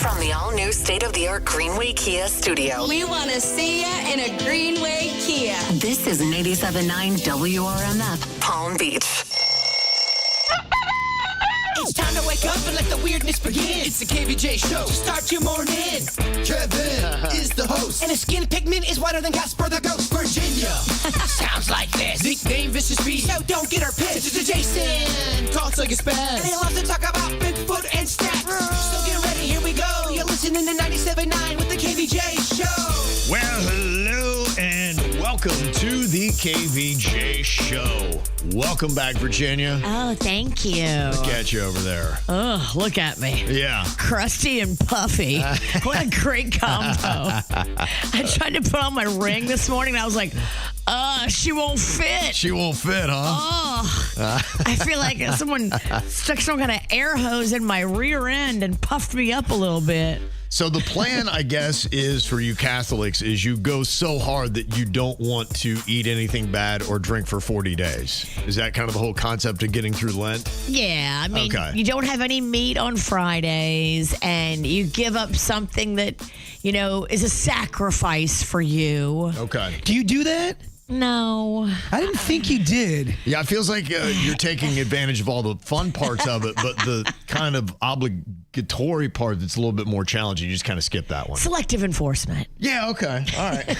From the all-new state-of-the-art Greenway Kia studio. We want to see you in a Greenway Kia. This is 87.9 WRMF, Palm Beach. It's time to wake up and let the weirdness begin. It's the KVJ Show. Start your morning. Kevin is the host. And his skin pigment is whiter than Casper the Ghost. Virginia sounds like this. Nickname Vicious Beast. So don't get her pissed. Jason talks like a spaz. And he loves to talk about Bigfoot and stats. So get ready, here we go. You're listening to 97.9 with the KVJ Show. Well, hello and welcome to the KVJ Show. Welcome back, Virginia. Oh, thank you. Look at you over there. Oh, look at me. Yeah. Crusty and puffy. What a great combo. I tried to put on my ring this morning, and I was like, she won't fit. She won't fit, huh? Oh, I feel like someone stuck some kind of air hose in my rear end and puffed me up a little bit. So the plan, I guess, is for you Catholics is you go so hard that you don't want to eat anything bad or drink for 40 days. Is that kind of the whole concept of getting through Lent? Yeah, I mean, Okay. You don't have any meat on Fridays, and you give up something that, you know, is a sacrifice for you. Okay. Do you do that? No. I didn't think you did. Yeah, it feels like you're taking advantage of all the fun parts of it, but the kind of obligatory part that's a little bit more challenging, you just kind of skip that one. Selective enforcement. Yeah, okay. All right.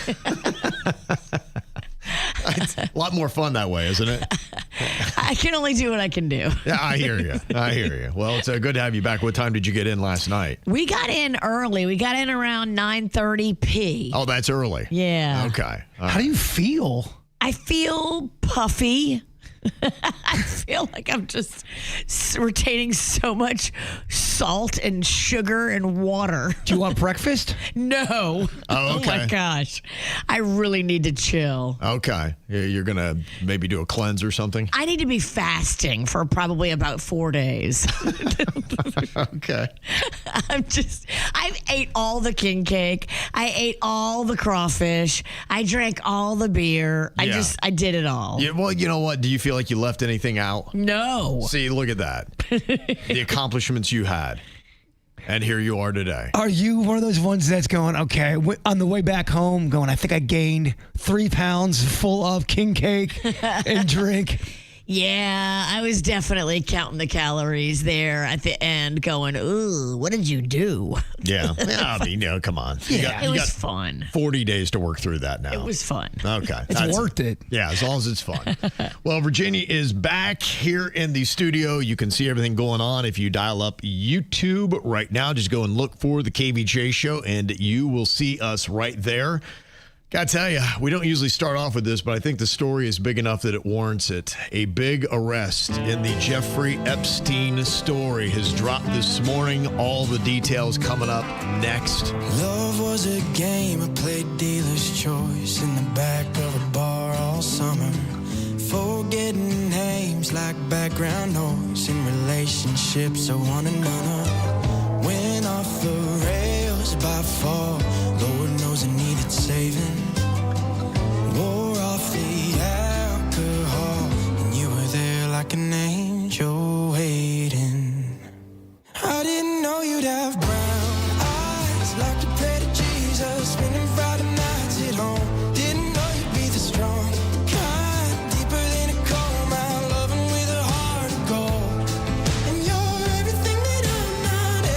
It's a lot more fun that way, isn't it? I can only do what I can do. Yeah, I hear you. I hear you. Well, it's good to have you back. What time did you get in last night? We got in early. We got in around 9:30 Oh, that's early. Yeah. Okay. All How do you feel? I feel puffy. I feel like I'm just retaining so much salt and sugar and water. Do you want breakfast? No. Oh, okay. Oh, my gosh. I really need to chill. Okay. You're going to maybe do a cleanse or something? I need to be fasting for probably about 4 days. Okay. I ate all the king cake. I ate all the crawfish. I drank all the beer. Yeah. I did it all. Yeah, well, you know what? Do you feel like you left anything out? No. See, look at that. The accomplishments you had. And here you are today. Are you one of those ones that's going, okay, on the way back home, going, I think I gained 3 pounds full of king cake and drink? Yeah, I was definitely counting the calories there at the end going, ooh, what did you do? Yeah. I mean, come on. It was fun. 40 days to work through that now. It was fun. Okay. It's worth it. Yeah, as long as it's fun. Well, Virginia is back here in the studio. You can see everything going on if you dial up YouTube right now. Just go and look for the KVJ Show, and you will see us right there. Gotta tell you, we don't usually start off with this, but I think the story is big enough that it warrants it. A big arrest in the Jeffrey Epstein story has dropped this morning. All the details coming up next. Love was a game I played dealer's choice in the back of a bar all summer. Forgetting names like background noise in relationships I wanted none of. Went off the rails by fall. Lord knows I needed saving. Wore off the alcohol, and you were there like an angel waiting. I didn't know you'd have brown eyes, like to pray to Jesus, spending Friday nights at home. Didn't know you'd be the strong kind, deeper than a coal mine, loving with a heart of gold. And you're everything that I'm not,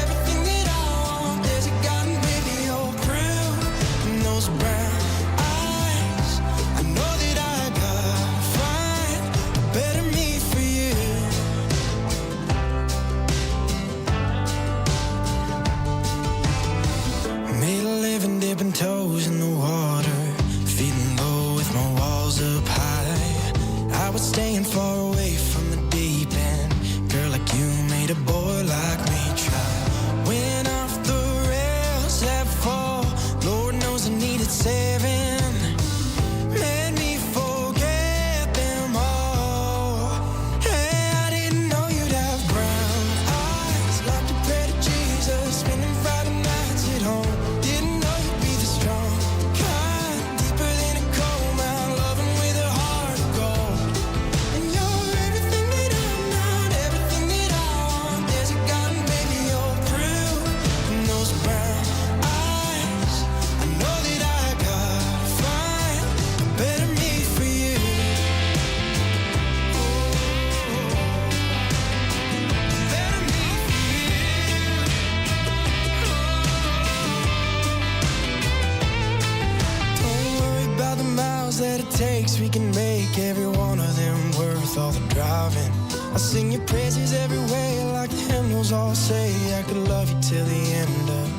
takes, we can make every one of them worth all the driving. I'll sing your praises every way, like the hymnals all say. I could love you till the end of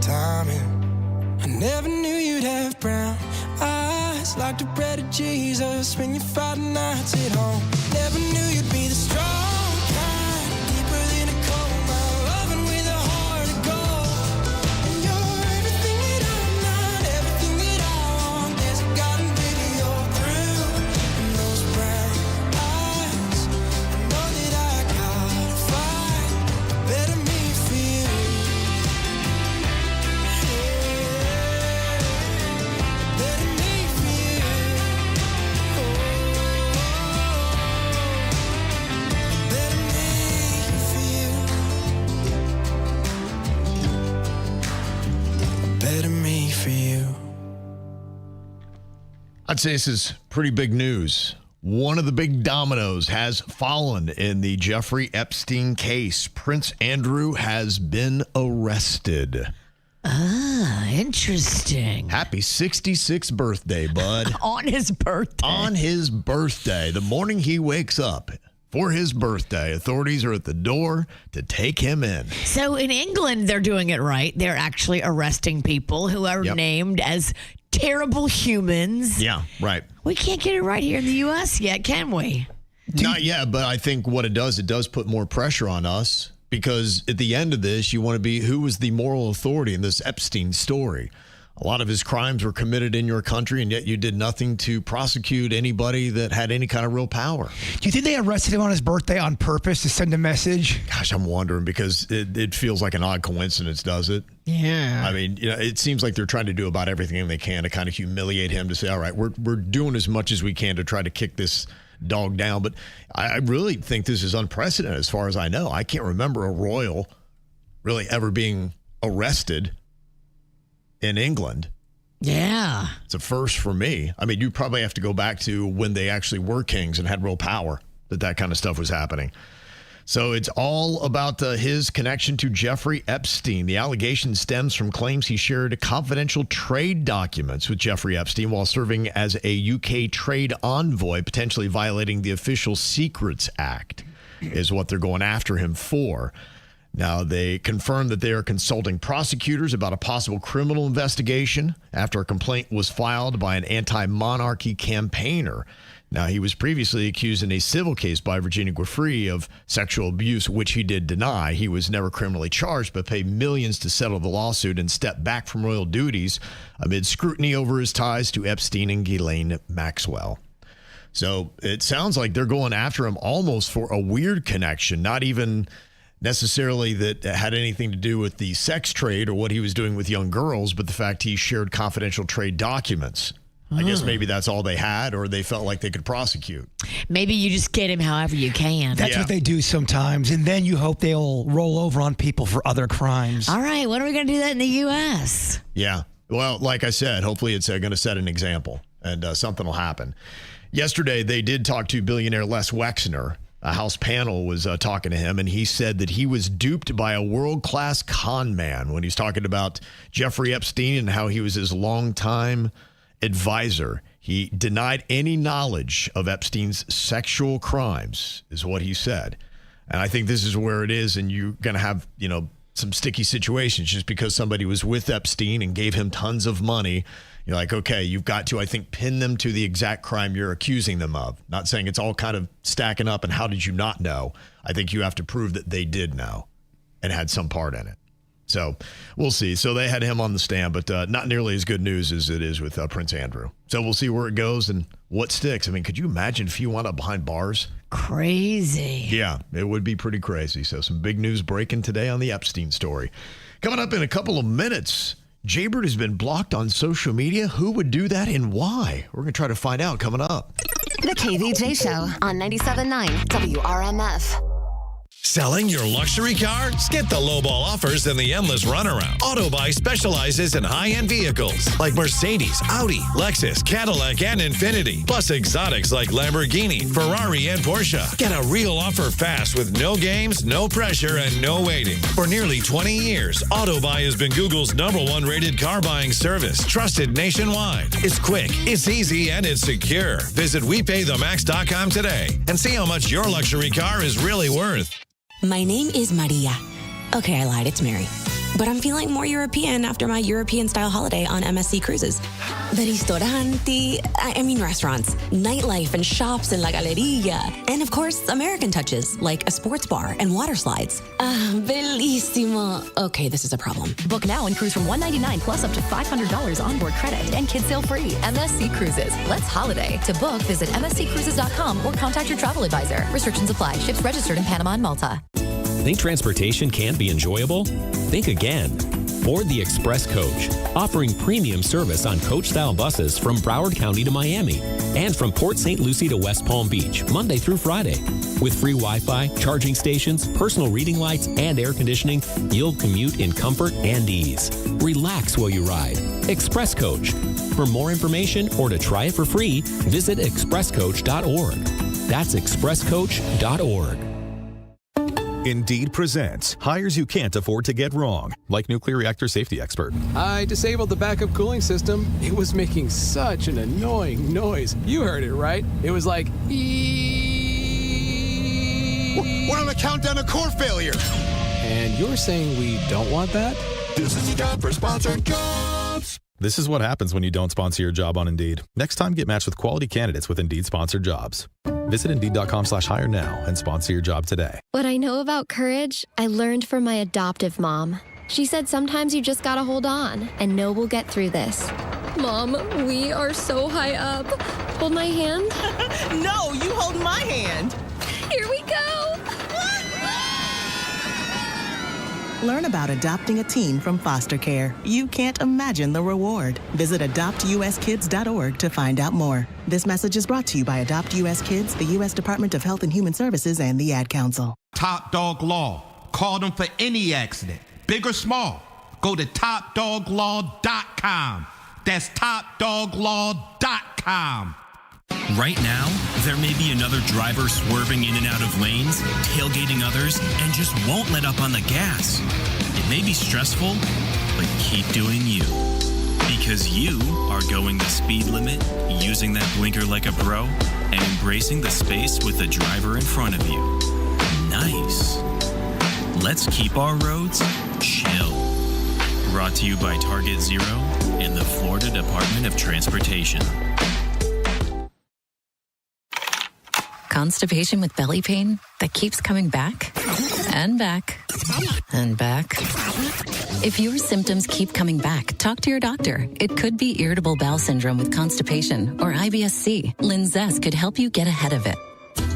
time. And I never knew you'd have brown eyes like the bread of Jesus when you fight nights at home. Never knew you'd be the strong kind, deeper than a coal mine, loving with a heart of gold. And you're everything that I'm not, everything that I want. There's a God and baby, you're through. And those brown eyes, I know that I gotta fight a better me for you. Better me for you. Better me for you. Better me for you. I'd say this is pretty big news. One of the big dominoes has fallen in the Jeffrey Epstein case. Prince Andrew has been arrested. Interesting. Happy 66th birthday, bud. On his birthday. On his birthday, the morning he wakes up for his birthday, authorities are at the door to take him in. So in England, they're doing it right. They're actually arresting people who are Yep. named as terrible humans. Yeah, right. We can't get it right here in the U.S. yet, can we? Not yet, but I think what it does put more pressure on us because at the end of this, you want to be who was the moral authority in this Epstein story. A lot of his crimes were committed in your country, and yet you did nothing to prosecute anybody that had any kind of real power. Do you think they arrested him on his birthday on purpose to send a message? Gosh, I'm wondering because it feels like an odd coincidence, does it? Yeah. I mean, it seems like they're trying to do about everything they can to kind of humiliate him to say, all right, we're doing as much as we can to try to kick this dog down. But I really think this is unprecedented as far as I know. I can't remember a royal really ever being arrested in England. Yeah. It's a first for me. I mean, you probably have to go back to when they actually were kings and had real power, that kind of stuff was happening. So it's all about his connection to Jeffrey Epstein. The allegation stems from claims he shared confidential trade documents with Jeffrey Epstein while serving as a UK trade envoy, potentially violating the Official Secrets Act, is what they're going after him for. Now, they confirmed that they are consulting prosecutors about a possible criminal investigation after a complaint was filed by an anti-monarchy campaigner. Now, he was previously accused in a civil case by Virginia Giuffre of sexual abuse, which he did deny. He was never criminally charged, but paid millions to settle the lawsuit and stepped back from royal duties amid scrutiny over his ties to Epstein and Ghislaine Maxwell. So it sounds like they're going after him almost for a weird connection, not even necessarily that had anything to do with the sex trade or what he was doing with young girls, but the fact he shared confidential trade documents. I guess maybe that's all they had, or they felt like they could prosecute. Maybe you just get him however you can. That's what they do sometimes. And then you hope they'll roll over on people for other crimes. All right. When are we going to do that in the U.S.? Yeah. Well, like I said, hopefully it's going to set an example and something will happen. Yesterday, they did talk to billionaire Les Wexner. A House panel was talking to him, and he said that he was duped by a world-class con man when he's talking about Jeffrey Epstein and how he was his longtime advisor. He denied any knowledge of Epstein's sexual crimes, is what he said. And I think this is where it is, and you're going to have, some sticky situations just because somebody was with Epstein and gave him tons of money. You're like, okay, you've got to, I think, pin them to the exact crime you're accusing them of. Not saying it's all kind of stacking up and how did you not know? I think you have to prove that they did know and had some part in it. So we'll see. So they had him on the stand, but not nearly as good news as it is with Prince Andrew. So we'll see where it goes and what sticks. I mean, could you imagine if you wound up behind bars? Crazy. Yeah, it would be pretty crazy. So some big news breaking today on the Epstein story. Coming up in a couple of minutes, Jaybird has been blocked on social media. Who would do that and why? We're going to try to find out coming up. The KVJ Show on 97.9 WRMF. Selling your luxury car? Skip the lowball offers and the endless runaround. AutoBuy specializes in high-end vehicles like Mercedes, Audi, Lexus, Cadillac, and Infiniti. Plus exotics like Lamborghini, Ferrari, and Porsche. Get a real offer fast with no games, no pressure, and no waiting. For nearly 20 years, AutoBuy has been Google's #1 rated car buying service, trusted nationwide. It's quick, it's easy, and it's secure. Visit WePayTheMax.com today and see how much your luxury car is really worth. My name is Maria. Okay, I lied. It's Mary. But I'm feeling more European after my European-style holiday on MSC Cruises. The restaurants, nightlife and shops in La Galleria. And, of course, American touches, like a sports bar and water slides. Bellissimo. Okay, this is a problem. Book now and cruise from $199 plus up to $500 onboard credit and kids sail free. MSC Cruises. Let's holiday. To book, visit msccruises.com or contact your travel advisor. Restrictions apply. Ships registered in Panama and Malta. Think transportation can't be enjoyable? Think again. Board the Express Coach, offering premium service on coach-style buses from Broward County to Miami and from Port St. Lucie to West Palm Beach, Monday through Friday. With free Wi-Fi, charging stations, personal reading lights, and air conditioning, you'll commute in comfort and ease. Relax while you ride. Express Coach. For more information or to try it for free, visit expresscoach.org. That's expresscoach.org. Indeed presents hires you can't afford to get wrong, like nuclear reactor safety expert. I disabled the backup cooling system. It was making such an annoying noise. You heard it, right? It was like, We're on the countdown to core failure. And you're saying we don't want that? This is the job for sponsored jobs. This is what happens when you don't sponsor your job on Indeed. Next time, get matched with quality candidates with Indeed sponsored jobs. Visit Indeed.com/hire now and sponsor your job today. What I know about courage, I learned from my adoptive mom. She said sometimes you just gotta hold on and know we'll get through this. Mom, we are so high up. Hold my hand. No, you hold my hand. Here we go. Learn about adopting a teen from foster care. You can't imagine the reward. Visit adoptuskids.org to find out more. This message is brought to you by Adopt U.S. Kids, the U.S. Department of Health and Human Services, and the Ad Council. Top Dog Law. Call them for any accident, big or small. Go to topdoglaw.com. That's topdoglaw.com. Right now, there may be another driver swerving in and out of lanes, tailgating others, and just won't let up on the gas. It may be stressful, but keep doing you. Because you are going the speed limit, using that blinker like a pro, and embracing the space with the driver in front of you. Nice. Let's keep our roads chill. Brought to you by Target Zero and the Florida Department of Transportation. Constipation with belly pain that keeps coming back and back and back. If your symptoms keep coming back, talk to your doctor. It could be irritable bowel syndrome with constipation or IBS-C. Linzess could help you get ahead of it.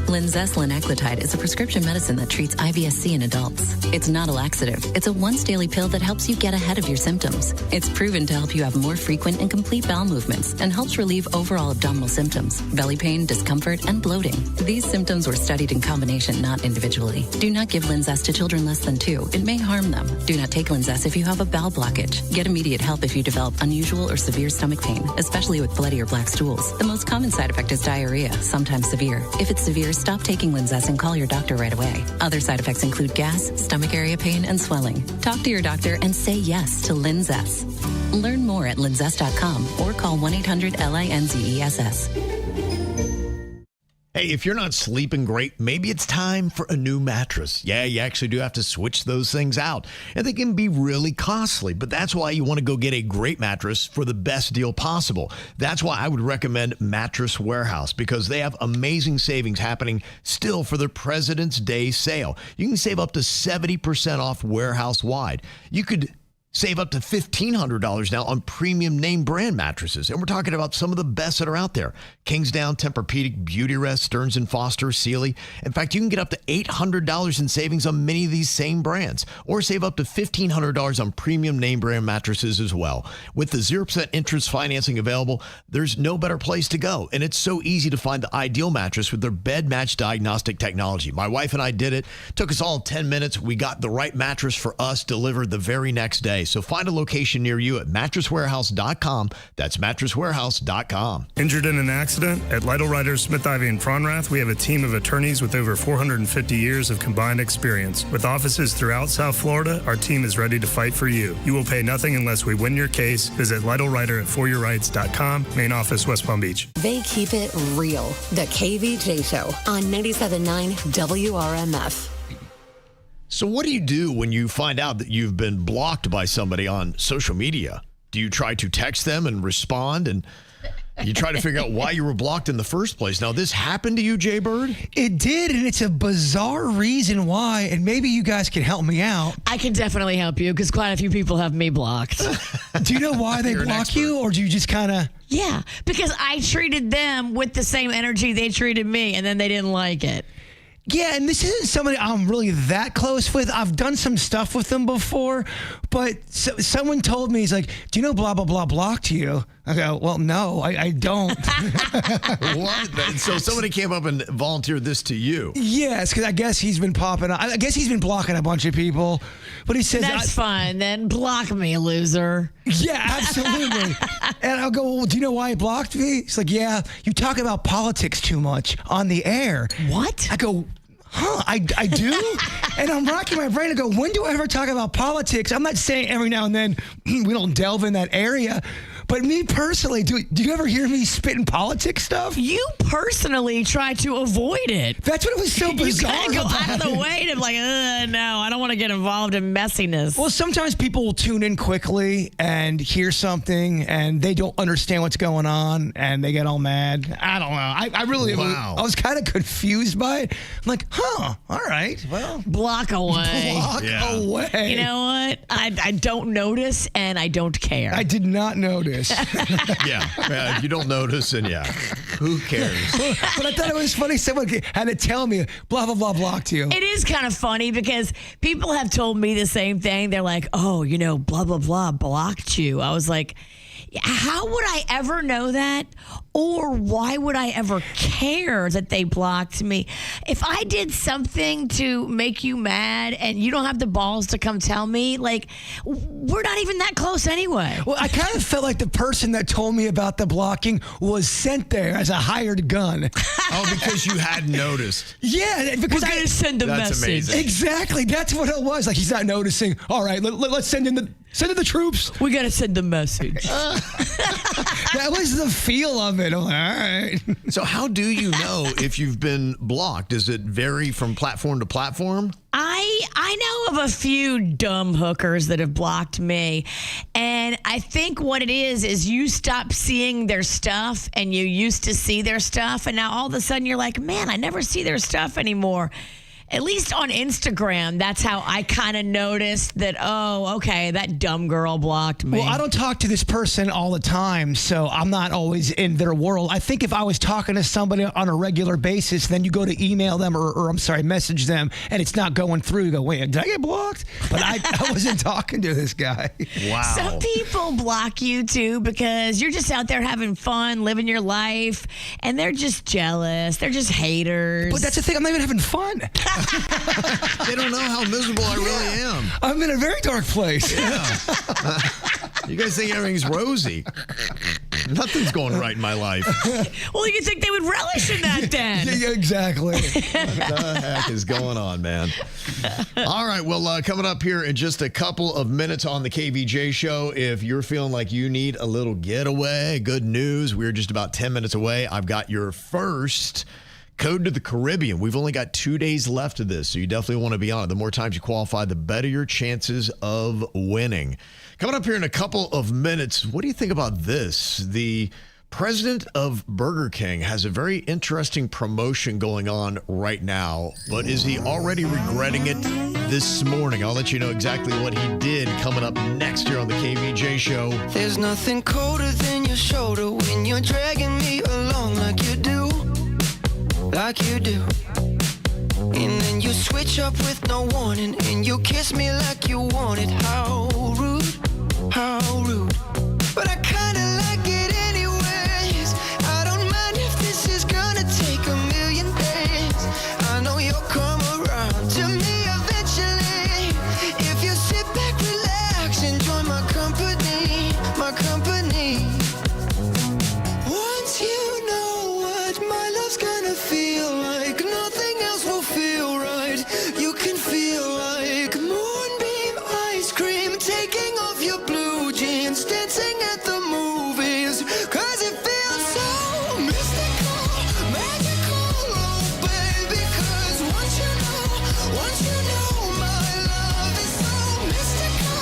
Linzess linaclotide is a prescription medicine that treats IBS-C in adults. It's not a laxative. It's a once-daily pill that helps you get ahead of your symptoms. It's proven to help you have more frequent and complete bowel movements and helps relieve overall abdominal symptoms, belly pain, discomfort, and bloating. These symptoms were studied in combination, not individually. Do not give Linzess to children less than 2. It may harm them. Do not take Linzess if you have a bowel blockage. Get immediate help if you develop unusual or severe stomach pain, especially with bloody or black stools. The most common side effect is diarrhea, sometimes severe. If it's severe, stop taking Linzess and call your doctor right away. Other side effects include gas, stomach area pain, and swelling. Talk to your doctor and say yes to Linzess. Learn more at linzess.com or call 1-800-LINZESS. Hey, if you're not sleeping great, maybe it's time for a new mattress. Yeah, you actually do have to switch those things out. And they can be really costly, but that's why you want to go get a great mattress for the best deal possible. That's why I would recommend Mattress Warehouse, because they have amazing savings happening still for their President's Day sale. You can save up to 70% off warehouse-wide. You could Save up to $1,500 now on premium name brand mattresses. And we're talking about some of the best that are out there. Kingsdown, Tempur-Pedic, Beautyrest, Stearns & Foster, Sealy. In fact, you can get up to $800 in savings on many of these same brands. Or save up to $1,500 on premium name brand mattresses as well. With the 0% interest financing available, there's no better place to go. And it's so easy to find the ideal mattress with their bed match diagnostic technology. My wife and I did it. Took us all 10 minutes. We got the right mattress for us delivered the very next day. So find a location near you at mattresswarehouse.com. That's mattresswarehouse.com. Injured in an accident? At Lytle Riders, Smith, Ivy, and Fronrath, we have a team of attorneys with over 450 years of combined experience. With offices throughout South Florida, our team is ready to fight for you. You will pay nothing unless we win your case. Visit Lytle Rider at foryourrights.com. Main office, West Palm Beach. They keep it real. The KVJ Show on 97.9 WRMF. So what do you do when you find out that you've been blocked by somebody on social media? Do you try to text them and respond, and you try to figure out why you were blocked in the first place? Now, this happened to you, Jay Bird? It did, and it's a bizarre reason why, and maybe you guys can help me out. I can definitely help you because quite a few people have me blocked. Do you know why they block you, or do you just kind of... Yeah, because I treated them with the same energy they treated me, and then they didn't like it. Yeah, and this isn't somebody I'm really that close with. I've done some stuff with them before, but someone told me, he's like, do you know blah, blah, blah blocked you? I go, well, no, I don't. What? So somebody came up and volunteered this to you? Yes, because I guess he's been popping up. I guess he's been blocking a bunch of people, but he says... That's fine, then block me, loser. Yeah, absolutely. And I'll go, well, do you know why he blocked me? He's like, yeah, you talk about politics too much on the air. What? I go... I do? And I'm rocking my brain. I go, when do I ever talk about politics? I'm not saying every now and then we don't delve in that area. But me personally, do you ever hear me spitting politics stuff? You personally try to avoid it. That's what it was so bizarre. You gotta go out of the way to like, no, I don't want to get involved in messiness. Well, sometimes people will tune in quickly and hear something and they don't understand what's going on and they get all mad. I don't know. I really, I was kind of confused by it. I'm like, all right, well. Block away. Block away. You know what? I don't notice and I don't care. I did not notice. Yeah, if you don't notice, and who cares? But I thought it was funny. Someone had to tell me, blah, blah, blah, blocked you. It is kind of funny because people have told me the same thing. They're like, oh, blah, blah, blah, blocked you. I was like, how would I ever know that? Or why would I ever care that they blocked me? If I did something to make you mad and you don't have the balls to come tell me, like, we're not even that close anyway. Well, I kind of felt like the person that told me about the blocking was sent there as a hired gun. Oh, because you hadn't noticed. Yeah, because we're going to send a That's message. Amazing. Exactly. That's what it was. Like, he's not noticing. All right, let's send in the troops. We got to send the message. That was the feel of it. I'm like, all right. So how do you know if you've been blocked? Does it vary from platform to platform? I know of a few dumb hookers that have blocked me. And I think what it is you stop seeing their stuff and you used to see their stuff. And now all of a sudden you're like, man, I never see their stuff anymore. At least on Instagram, that's how I kind of noticed that, oh, okay, that dumb girl blocked me. Well, I don't talk to this person all the time, so I'm not always in their world. I think if I was talking to somebody on a regular basis, then you go to email them or message them, and it's not going through. You go, wait, did I get blocked? But I wasn't talking to this guy. Wow. Some people block you, too, because you're just out there having fun, living your life, and they're just jealous. They're just haters. But that's the thing. I'm not even having fun. They don't know how miserable I really am. I'm in a very dark place. Yeah. You guys think everything's rosy. Nothing's going right in my life. Well, you think they would relish in that then? Yeah, exactly. What the heck is going on, man? All right, well, coming up here in just a couple of minutes on the KVJ Show, if you're feeling like you need a little getaway, good news. We're just about 10 minutes away. I've got your first Code to the Caribbean. We've only got 2 days left of this, so you definitely want to be on it. The more times you qualify, the better your chances of winning. Coming up here in a couple of minutes, what do you think about this? The president of Burger King has a very interesting promotion going on right now, but is he already regretting it? this morning. I'll let you know exactly what he did coming up next year on the KVJ Show. There's nothing colder than your shoulder when you're dragging me along like you do. Like you do. And then you switch up with no warning and you kiss me like you want it. How rude, how rude. But I kinda like it anyways. I don't mind if this is gonna take a million days. I know you'll come around to me eventually. If you sit back, relax, enjoy my company, my company. Once you know what my love's gonna feel like, nothing else will feel right. You can feel like moonbeam ice cream, taking off your blue jeans, dancing at the movies, 'cause it feels so mystical, magical, oh baby, 'cause once you know my love is so mystical,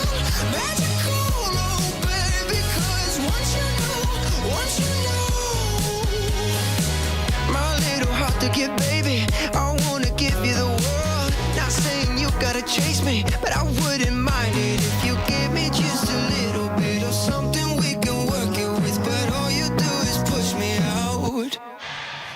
magical, oh baby, 'cause once you know, my little heart to get, baby, I wanna give you the world, not saying you gotta chase me, but I wouldn't mind it if you gave me just a little bit of something we can work it with, but all you do is push me out.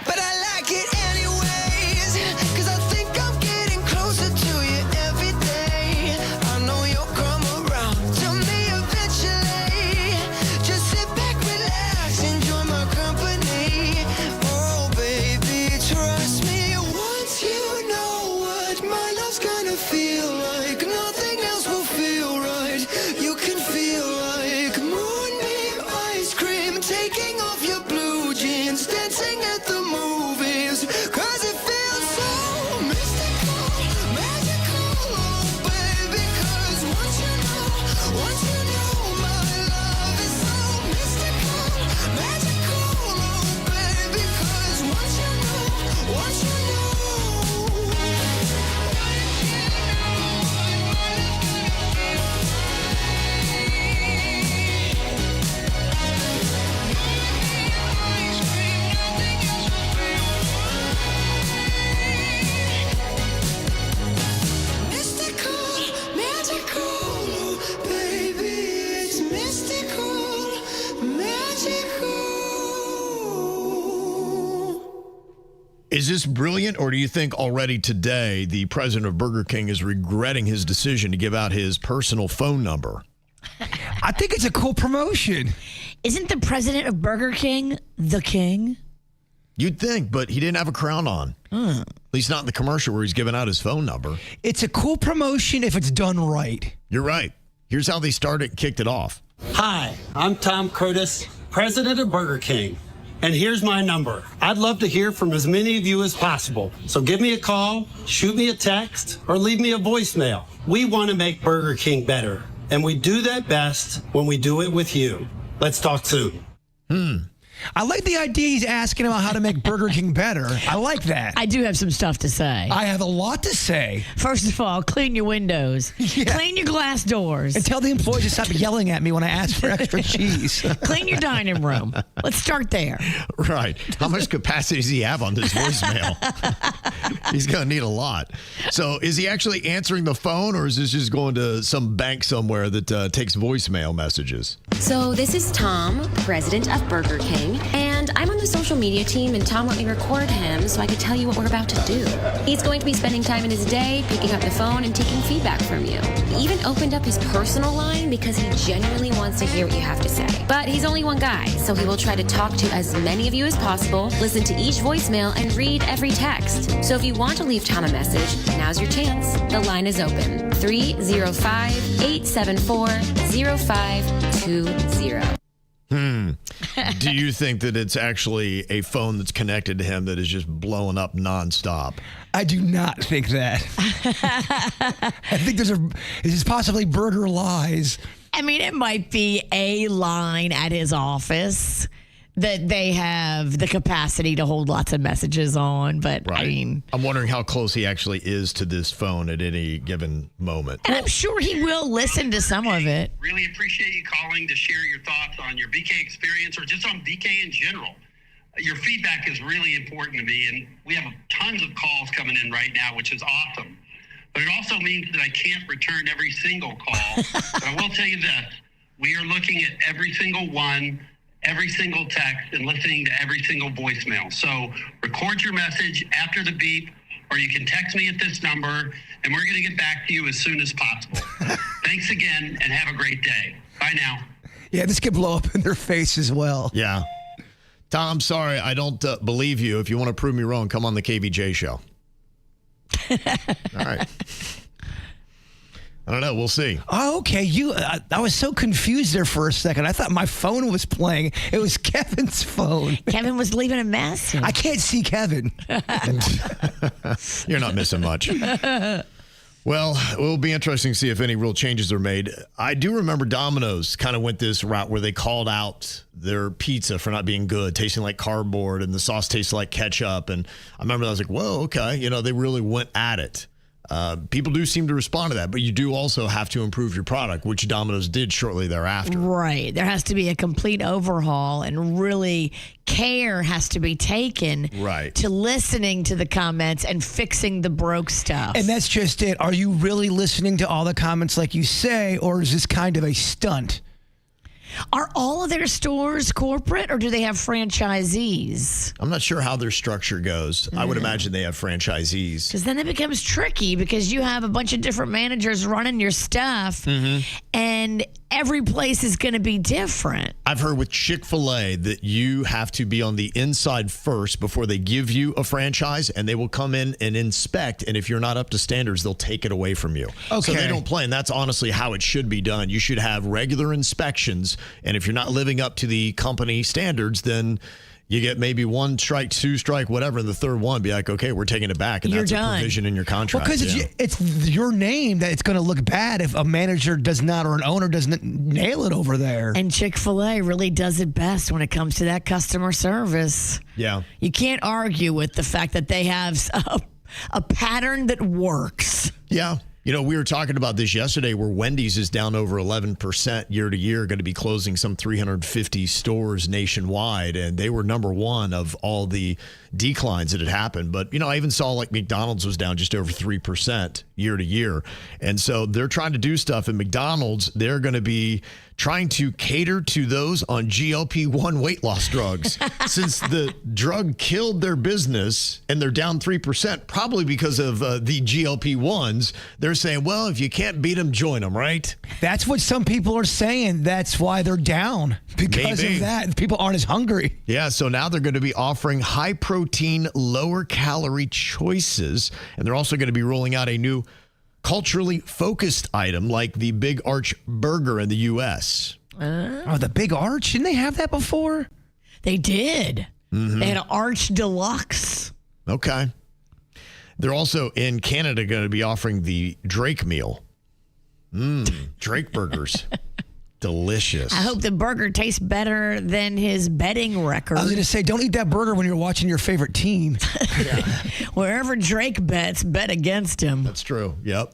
But I like it anyways, 'cause I think I'm getting closer to you every day. I know you'll come around to me eventually. Just sit back, relax, enjoy my company. Oh baby, trust me, once you know what my love's gonna feel like, nothing else will feel right. You can feel like moonbeam ice cream, taking off your blue jeans, dancing at the movies, 'cause it feels so mystical, magical, oh baby, 'cause once you know my love is so mystical, magical, oh baby, 'cause once you know. Mystical, magical, baby, it's mystical, magical. Is this brilliant, or do you think already today the president of Burger King is regretting his decision to give out his personal phone number? I think it's a cool promotion. Isn't the president of Burger King the king? You'd think, but he didn't have a crown on. At least not in the commercial where he's giving out his phone number. It's a cool promotion if it's done right. You're right. Here's how they started and kicked it off. Hi, I'm Tom Curtis, president of Burger King. And here's my number. I'd love to hear from as many of you as possible. So give me a call, shoot me a text, or leave me a voicemail. We want to make Burger King better. And we do that best when we do it with you. Let's talk soon. I like the idea he's asking about how to make Burger King better. I like that. I do have some stuff to say. I have a lot to say. First of all, clean your windows. Yeah. Clean your glass doors. And tell the employees to stop yelling at me when I ask for extra cheese. Clean your dining room. Let's start there. Right. How much capacity does he have on this voicemail? He's going to need a lot. So is he actually answering the phone, or is this just going to some bank somewhere that takes voicemail messages? So this is Tom, president of Burger King, and I'm on the social media team, and Tom let me record him so I could tell you what we're about to do. He's going to be spending time in his day, picking up the phone and taking feedback from you. He even opened up his personal line because he genuinely wants to hear what you have to say. But he's only one guy, so he will try to talk to as many of you as possible, listen to each voicemail, and read every text. So if you want to leave Tom a message, now's your chance. The line is open. 305-874-0520. Do you think that it's actually a phone that's connected to him that is just blowing up nonstop? I do not think that. I think this is possibly Burger Lies. I mean, it might be a line at his office that they have the capacity to hold lots of messages on, but Right. I mean, I'm wondering how close he actually is to this phone at any given moment. and I'm sure he will listen to some of it. Really appreciate you calling to share your thoughts on your BK experience or just on BK in general. Your feedback is really important to me, and we have tons of calls coming in right now, which is awesome. but it also means that I can't return every single call. But I will tell you this. We are looking at every single one, every single text, and listening to every single voicemail. So record your message after the beep, or you can text me at this number, and we're going to get back to you as soon as possible. Thanks again, and have a great day. Bye now. Yeah, this could blow up in their face as well. Yeah. Tom, sorry, I don't believe you. If you want to prove me wrong, come on the KVJ show. All right. I don't know. We'll see. Oh, okay. I was so confused there for a second. I thought my phone was playing. It was Kevin's phone. Kevin was leaving a message. I can't see Kevin. You're not missing much. Well, it will be interesting to see if any real changes are made. I do remember Domino's kind of went this route where they called out their pizza for not being good, tasting like cardboard, and the sauce tasted like ketchup. And I remember I was like, whoa, okay. They really went at it. People do seem to respond to that, but you do also have to improve your product, which Domino's did shortly thereafter. Right. There has to be a complete overhaul, and really care has to be taken to listening to the comments and fixing the broke stuff. And that's just it. Are you really listening to all the comments like you say, or is this kind of a stunt? Are all of their stores corporate, or do they have franchisees? I'm not sure how their structure goes. I would imagine they have franchisees. Because then it becomes tricky, because you have a bunch of different managers running your stuff, and every place is going to be different. I've heard with Chick-fil-A that you have to be on the inside first before they give you a franchise, and they will come in and inspect, and if you're not up to standards, they'll take it away from you. Okay. So they don't play, and that's honestly how it should be done. You should have regular inspections, and if you're not living up to the company standards, then you get maybe one strike, two strike, whatever, and the third one be like, okay, we're taking it back, and You're that's done. a provision in your contract. Well, because it's your name that it's going to look bad if a manager does not, or an owner doesn't nail it over there. And Chick-fil-A really does it best when it comes to that customer service. Yeah. You can't argue with the fact that they have a pattern that works. Yeah. We were talking about this yesterday where Wendy's is down over 11% year to year, going to be closing some 350 stores nationwide. And they were number one of all the declines that had happened. But, I even saw like McDonald's was down just over 3% year to year. And so they're trying to do stuff. And McDonald's, they're going to be trying to cater to those on GLP-1 weight loss drugs. Since the drug killed their business and they're down 3%, probably because of the GLP-1s, they're saying, well, if you can't beat them, join them, right? That's what some people are saying. That's why they're down, because of that. People aren't as hungry. Yeah, so now they're going to be offering high-protein, lower-calorie choices, and they're also going to be rolling out a new culturally focused item like the Big Arch Burger in the U.S. Oh, the Big Arch? Didn't they have that before? They did. Mm-hmm. They had an Arch Deluxe. Okay. They're also in Canada going to be offering the Drake meal. Drake burgers. Delicious. I hope the burger tastes better than his betting record. I was going to say, don't eat that burger when you're watching your favorite team. Wherever Drake bets, bet against him. That's true. Yep.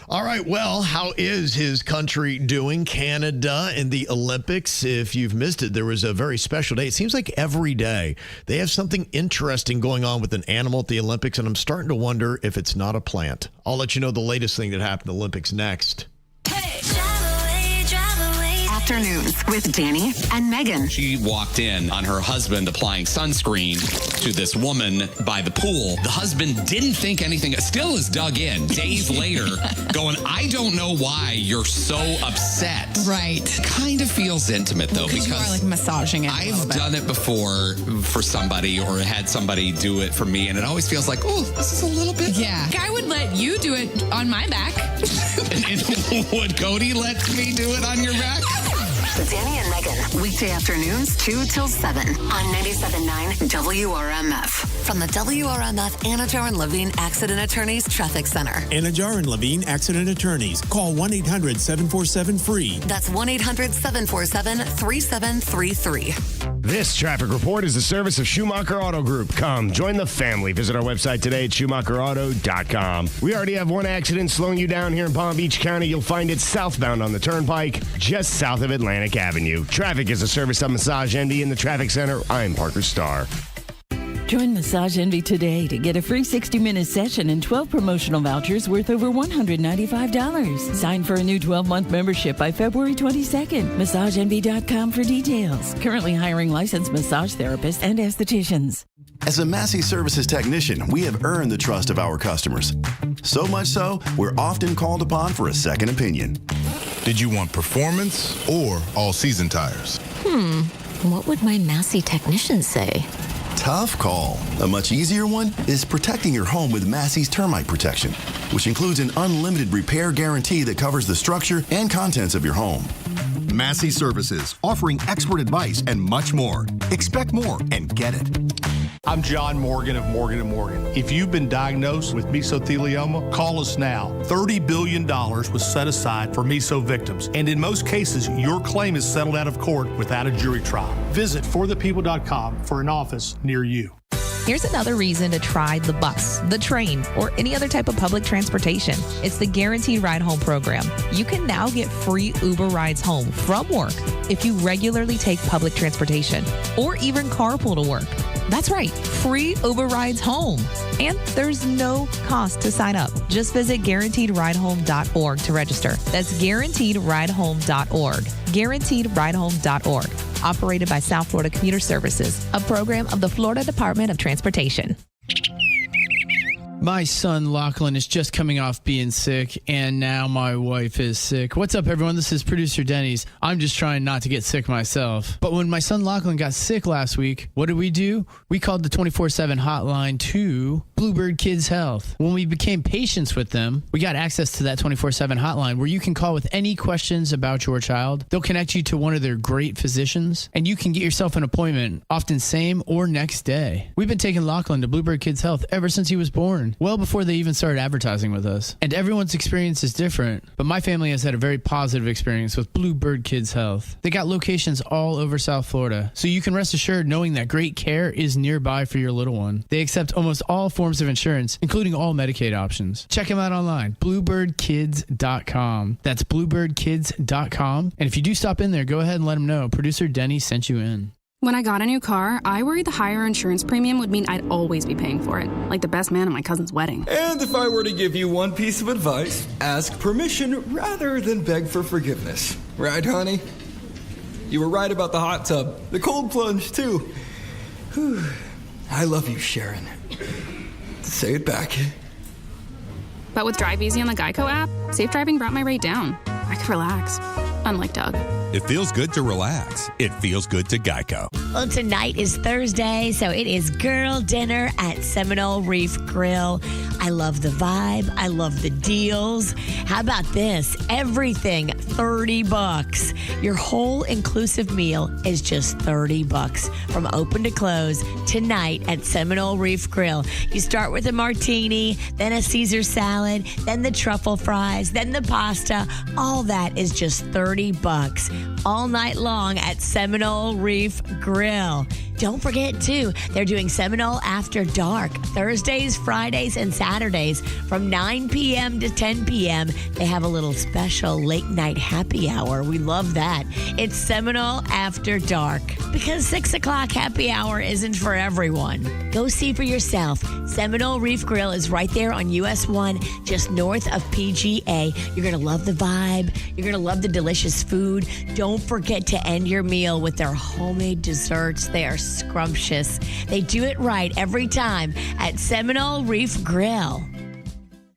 All right. Well, how is his country doing? Canada in the Olympics. If you've missed it, there was a very special day. It seems like every day they have something interesting going on with an animal at the Olympics, and I'm starting to wonder if it's not a plant. I'll let you know the latest thing that happened at the Olympics next. Afternoons with Danny and Megan. She walked in on her husband applying sunscreen to this woman by the pool. The husband didn't think anything, still is dug in days later, going, I don't know why you're so upset. Right. Kind of feels intimate, though, because you are like massaging it. I've done it before for somebody or had somebody do it for me, and it always feels like, oh, this is a little bit. Yeah. I would let you do it on my back. and would Cody let me do it on your back? Danny and Megan, weekday afternoons 2 till 7 on 97.9 WRMF. From the WRMF Anajar and Levine Accident Attorneys Traffic Center. Anajar and Levine Accident Attorneys. Call 1-800-747-FREE. That's 1-800-747-3733. This traffic report is the service of Schumacher Auto Group. Come, join the family. Visit our website today at SchumacherAuto.com. We already have one accident slowing you down here in Palm Beach County. You'll find it southbound on the Turnpike, just south of Atlantic Avenue. Traffic is a service of Massage MD in the Traffic Center. I'm Parker Starr. Join Massage Envy today to get a free 60-minute session and 12 promotional vouchers worth over $195. Sign for a new 12-month membership by February 22nd. MassageEnvy.com for details. Currently hiring licensed massage therapists and estheticians. As a Massey Services technician, we have earned the trust of our customers. So much so, we're often called upon for a second opinion. Did you want performance or all-season tires? What would my Massey technician say? Tough call. A much easier one is protecting your home with Massey's termite protection, which includes an unlimited repair guarantee that covers the structure and contents of your home. Massey Services, offering expert advice and much more. Expect more and get it. I'm John Morgan of Morgan & Morgan. If you've been diagnosed with mesothelioma, call us now. $30 billion was set aside for meso victims, and in most cases, your claim is settled out of court without a jury trial. Visit forthepeople.com for an office near you. Here's another reason to try the bus, the train, or any other type of public transportation. It's the Guaranteed Ride Home program. You can now get free Uber rides home from work if you regularly take public transportation or even carpool to work. That's right, free Uber rides home. And there's no cost to sign up. Just visit guaranteedridehome.org to register. That's guaranteedridehome.org. Guaranteedridehome.org. Operated by South Florida Commuter Services, a program of the Florida Department of Transportation. My son Lachlan is just coming off being sick, and now my wife is sick. What's up, everyone? This is producer Denny's. I'm just trying not to get sick myself. But when my son Lachlan got sick last week, what did we do? We called the 24/7 hotline to Bluebird Kids Health. When we became patients with them, we got access to that 24/7 hotline where you can call with any questions about your child. They'll connect you to one of their great physicians, and you can get yourself an appointment, often same or next day. We've been taking Lachlan to Bluebird Kids Health ever since he was born. Well before they even started advertising with us. And everyone's experience is different, but my family has had a very positive experience with Bluebird Kids Health. They got locations all over South Florida, so you can rest assured knowing that great care is nearby for your little one. They accept almost all forms of insurance, including all Medicaid options. Check them out online, bluebirdkids.com. That's bluebirdkids.com. And if you do stop in there, go ahead and let them know producer Denny sent you in. When I got a new car, I worried the higher insurance premium would mean I'd always be paying for it, like the best man at my cousin's wedding. And if I were to give you one piece of advice, ask permission rather than beg for forgiveness. Right, honey? You were right about the hot tub. The cold plunge, too. Whew. I love you, Sharon. Say it back. But with Drive Easy on the Geico app, safe driving brought my rate down. I could relax, unlike Doug. It feels good to relax. It feels good to Geico. Well, tonight is Thursday, so it is girl dinner at Seminole Reef Grill. I love the vibe. I love the deals. How about this? Everything, $30. Your whole inclusive meal is just $30 from open to close tonight at Seminole Reef Grill. You start with a martini, then a Caesar salad, then the truffle fries, then the pasta. All that is just $30 all night long at Seminole Reef Grill. Don't forget, too, they're doing Seminole After Dark Thursdays, Fridays, and Saturdays from 9 p.m. to 10 p.m. They have a little special late night happy hour. We love that. It's Seminole After Dark because 6 o'clock happy hour isn't for everyone. Go see for yourself. Seminole Reef Grill is right there on US 1, just north of PGA. You're going to love the vibe. You're going to love the delicious food. Don't forget to end your meal with their homemade desserts. They are scrumptious. They do it right every time at Seminole Reef Grill.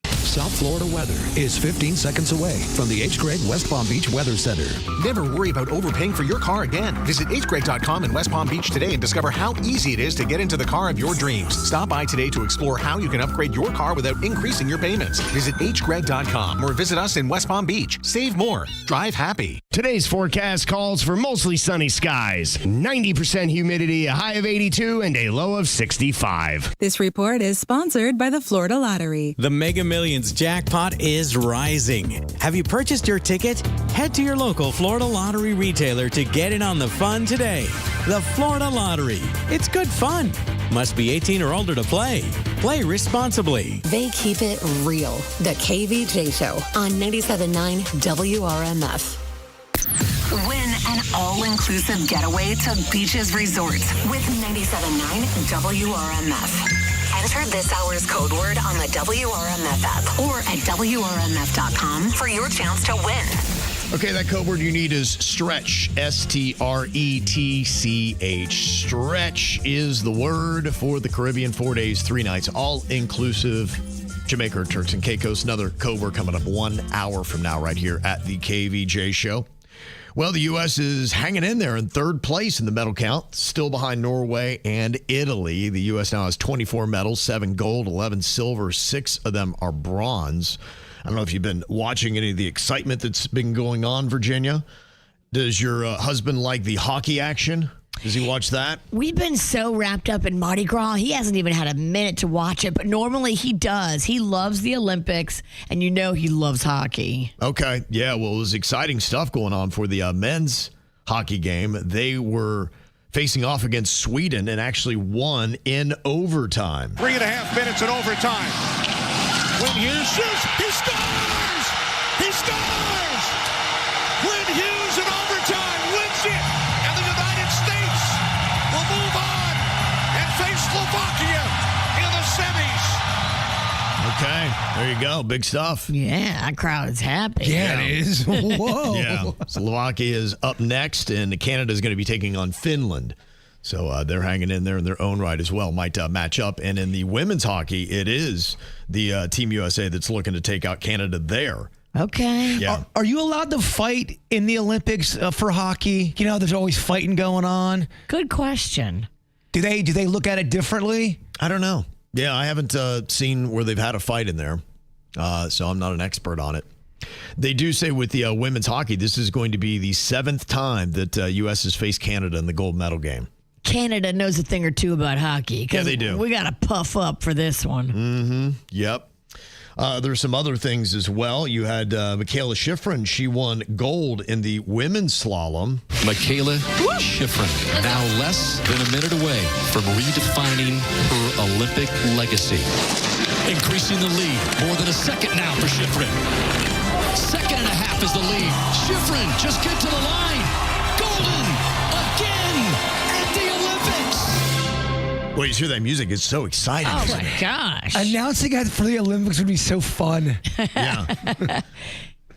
South Florida weather is 15 seconds away from the H. Gregg West Palm Beach Weather Center. Never worry about overpaying for your car again. Visit hgregg.com in West Palm Beach today and discover how easy it is to get into the car of your dreams. Stop by today to explore how you can upgrade your car without increasing your payments. Visit hgregg.com or visit us in West Palm Beach. Save more. Drive happy. Today's forecast calls for mostly sunny skies, 90% humidity, a high of 82, and a low of 65. This report is sponsored by the Florida Lottery. The Mega Millions jackpot is rising. Have you purchased your ticket? Head to your local Florida Lottery retailer to get in on the fun today. The Florida Lottery. It's good fun. Must be 18 or older to play. Play responsibly. They keep it real. The KVJ Show on 97.9 WRMF. Win an all-inclusive getaway to Beaches Resorts with 97.9 WRMF. Enter this hour's code word on the WRMF app or at WRMF.com for your chance to win. Okay, that code word you need is stretch. STRETCH. Stretch is the word for the Caribbean. 4 days, 3 nights, all-inclusive. Jamaica or Turks and Caicos. Another code word coming up 1 hour from now right here at the KVJ Show. Well, the U.S. is hanging in there in third place in the medal count, still behind Norway and Italy. The U.S. now has 24 medals, 7 gold, 11 silver, 6 of them are bronze. I don't know if you've been watching any of the excitement that's been going on, Virginia. Does your husband like the hockey action? Does he watch that? We've been so wrapped up in Mardi Gras, he hasn't even had a minute to watch it, but normally he does. He loves the Olympics, and you know he loves hockey. Okay. Yeah, well, it was exciting stuff going on for the men's hockey game. They were facing off against Sweden and actually won in overtime. 3.5 minutes in overtime. When Hughes shoots, he scores! He scores! When Hughes in overtime wins it, and the United States will move on and face Slovakia in the semis. Okay, there you go. Big stuff. Yeah, that crowd is happy. Yeah, it is. Whoa. Yeah. Slovakia is up next, and Canada is going to be taking on Finland. So they're hanging in there in their own right as well. Might match up. And in the women's hockey, it is the Team USA that's looking to take out Canada there. Okay. Yeah. Are you allowed to fight in the Olympics for hockey? You know, there's always fighting going on. Good question. Do they look at it differently? I don't know. Yeah, I haven't seen where they've had a fight in there, so I'm not an expert on it. They do say with the women's hockey, this is going to be the 7th time that U.S. has faced Canada in the gold medal game. Canada knows a thing or two about hockey. Yeah, they do. We got to puff up for this one. Mm-hmm. Yep. There's some other things as well. You had Michaela Schifrin. She won gold in the women's slalom. Michaela Schifrin, now less than a minute away from redefining her Olympic legacy. Increasing the lead. More than a second now for Schifrin. 1.5 seconds is the lead. Schifrin just get to the line. Golden again at the Olympics. Well, you hear that music. It's so exciting. Oh, my gosh. Announcing it for the Olympics would be so fun. Yeah.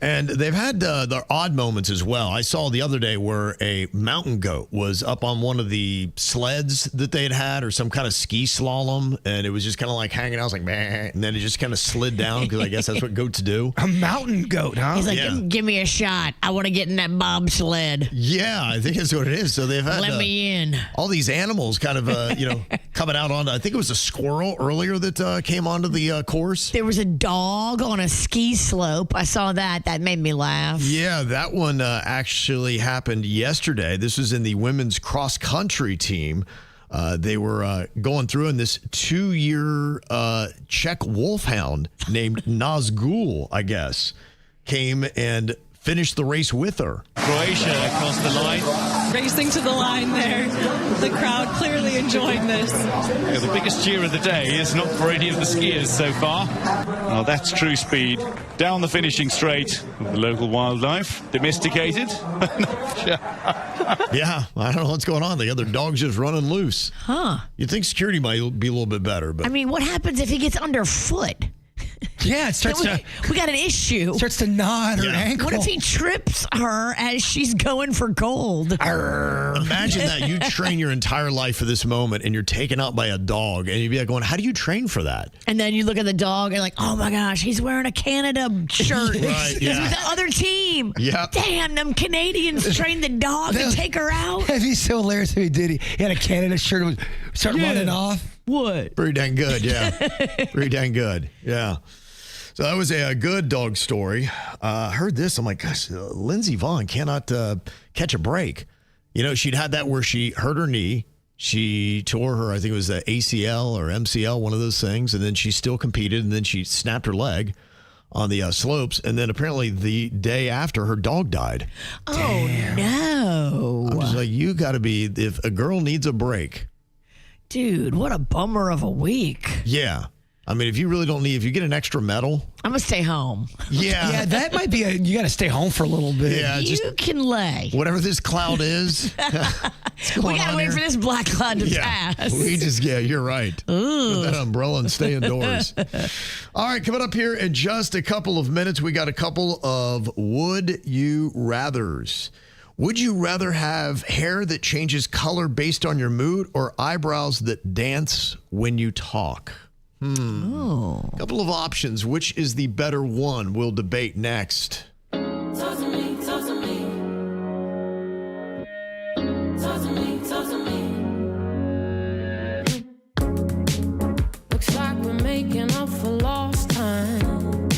And they've had their odd moments as well. I saw the other day where a mountain goat was up on one of the sleds that they had or some kind of ski slalom, and it was just kind of like hanging out. I was like, man, and then it just kind of slid down because I guess that's what goats do. A mountain goat, huh? He's like, give me a shot. I want to get in that bobsled. Yeah, I think that's what it is. So they've had Let me in. all these animals kind of, coming out on, I think it was a squirrel earlier that came onto the course. There was a dog on a ski slope. I saw that. That made me laugh. Yeah, that one actually happened yesterday. This was in the women's cross-country team. They were going through, and this 2-year Czech wolfhound named Nazgul, I guess, came and finished the race with her. Croatia across the line. Racing to the line there. The crowd clearly enjoying this. Yeah, the biggest cheer of the day is not for any of the skiers so far. Well, that's true speed. Down the finishing straight of the local wildlife. Domesticated. Yeah, I don't know what's going on. The other dog's just running loose. Huh. You'd think security might be a little bit better, but I mean, what happens if he gets underfoot? Yeah, it starts we got an issue. Starts to gnaw at her ankle. What if he trips her as she's going for gold? Imagine that. You train your entire life for this moment, and you're taken out by a dog, and you'd be like going, how do you train for that? And then you look at the dog and like, oh my gosh, he's wearing a Canada shirt. Right, He's yeah. with the other team. Yeah. Damn, them Canadians trained the dog to take her out. That'd be so hilarious if he did. He had a Canada shirt and would start running off. What? Pretty dang good, yeah. Pretty dang good, yeah. So that was a good dog story. I heard this. I'm like, gosh, Lindsey Vonn cannot catch a break. You know, she'd had that where she hurt her knee. She tore her, I think it was the ACL or MCL, one of those things. And then she still competed. And then she snapped her leg on the slopes. And then apparently the day after, her dog died. Oh, damn. No. I'm just like, you got to be, if a girl needs a break. Dude, what a bummer of a week. Yeah. I mean, if you really don't need, if you get an extra medal I'm going to stay home. Yeah, that might be you got to stay home for a little bit. Yeah, You can lay. Whatever this cloud is. We got to wait for this black cloud to pass. You're right. Put that umbrella and stay indoors. All right, coming up here in just a couple of minutes, we got a couple of Would You Rathers. Would you rather have hair that changes color based on your mood or eyebrows that dance when you talk? Oh. Couple of options. Which is the better one? We'll debate next. Talk to me, talk to me. Talk to me, talk to me. Looks like we're making up for lost time.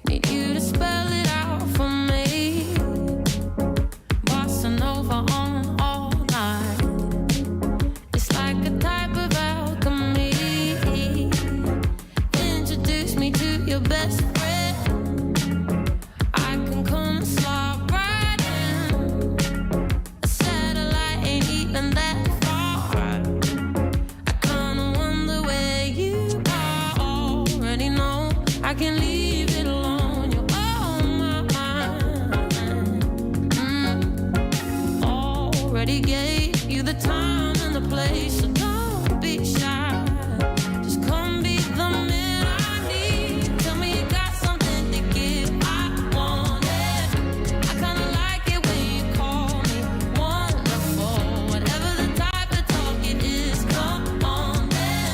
Need you to spell it out for me. Bossing over on all night. It's like a type of alchemy. Introduce me to your best friend. I can come and slide right in. A satellite ain't even that far. I kinda wonder where you are. Already know I can leave it alone. You're on my mind. Already gave you the time and the place, so don't be shy. Just come be the man I need. Tell me you got something to give. I want it. I kinda like it when you call me wonderful. Whatever the type of talk it is, come on then.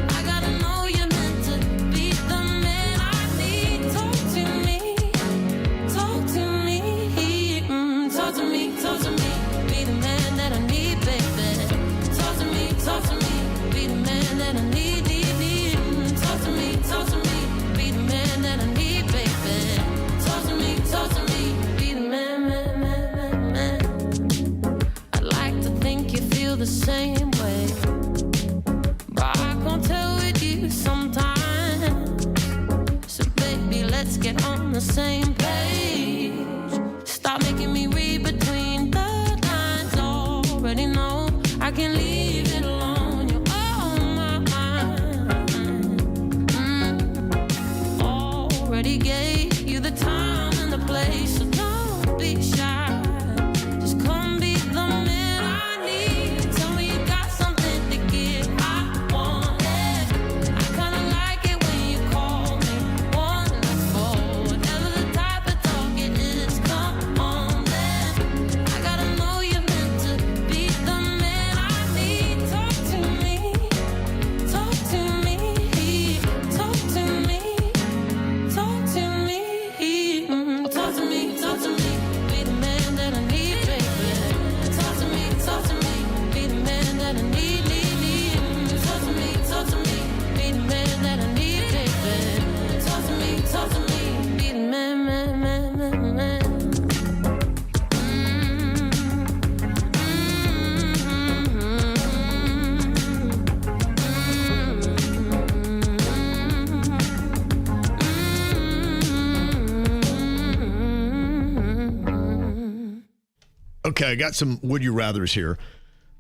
I gotta know you're meant to be the man I need. Talk to me, talk to me. Talk to me, talk to me. Be the man that I need, baby. Talk to me, be the man that I need. Talk to me, be the man that I need, baby. Talk to me, be the man. I'd like to think you feel the same way, but I can't tell with you sometimes. So baby, let's get on the same page. Stop making me read between the lines. Already know I can leave it alone. You're on my mind. Already gave you the time and the place, so don't be shy. Just come be the man I need. Tell me you got something to give. I want it. I kinda like it when you call me wonderful. Whatever the type of talk it is, come on then. I gotta know you're meant to be the man I need. Talk to me, talk to me, talk to me, talk to me. Talk to me, talk to me. Be the man that I need, baby. Talk to me, be the man that I need. Talk to me, be the man that I need, baby. Talk to me, be the man. Okay, I got some Would You Rathers here.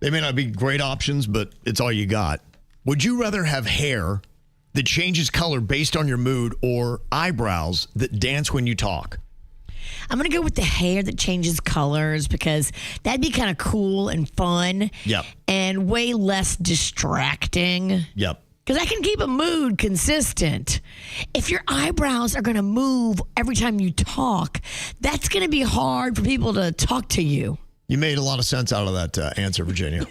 They may not be great options, but it's all you got. Would you rather have hair that changes color based on your mood or eyebrows that dance when you talk? I'm going to go with the hair that changes colors because that'd be kind of cool and fun. Yep. And way less distracting. Yep. Because I can keep a mood consistent. If your eyebrows are going to move every time you talk, that's going to be hard for people to talk to you. You made a lot of sense out of that answer, Virginia.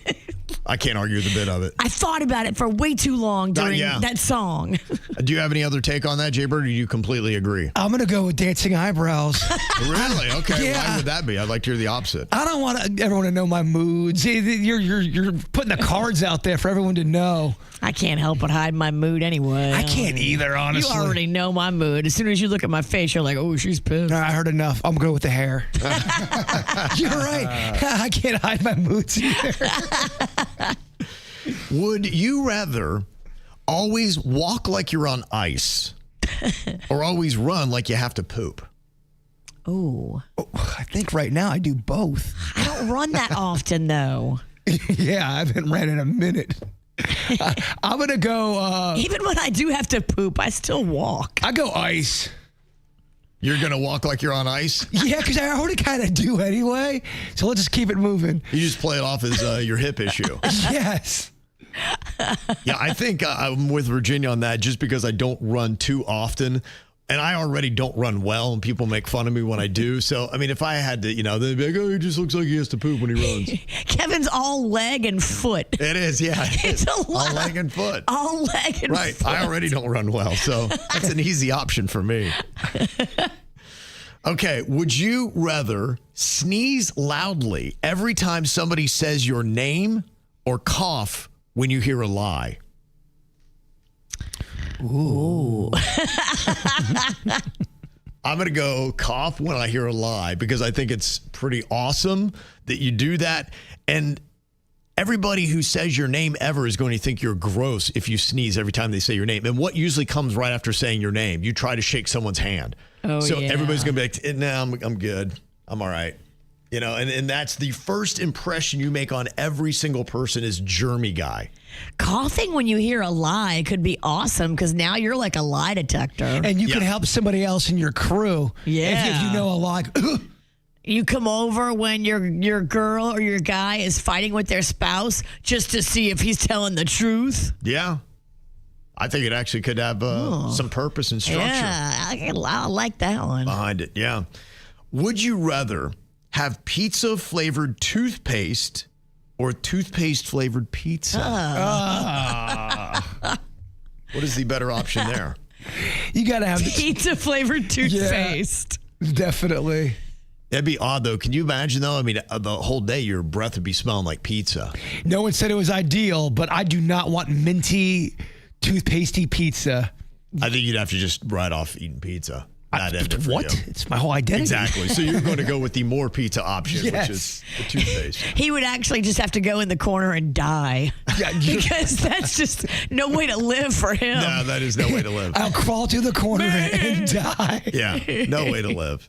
I can't argue with a bit of it. I thought about it for way too long during that song. Do you have any other take on that, Jaybird, or do you completely agree? I'm going to go with dancing eyebrows. Really? Okay. Yeah. Why would that be? I'd like to hear the opposite. I don't want everyone to know my moods. You're putting the cards out there for everyone to know. I can't help but hide my mood anyway. I can't either, honestly. You already know my mood. As soon as you look at my face, you're like, oh, she's pissed. No, I heard enough. I'm good with the hair. You're right. I can't hide my moods either. Would you rather always walk like you're on ice or always run like you have to poop? Ooh. I think right now I do both. I don't run that often, though. Yeah, I haven't ran in a minute. I'm going to go... Even when I do have to poop, I still walk. I go ice. You're going to walk like you're on ice? Yeah, because I already kind of do anyway. So let's just keep it moving. You just play it off as your hip issue. Yes. Yeah, I think I'm with Virginia on that just because I don't run too often. And I already don't run well, and people make fun of me when I do. So, I mean, if I had to, they'd be like, oh, he just looks like he has to poop when he runs. Kevin's all leg and foot. It is, yeah. It's a lot. All leg and foot. All leg and right. foot. I already don't run well, so that's an easy option for me. Okay, would you rather sneeze loudly every time somebody says your name or cough when you hear a lie? Ooh. I'm going to go cough when I hear a lie because I think it's pretty awesome that you do that. And everybody who says your name ever is going to think you're gross if you sneeze every time they say your name. And what usually comes right after saying your name? You try to shake someone's hand. Oh, so yeah. everybody's going to be like, no, I'm good. I'm all right. And that's the first impression you make on every single person is germy guy. Coughing when you hear a lie could be awesome because now you're like a lie detector. And you can help somebody else in your crew. Yeah. If you know a lie. You come over when your girl or your guy is fighting with their spouse just to see if he's telling the truth. Yeah. I think it actually could have some purpose and structure. Yeah, I like that one. Behind it, yeah. Would you rather have pizza-flavored toothpaste or toothpaste-flavored pizza? What is the better option there? You got to have pizza-flavored toothpaste. Yeah, definitely. That'd be odd, though. Can you imagine, though? I mean, the whole day, your breath would be smelling like pizza. No one said it was ideal, but I do not want minty, toothpastey pizza. I think you'd have to just ride off eating pizza. What? It's my whole identity. Exactly. So you're going to go with the more pizza option, Yes. which is the toothpaste. He would actually just have to go in the corner and die. Yeah, because that's just no way to live for him. No, that is no way to live. I'll crawl to the corner and die. Yeah, no way to live.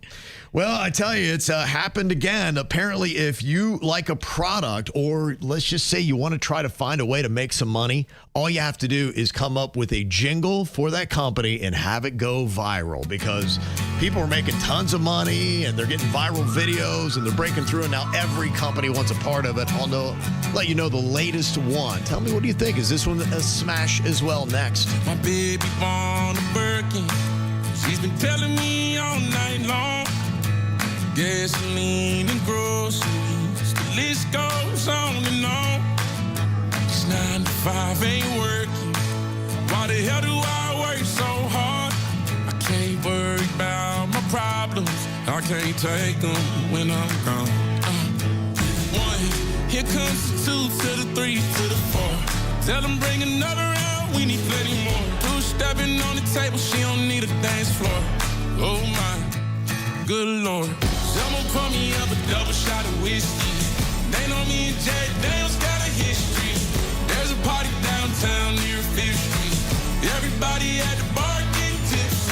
Well, I tell you, it's happened again. Apparently, if you like a product, or let's just say you want to try to find a way to make some money, all you have to do is come up with a jingle for that company and have it go viral, because people are making tons of money and they're getting viral videos and they're breaking through, and now every company wants a part of it. I'll let you know the latest one. Tell me, what do you think? Is this one a smash as well? Next. My baby born a Birkin. She's been telling me all night long. Gasoline and groceries, the list goes on and on. This 9 to 5 ain't working. Why the hell do I work so hard? I can't worry about my problems. I can't take them when I'm gone. 1, here comes the 2 to the 3 to the 4. Tell them bring another round, we need plenty more. 2 stepping on the table, she don't need a dance floor. Oh my, good Lord. Someone pour me up a double shot of whiskey. They know me and Jack Daniels got a history. There's a party downtown near 5th Street. Everybody at the bar getting tipsy.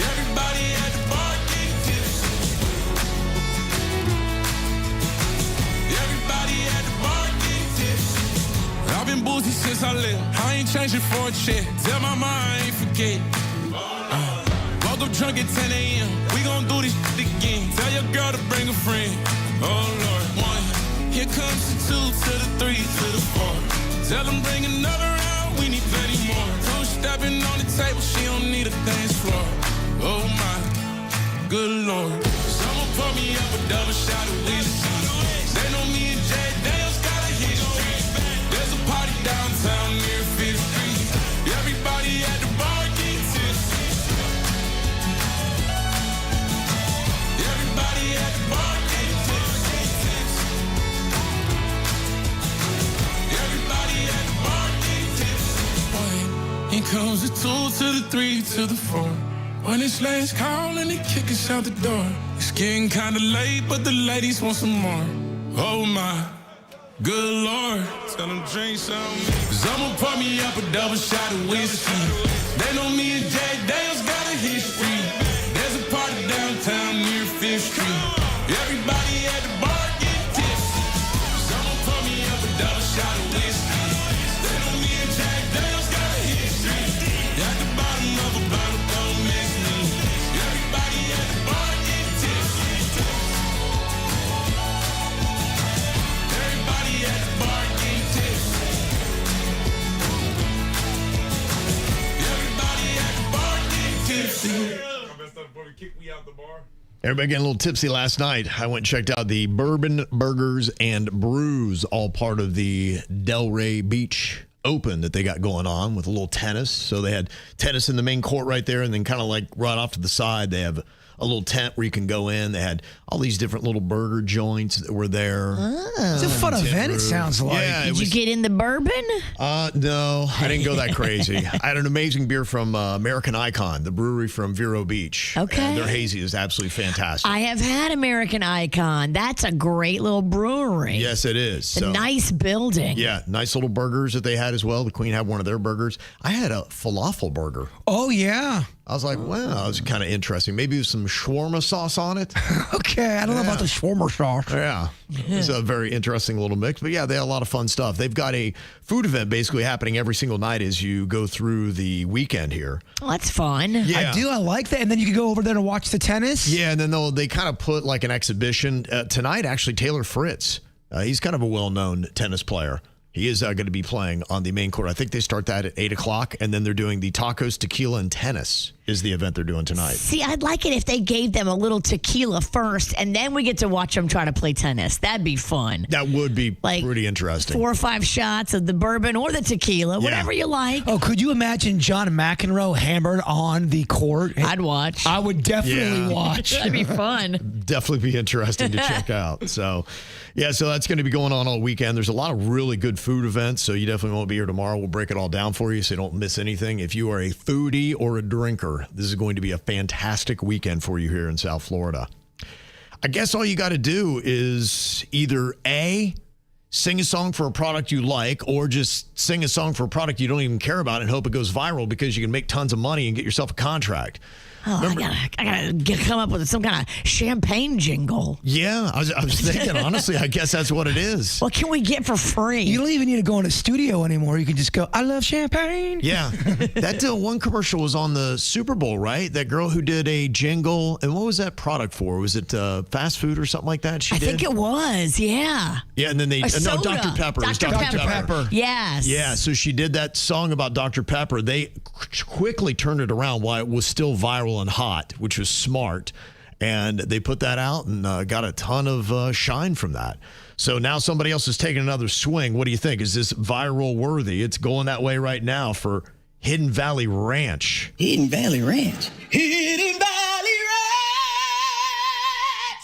Everybody at the bar getting tipsy. Everybody at the bar getting tipsy. I've been boozy since I left. I ain't changing for a check. Tell my mom I ain't forget. Woke up drunk at 10 a.m. We gon' do this shit again. Tell your girl to bring a friend. Oh, Lord. 1, here comes the 2 to the 3 to the 4. Tell them bring another round. We need plenty more. 2 stepping on the table. She don't need a dance floor. Oh, my. Good Lord. Someone pour me up a double shot of whiskey. They know me and Jack Daniels got a history. There's a party downtown near 5th Street. Everybody at the bar getting tipsy. Everybody at the bar getting tipsy. Everybody at the bar getting tipsy. 1, here comes the 2 to the 3 to the 4. When it's last call and they kick us out the door. It's getting kinda late, but the ladies want some more. Oh my, good Lord. Tell them drink some. Someone pour me up a double shot of whiskey. They know me and Jack Daniels got a history. There's a party downtown near 5th Street. Everybody at the bar getting tipsy. Someone pour Everybody getting a little tipsy last night. I went and checked out the Bourbon Burgers and Brews, all part of the Delray Beach Open that they got going on with a little tennis. So they had tennis in the main court right there, and then kind of like right off to the side, they have a little tent where you can go in. They had all these different little burger joints that were there. It's a fun event, it sounds like. Yeah, Did you get in the bourbon? No, I didn't go that crazy. I had an amazing beer from American Icon, the brewery from Vero Beach. Okay. And their hazy is absolutely fantastic. I have had American Icon. That's a great little brewery. Yes, it is. It's a nice building. Yeah, nice little burgers that they had as well. The Queen had one of their burgers. I had a falafel burger. Oh, yeah. I was like, wow, that was kind of interesting. Maybe with some shawarma sauce on it. Okay, I don't know about the shawarma sauce. Yeah, it's a very interesting little mix. But yeah, they had a lot of fun stuff. They've got a food event basically happening every single night as you go through the weekend here. Oh, that's fun. Yeah. I like that. And then you can go over there to watch the tennis. Yeah, and then they kind of put like an exhibition. Tonight, actually, Taylor Fritz. He's kind of a well-known tennis player. He is going to be playing on the main court. I think they start that at 8 o'clock, and then they're doing the tacos, tequila, and tennis is the event they're doing tonight. See, I'd like it if they gave them a little tequila first, and then we get to watch them try to play tennis. That'd be fun. That would be pretty interesting. 4 or 5 shots of the bourbon or the tequila, whatever you like. Oh, could you imagine John McEnroe hammered on the court? I'd watch. I would definitely watch. That'd be fun. Definitely be interesting to check out. So that's going to be going on all weekend. There's a lot of really good food events, so you definitely won't be here tomorrow. We'll break it all down for you so you don't miss anything. If you are a foodie or a drinker, this is going to be a fantastic weekend for you here in South Florida. I guess all you got to do is either A, sing a song for a product you like, or just sing a song for a product you don't even care about and hope it goes viral because you can make tons of money and get yourself a contract. Oh, I gotta come up with some kind of champagne jingle. Yeah, I was thinking, honestly, I guess that's what it is. What can we get for free? You don't even need to go in a studio anymore. You can just go, I love champagne. Yeah. That one commercial was on the Super Bowl, right? That girl who did a jingle. And what was that product for? Was it fast food or something like that I think it was, yeah. Yeah, and then they... No, Dr. Pepper. Dr. Pepper. Yes. Yeah, so she did that song about Dr. Pepper. They quickly turned it around while it was still viral and hot, which was smart. And they put that out and got a ton of shine from that. So now somebody else is taking another swing. What do you think? Is this viral worthy? It's going that way right now for Hidden Valley Ranch. Hidden Valley Ranch. Hidden Valley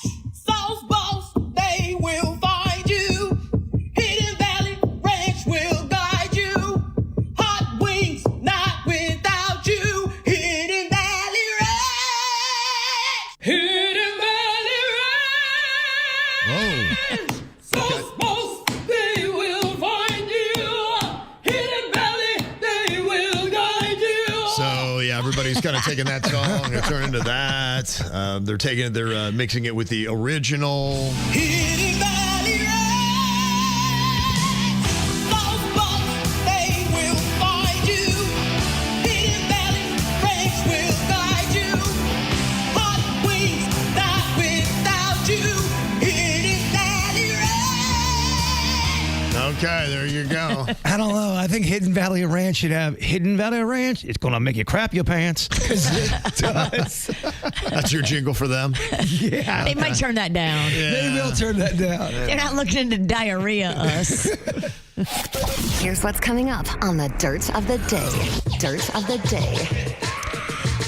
Ranch. Sauce Boss, they will find you. Hidden Valley Ranch will guide you. Hot wings, not without you. Hidden Valley Ranch. Hidden Valley Ranch. Whoa. Sauce Boss, they will find you. Hidden Valley, they will guide you. So yeah, everybody's kind of taking that song and turning to that. They're mixing it with the original. Hidden Valley Ranch. Sauce Boss, they will find you. Hidden Valley Ranch will guide you. Hot wings, not without you. Hidden Valley Ranch. Okay, there you go. I don't know. I think Hidden Valley Ranch should have Hidden Valley Ranch. It's going to make you crap your pants. 'Cause it does. That's your jingle for them? Yeah. They might turn that down. Yeah. They will turn that down. They're not looking into diarrhea us. Here's what's coming up on the Dirt of the Day. Dirt of the Day.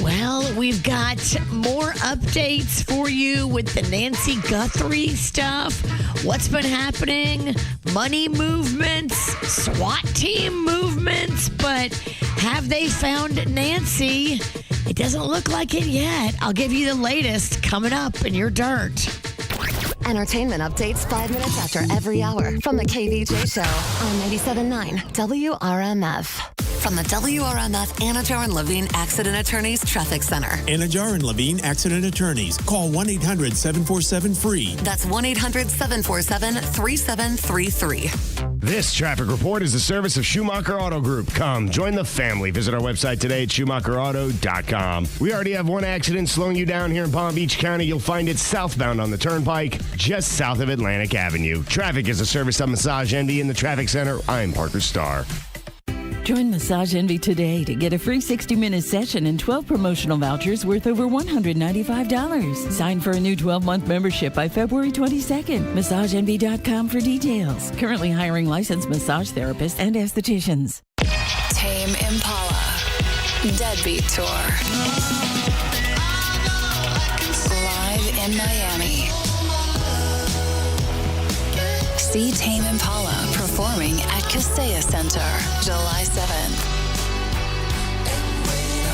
Well, we've got more updates for you with the Nancy Guthrie stuff. What's been happening? Money movements, SWAT team movements, but have they found Nancy? It doesn't look like it yet. I'll give you the latest coming up in your dirt. Entertainment updates 5 minutes after every hour from the KVJ Show on 97.9 WRMF. From the WRMF Anajar and Levine Accident Attorneys Traffic Center. Anajar and Levine Accident Attorneys. Call 1-800-747-FREE. That's 1-800-747-3733. This traffic report is the service of Schumacher Auto Group. Come, join the family. Visit our website today at SchumacherAuto.com. We already have one accident slowing you down here in Palm Beach County. You'll find it southbound on the Turnpike, just south of Atlantic Avenue. Traffic is a service of Massage Envy in the Traffic Center. I'm Parker Starr. Join Massage Envy today to get a free 60-minute session and 12 promotional vouchers worth over $195. Sign for a new 12-month membership by February 22nd. MassageEnvy.com for details. Currently hiring licensed massage therapists and estheticians. Tame Impala Deadbeat Tour. Live in Miami. See Tame Impala performing at Kaseya Center July 7th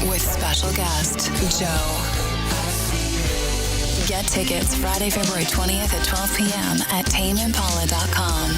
with special guest Joe. Get tickets Friday, February 20th at 12 p.m. at tameimpala.com.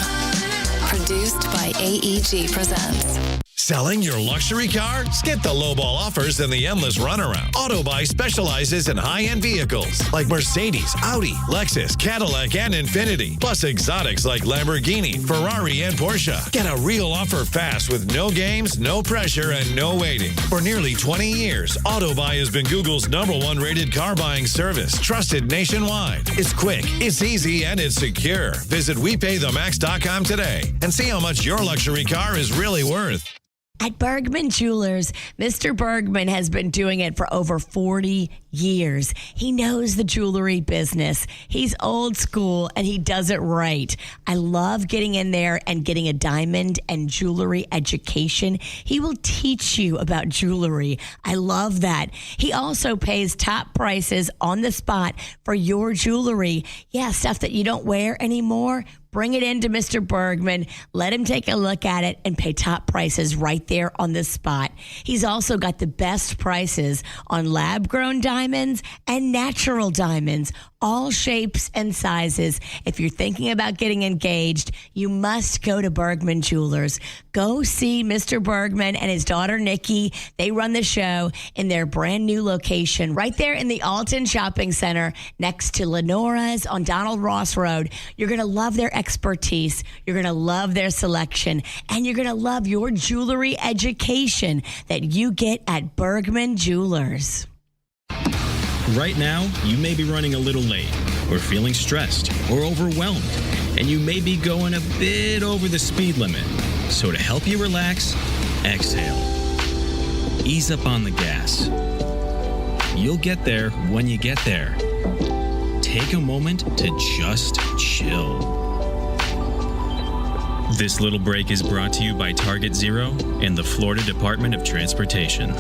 Produced by AEG Presents. Selling your luxury car? Skip the lowball offers and the endless runaround. AutoBuy specializes in high-end vehicles like Mercedes, Audi, Lexus, Cadillac, and Infiniti. Plus exotics like Lamborghini, Ferrari, and Porsche. Get a real offer fast with no games, no pressure, and no waiting. For nearly 20 years, AutoBuy has been Google's #1 rated car buying service, trusted nationwide. It's quick, it's easy, and it's secure. Visit WePayTheMax.com today and see how much your luxury car is really worth. At Bergman Jewelers, Mr. Bergman has been doing it for over 40 years. He knows the jewelry business. He's old school and he does it right. I love getting in there and getting a diamond and jewelry education. He will teach you about jewelry. I love that. He also pays top prices on the spot for your jewelry. Yeah, stuff that you don't wear anymore. Bring it into Mr. Bergman, let him take a look at it, and pay top prices right there on the spot. He's also got the best prices on lab-grown diamonds and natural diamonds, all shapes and sizes. If you're thinking about getting engaged, you must go to Bergman Jewelers. Go see Mr. Bergman and his daughter, Nikki. They run the show in their brand new location right there in the Alton Shopping Center next to Lenora's on Donald Ross Road. You're going to love their expertise. You're going to love their selection. And you're going to love your jewelry education that you get at Bergman Jewelers. Right now, you may be running a little late, or feeling stressed, or overwhelmed, and you may be going a bit over the speed limit. So to help you relax, exhale. Ease up on the gas. You'll get there when you get there. Take a moment to just chill. This little break is brought to you by Target Zero and the Florida Department of Transportation.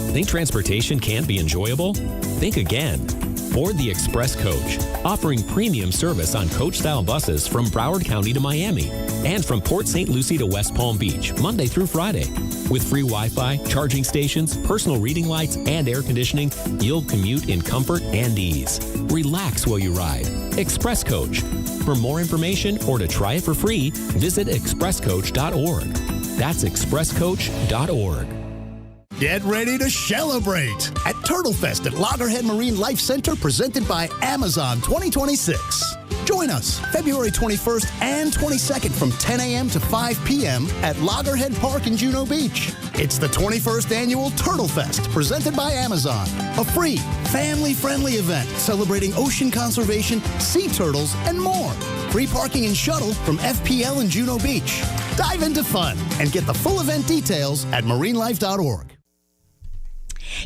Think transportation can't be enjoyable? Think again. Board the Express Coach, offering premium service on coach-style buses from Broward County to Miami and from Port St. Lucie to West Palm Beach, Monday through Friday. With free Wi-Fi, charging stations, personal reading lights, and air conditioning, you'll commute in comfort and ease. Relax while you ride. Express Coach. For more information or to try it for free, visit expresscoach.org. That's expresscoach.org. Get ready to celebrate at Turtle Fest at Loggerhead Marine Life Center, presented by Amazon 2026. Join us February 21st and 22nd from 10 a.m. to 5 p.m. at Loggerhead Park in Juno Beach. It's the 21st annual Turtle Fest, presented by Amazon, a free, family-friendly event celebrating ocean conservation, sea turtles, and more. Free parking and shuttle from FPL in Juno Beach. Dive into fun and get the full event details at marinelife.org.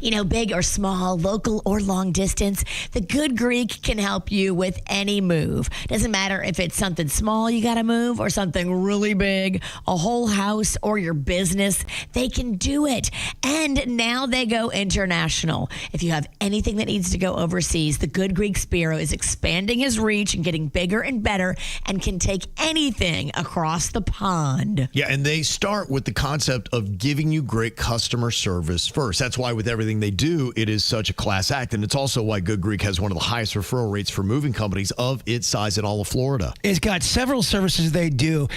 You know, big or small, local or long distance, the Good Greek can help you with any move. Doesn't matter if it's something small you got to move or something really big, a whole house or your business, they can do it. And now they go international. If you have anything that needs to go overseas, the Good Greek Spiro is expanding his reach and getting bigger and better and can take anything across the pond. Yeah, and they start with the concept of giving you great customer service first. That's why with everything they do, it is such a class act. And it's also why Good Greek has one of the highest referral rates for moving companies of its size in all of Florida. It's got several services they do.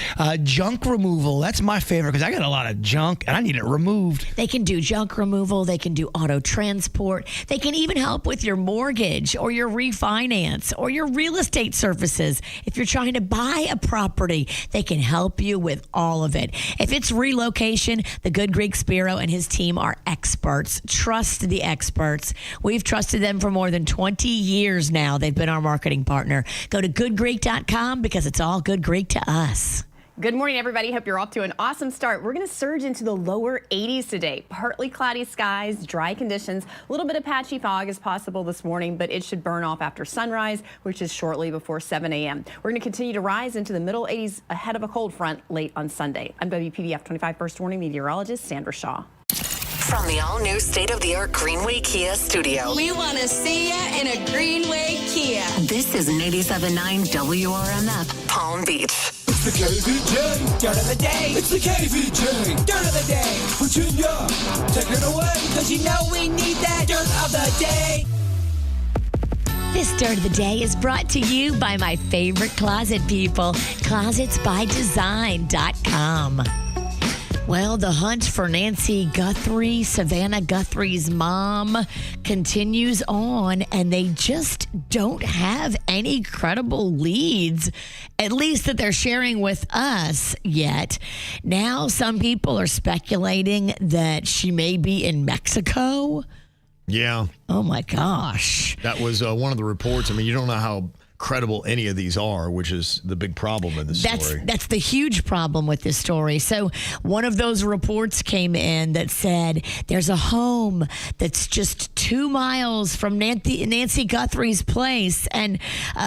Junk removal, that's my favorite because I got a lot of junk and I need it removed. They can do junk removal. They can do auto transport. They can even help with your mortgage or your refinance or your real estate services. If you're trying to buy a property, they can help you with all of it. If it's relocation, the Good Greek Spiro and his team are experts. Trust the experts. We've trusted them for more than 20 years now. They've been our marketing partner. Go to goodgreek.com because it's all Good Greek to us. Good morning, everybody. Hope you're off to an awesome start. We're going to surge into the lower 80s today. Partly cloudy skies, dry conditions, a little bit of patchy fog is possible this morning, but it should burn off after sunrise, which is shortly before 7 a.m. We're going to continue to rise into the middle 80s ahead of a cold front late on Sunday. I'm WPBF 25 First Warning meteorologist Sandra Shaw. From the all-new state-of-the-art Greenway Kia studio. We want to see ya in a Greenway Kia. This is 97.9 WRMF, Palm Beach. It's the KVJ Dirt of the Day. It's the KVJ Dirt of the Day. Virginia, take it away, because you know we need that Dirt of the Day. This Dirt of the Day is brought to you by my favorite closet people, closetsbydesign.com. Well, the hunt for Nancy Guthrie, Savannah Guthrie's mom, continues on, and they just don't have any credible leads, at least that they're sharing with us yet. Now, some people are speculating that she may be in Mexico. Yeah. Oh, my gosh. That was one of the reports. I mean, you don't know how credible any of these are, which is the big problem in this story. That's the huge problem with this story. So one of those reports came in that said there's a home that's just 2 miles from Nancy Guthrie's place, and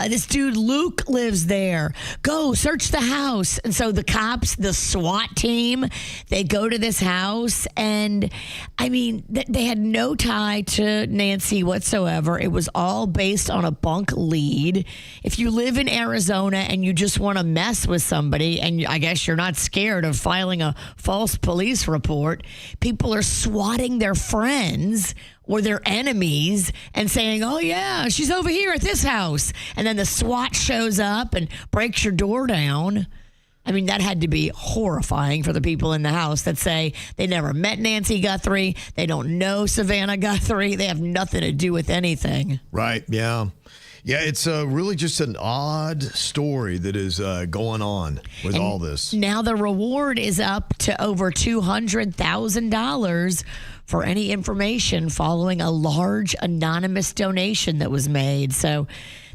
this dude Luke lives there. Go search the house. And so the cops, the SWAT team, they go to this house, and I mean, they had no tie to Nancy whatsoever. It was all based on a bunk lead. If you live in Arizona and you just want to mess with somebody, and I guess you're not scared of filing a false police report, people are swatting their friends or their enemies and saying, oh, yeah, she's over here at this house. And then the SWAT shows up and breaks your door down. I mean, that had to be horrifying for the people in the house that say they never met Nancy Guthrie. They don't know Savannah Guthrie. They have nothing to do with anything. Right, yeah. Yeah, it's really just an odd story that is going on with all this. Now the reward is up to over $200,000 for any information following a large anonymous donation that was made. So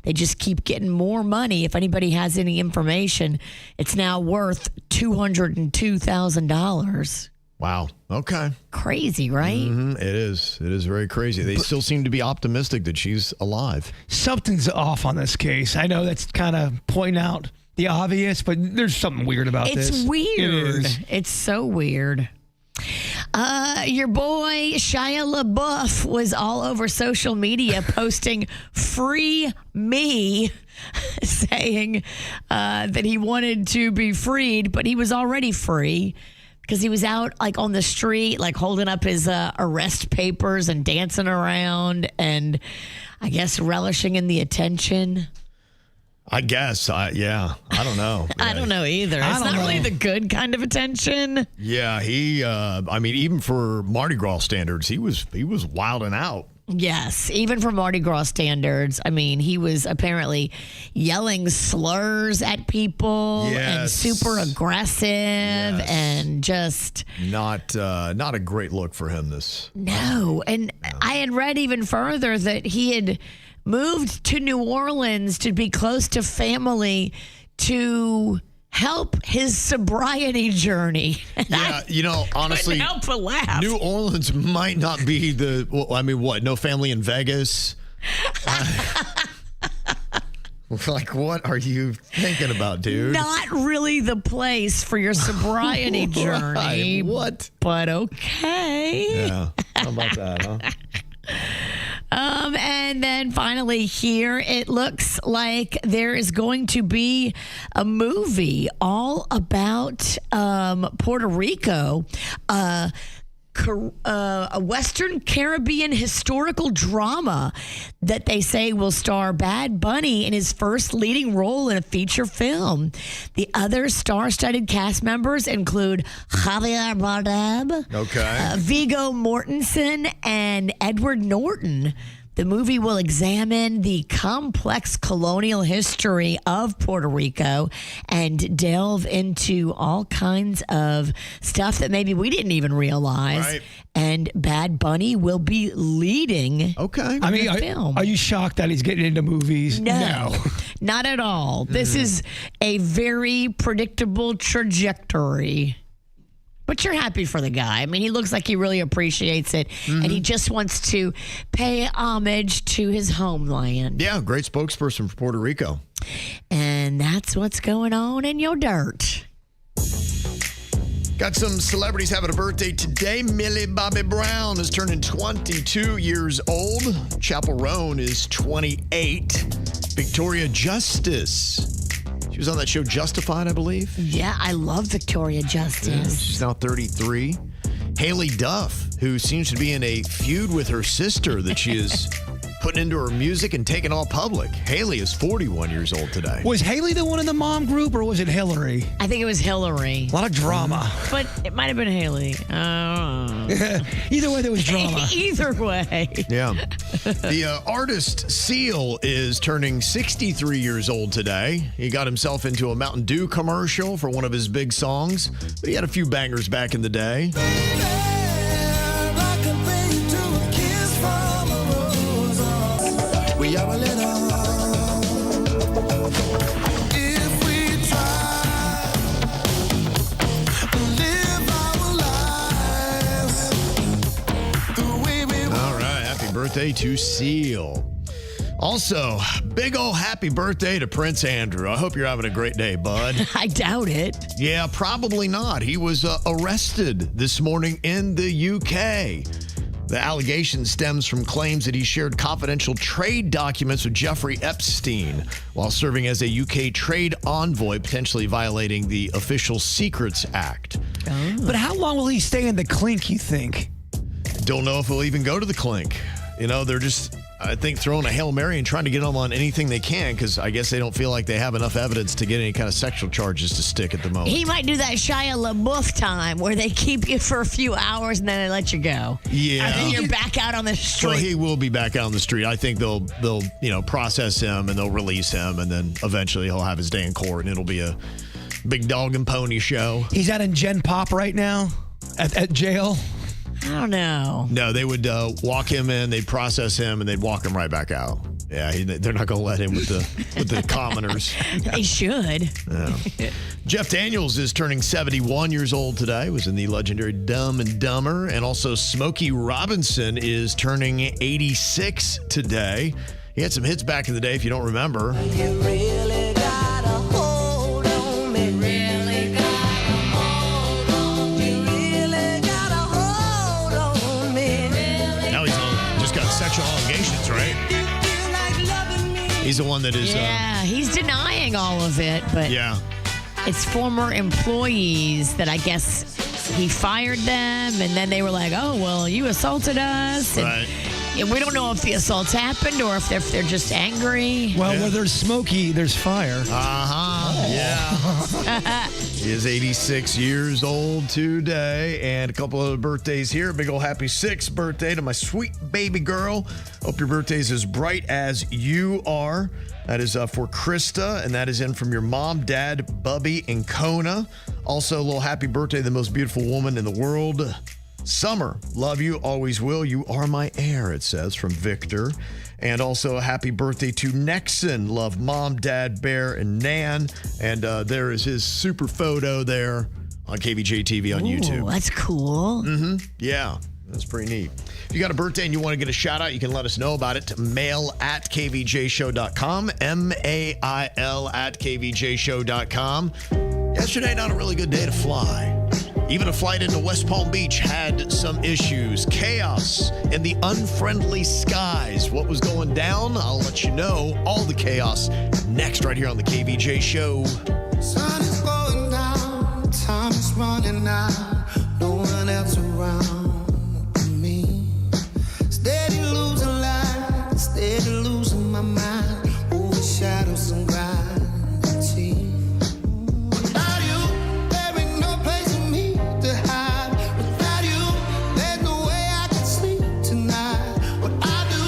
they just keep getting more money. If anybody has any information, it's now worth $202,000. Wow. Okay. Crazy, right? Mm-hmm. It is. It is very crazy. They still seem to be optimistic that she's alive. Something's off on this case. I know that's kind of pointing out the obvious, but there's something weird about this. It's weird. It's so weird. Your boy Shia LaBeouf was all over social media posting "free me," saying that he wanted to be freed, but he was already free because he was out like on the street, like holding up his arrest papers and dancing around, and I guess relishing in the attention. I guess. Yeah. I don't know. I don't know either. It's not really the good kind of attention. Yeah. He, I mean, even for Mardi Gras standards, he was wilding out. Yes. Even for Mardi Gras standards. I mean, he was apparently yelling slurs at people and super aggressive and just not a great look for him. No. And I had read even further that he had moved to New Orleans to be close to family to help his sobriety journey. Yeah, honestly, couldn't help but laugh. New Orleans might not be no family in Vegas? Like, what are you thinking about, dude? Not really the place for your sobriety journey. What? But okay. Yeah. How about that, huh? And then finally here, it looks like there is going to be a movie all about Puerto Rico, a Western Caribbean historical drama that they say will star Bad Bunny in his first leading role in a feature film. The other star-studded cast members include Javier Bardem, Viggo Mortensen, and Edward Norton. The movie will examine the complex colonial history of Puerto Rico and delve into all kinds of stuff that maybe we didn't even realize. Right. And Bad Bunny will be leading I mean, the film. Are you shocked that he's getting into movies? No. Not at all. This is a very predictable trajectory. But you're happy for the guy. I mean, he looks like he really appreciates it, and he just wants to pay homage to his homeland. Yeah, great spokesperson for Puerto Rico. And that's what's going on in your dirt. Got some celebrities having a birthday today. Millie Bobby Brown is turning 22 years old. Chappell Roan is 28. Victoria Justice. She was on that show Justified, I believe. Yeah, I love Victoria Justice. Yeah, she's now 33. Haley Duff, who seems to be in a feud with her sister that she is putting into her music and taking all public. Haley is 41 years old today. Was Haley the one in the mom group, or was it Hillary? I think it was Hillary. A lot of drama. But it might have been Haley. Either way, there was drama. Either way. Yeah. The artist Seal is turning 63 years old today. He got himself into a Mountain Dew commercial for one of his big songs, but he had a few bangers back in the day. We are a little. If we try to live our lives the way we want. All right. Happy birthday to Seal. Also, big ol' happy birthday to Prince Andrew. I hope you're having a great day, bud. I doubt it. Yeah, probably not. He was arrested this morning in the UK. The allegation stems from claims that he shared confidential trade documents with Jeffrey Epstein while serving as a UK trade envoy, potentially violating the Official Secrets Act. Oh. But how long will he stay in the clink, you think? Don't know if he'll even go to the clink. You know, they're just, I think, throwing a Hail Mary and trying to get him on anything they can because I guess they don't feel like they have enough evidence to get any kind of sexual charges to stick at the moment. He might do that Shia LaBeouf time where they keep you for a few hours and then they let you go. Yeah. And then you're back out on the street. Well, he will be back out on the street. I think they'll process him and they'll release him, and then eventually he'll have his day in court and it'll be a big dog and pony show. He's out in Gen Pop right now at jail. I don't know. No, they would walk him in, they'd process him, and they'd walk him right back out. Yeah, they're not going to let him with the commoners. They should. Yeah. Jeff Daniels is turning 71 years old today. Was in the legendary Dumb and Dumber. And also Smokey Robinson is turning 86 today. He had some hits back in the day, if you don't remember. You really got a hold on me. Really got a hold on me. Really got a hold on me. Now he's just got sexual allegations, right? He's the one that is... Yeah, he's denying all of it, but yeah. It's former employees that I guess he fired them, and then they were like, oh, well, you assaulted us. And Right. we don't know if the assaults happened or if they're just angry. Well, where there's Smokey, there's fire. Yeah. He is 86 years old today, and a couple of birthdays here. Big old happy 6th birthday to my sweet baby girl. Hope your birthday's as bright as you are. That is for Krista, and that is in from your mom, dad, Bubby, and Kona. Also, a little happy birthday to the most beautiful woman in the world, Summer. Love you, always will. You are my heir, it says, from Victor. And also a happy birthday to Nexon. Love mom, dad, Bear, and Nan. And there is his super photo there on KVJ TV on YouTube. That's cool. Mm-hmm. Yeah, that's pretty neat. If you got a birthday and you want to get a shout out, you can let us know about it. mail@kvjshow.com. mail@kvjshow.com. Yesterday, not a really good day to fly. Even a flight into West Palm Beach had some issues. Chaos in the unfriendly skies. What was going down? I'll let you know. All the chaos next right here on the KVJ Show. Sun is going down, time is running out, no one else around me. Steady losing light, steady losing my mind, over shadows and gravity. Without you, there ain't no place for me to hide. Without you, there's no way I can sleep tonight. What I do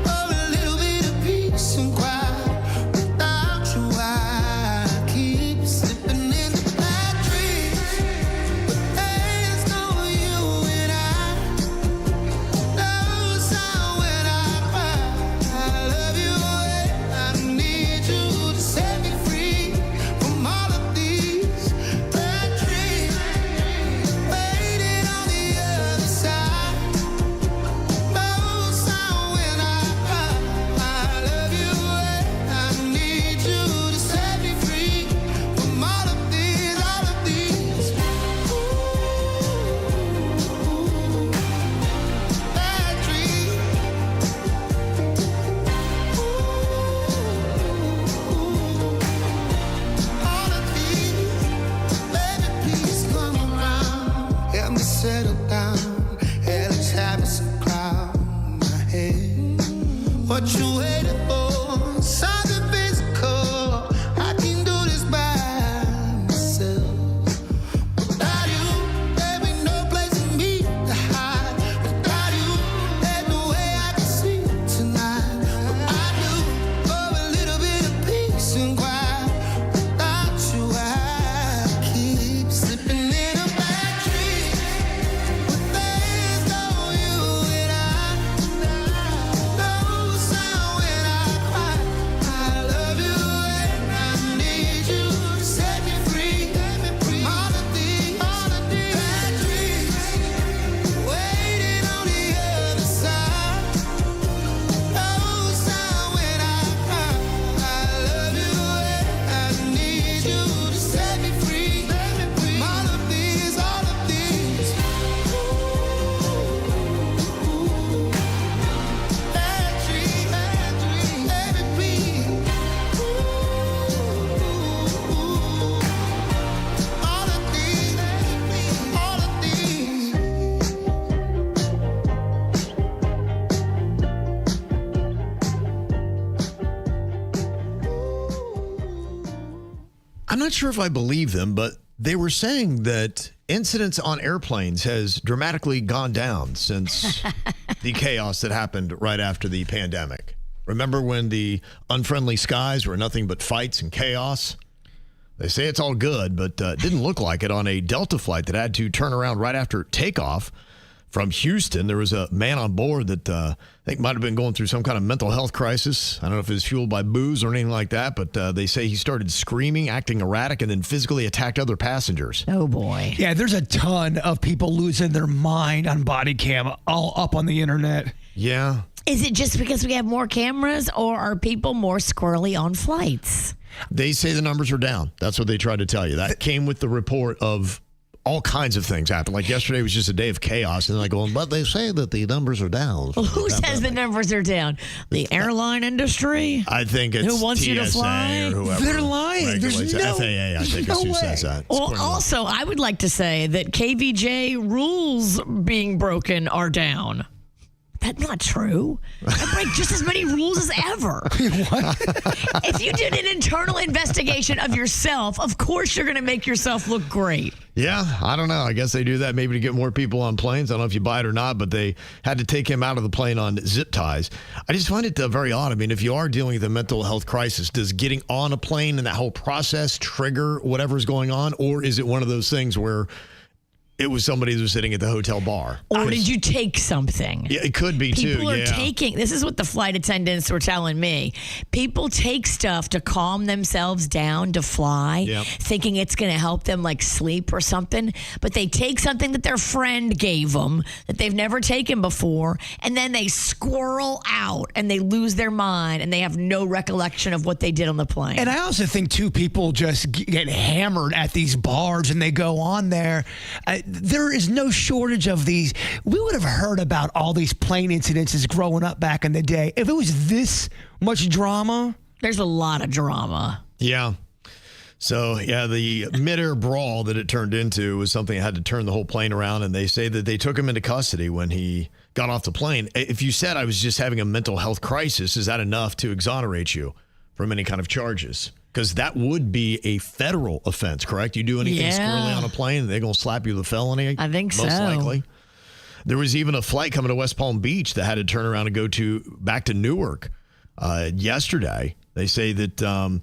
for a little bit of peace and quiet. Without you, I keep slipping into bad dreams. But there's no you and I. No sound when I cry. I love you and I need you waiting for something physical. I can do this by myself. Without you, there ain't no place for me to hide. Without you, there's no way I can sleep tonight. But I do for a little bit of peace and quiet. Without you, I keep slipping in a bad dream. But there's no you and I. No sound when I cry. I love you and I need you to set me free. All of these bad dreams waiting on the other side. No sound when I cry. I love you and I need you to set me free. All of these bad dreams, let it be. All of these. I'm not sure if I believe them, but they were saying that incidents on airplanes has dramatically gone down since the chaos that happened right after the pandemic. Remember when the unfriendly skies were nothing but fights and chaos? They say it's all good, but it didn't look like it on a Delta flight that had to turn around right after takeoff from Houston. There was a man on board that I think might have been going through some kind of mental health crisis. I don't know if it was fueled by booze or anything like that, but they say he started screaming, acting erratic, and then physically attacked other passengers. Oh, boy. Yeah, there's a ton of people losing their mind on body cam all up on the internet. Yeah. Is it just because we have more cameras, or are people more squirrely on flights? They say the numbers are down. That's what they tried to tell you. That came with the report of all kinds of things happened. Like yesterday was just a day of chaos, and they're like going, but they say that the numbers are down. Well, who says the numbers are down? The airline industry? I think it's Who wants TSA you to fly? or whoever. They're lying. There's regulates it. no- FAA, I think, no is who way. says that. It's Well, according to- also, I would like to say that KVJ rules being broken are down. That's not true. I break just as many rules as ever. If you did an internal investigation of yourself, of course you're going to make yourself look great. Yeah, I don't know. I guess they do that maybe to get more people on planes. I don't know if you buy it or not, but they had to take him out of the plane on zip ties. I just find it very odd. I mean, if you are dealing with a mental health crisis, does getting on a plane and that whole process trigger whatever's going on? Or is it one of those things where it was somebody who was sitting at the hotel bar? Or did you take something? Yeah, it could be too. People are yeah. taking, this is what the flight attendants were telling me. People take stuff to calm themselves down to fly, thinking it's going to help them like sleep or something. But they take something that their friend gave them that they've never taken before, and then they squirrel out and they lose their mind and they have no recollection of what they did on the plane. And I also think, too, people just get hammered at these bars and they go on there. There is no shortage of these. We would have heard about all these plane incidences growing up back in the day. If it was this much drama. There's a lot of drama. Yeah. So, yeah, the mid-air brawl that it turned into was something that had to turn the whole plane around, and they say that they took him into custody when he got off the plane. If you said I was just having a mental health crisis, is that enough to exonerate you from any kind of charges? Because that would be a federal offense, correct? You do anything squirrely on a plane, they're going to slap you with a felony? I think most so. likely. There was even a flight coming to West Palm Beach that had to turn around and go back to Newark yesterday. They say that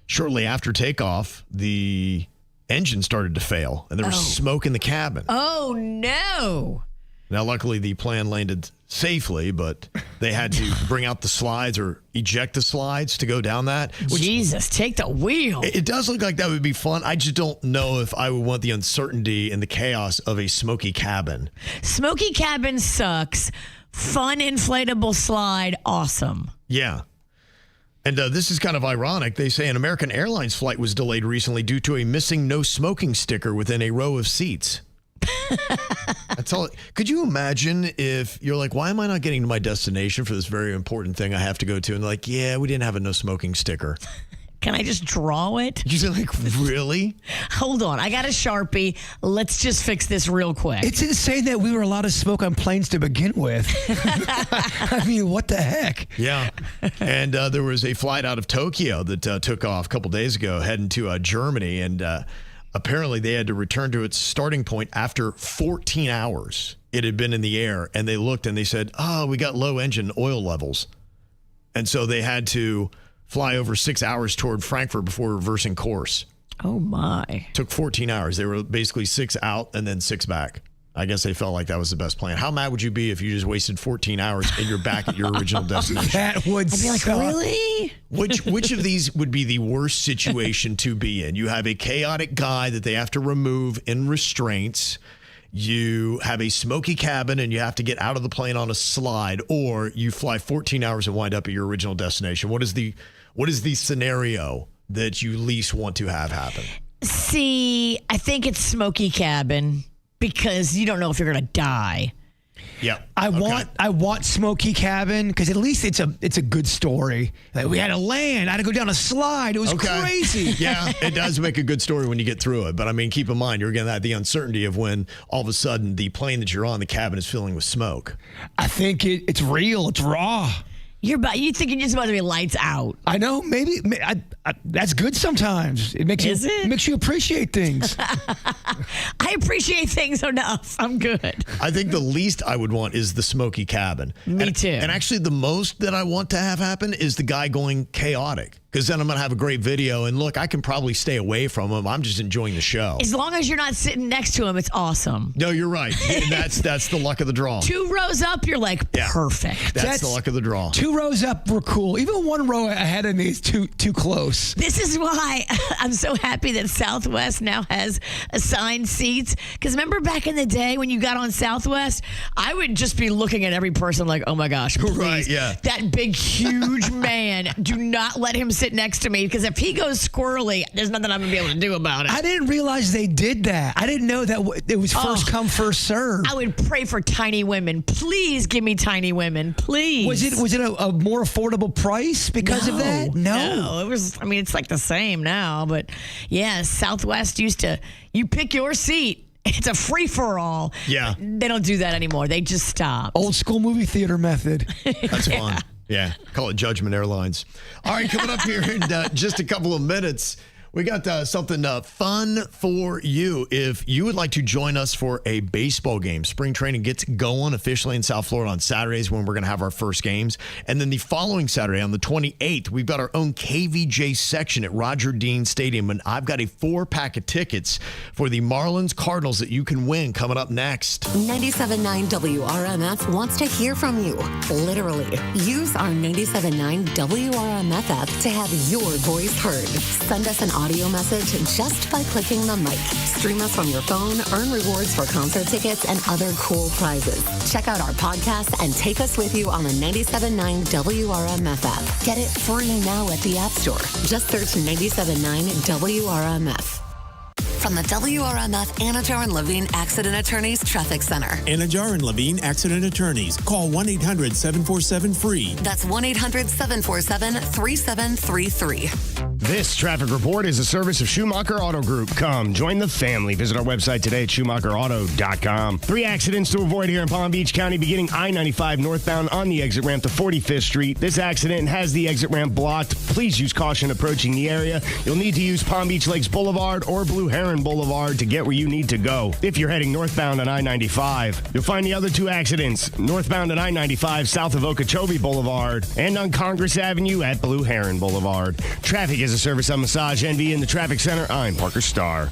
shortly after takeoff, the engine started to fail, and there was smoke in the cabin. Oh, no. Now, luckily, the plane landed safely, but they had to bring out the slides or eject the slides to go down that. Jesus, take the wheel. It does look like that would be fun. I just don't know if I would want the uncertainty and the chaos of a smoky cabin. Smoky cabin sucks. Fun inflatable slide, awesome. Yeah. And this is kind of ironic. They say an American Airlines flight was delayed recently due to a missing no smoking sticker within a row of seats. That's all. Could you imagine if you're like, why am I not getting to my destination for this very important thing I have to go to? And they're like, yeah, we didn't have a no smoking sticker. Can I just draw it? You're like, really? Hold on. I got a Sharpie. Let's just fix this real quick. It's insane that we were allowed to smoke on planes to begin with. I mean, what the heck? Yeah. And there was a flight out of Tokyo that took off a couple days ago heading to Germany. And apparently they had to return to its starting point after 14 hours. It had been in the air. And they looked and they said, we got low engine oil levels. And so they had to fly over 6 hours toward Frankfurt before reversing course. Oh, my. Took 14 hours. They were basically 6 out and then 6 back. I guess they felt like that was the best plan. How mad would you be if you just wasted 14 hours and you're back at your original destination? That would I'd be like, suck. really? Which of these would be the worst situation to be in? You have a chaotic guy that they have to remove in restraints. You have a smoky cabin and you have to get out of the plane on a slide, or you fly 14 hours and wind up at your original destination. What is the scenario that you least want to have happen? See, I think it's smoky cabin because you don't know if you're going to die. Yeah. I want smoky cabin because at least it's a good story. Like, we had to land. I had to go down a slide. It was crazy. Yeah, it does make a good story when you get through it. But I mean, keep in mind, you're going to have the uncertainty of when all of a sudden the plane that you're on, the cabin is filling with smoke. I think it's real. It's raw. You think you're just about to be lights out. I know. Maybe that's good sometimes. It makes you appreciate things. I appreciate things enough. I'm good. I think the least I would want is the smoky cabin. Me too. And actually, the most that I want to have happen is the guy going chaotic. Because then I'm going to have a great video. And look, I can probably stay away from him. I'm just enjoying the show. As long as you're not sitting next to him, it's awesome. No, you're right. That's the luck of the draw. 2 rows up, you're like, perfect. That's the luck of the draw. 2 rows up were cool. Even 1 row ahead of me is too close. This is why I'm so happy that Southwest now has assigned seats. Because remember back in the day when you got on Southwest, I would just be looking at every person like, oh my gosh, please. Right, yeah. That big, huge man, do not let him sit next to me, because if he goes squirrely, there's nothing I'm going to be able to do about it. I didn't realize they did that. I didn't know that it was first come, first serve. I would pray for tiny women. Please give me tiny women. Please. Was it a more affordable price because of that? No, it was, I mean, it's like the same now, but yeah, Southwest used to, you pick your seat. It's a free-for-all. Yeah. They don't do that anymore. They just stop. Old school movie theater method. That's fun. Yeah, call it Judgment Airlines. All right, coming up here in just a couple of minutes, we got something fun for you. If you would like to join us for a baseball game, spring training gets going officially in South Florida on Saturdays when we're going to have our first games. And then the following Saturday on the 28th, we've got our own KVJ section at Roger Dean Stadium. And I've got a 4-pack of tickets for the Marlins Cardinals that you can win coming up next. 97.9 WRMF wants to hear from you. Literally. Use our 97.9 WRMF app to have your voice heard. Send us an audio message just by clicking the mic. Stream us from your phone, earn rewards for concert tickets and other cool prizes. Check out our podcast and take us with you on the 97.9 WRMF app. Get it free now at the App Store. Just search 97.9 WRMF. From the WRMF Anajar and Levine Accident Attorneys Traffic Center. Anajar and Levine Accident Attorneys. Call 1-800-747-FREE. That's 1-800-747-3733. This traffic report is a service of Schumacher Auto Group. Come, join the family. Visit our website today at SchumacherAuto.com. 3 accidents to avoid here in Palm Beach County, beginning I-95 northbound on the exit ramp to 45th Street. This accident has the exit ramp blocked. Please use caution approaching the area. You'll need to use Palm Beach Lakes Boulevard or Blue Heron Boulevard to get where you need to go. If you're heading northbound on I-95, you'll find the other 2 accidents northbound on I-95 south of Okeechobee Boulevard and on Congress Avenue at Blue Heron Boulevard. Traffic is a service on Massage Envy in the Traffic Center. I'm Parker Starr.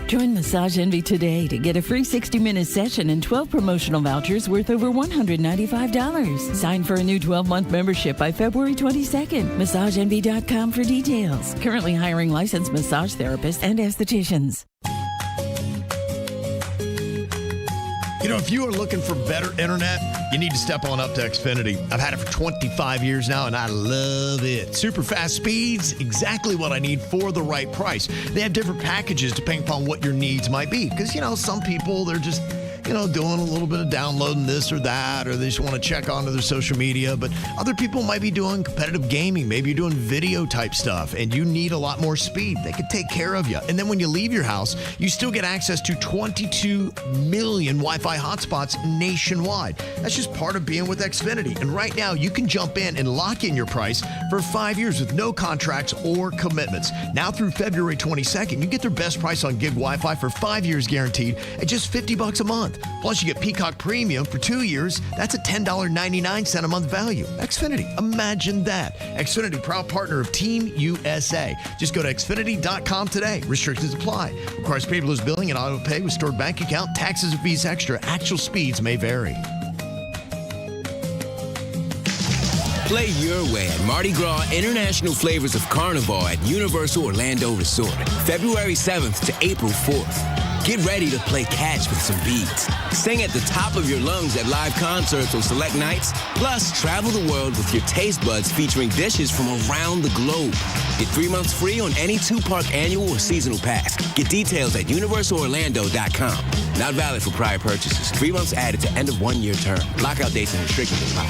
Join Massage Envy today to get a free 60-minute session and 12 promotional vouchers worth over $195. Sign for a new 12-month membership by February 22nd. MassageEnvy.com for details. Currently hiring licensed massage therapists and estheticians. You know, if you are looking for better internet, you need to step on up to Xfinity. I've had it for 25 years now, and I love it. Super fast speeds, exactly what I need for the right price. They have different packages depending upon what your needs might be. Because, you know, some people, they're just doing a little bit of downloading this or that, or they just want to check onto their social media. But other people might be doing competitive gaming. Maybe you're doing video type stuff and you need a lot more speed. They could take care of you. And then when you leave your house, you still get access to 22 million Wi-Fi hotspots nationwide. That's just part of being with Xfinity. And right now, you can jump in and lock in your price for 5 years with no contracts or commitments. Now through February 22nd, you get their best price on gig Wi-Fi for 5 years guaranteed at just $50 a month. Plus, you get Peacock Premium for 2 years. That's a $10.99 a month value. Xfinity, imagine that. Xfinity, proud partner of Team USA. Just go to Xfinity.com today. Restrictions apply. Requires paperless billing and auto pay with stored bank account. Taxes and fees extra. Actual speeds may vary. Play your way at Mardi Gras International Flavors of Carnival at Universal Orlando Resort, February 7th to April 4th. Get ready to play catch with some beats. Sing at the top of your lungs at live concerts on select nights. Plus, travel the world with your taste buds featuring dishes from around the globe. Get 3 months free on any 2-park annual or seasonal pass. Get details at universalorlando.com. Not valid for prior purchases. 3 months added to end of 1-year term. Lockout dates and restrictions apply.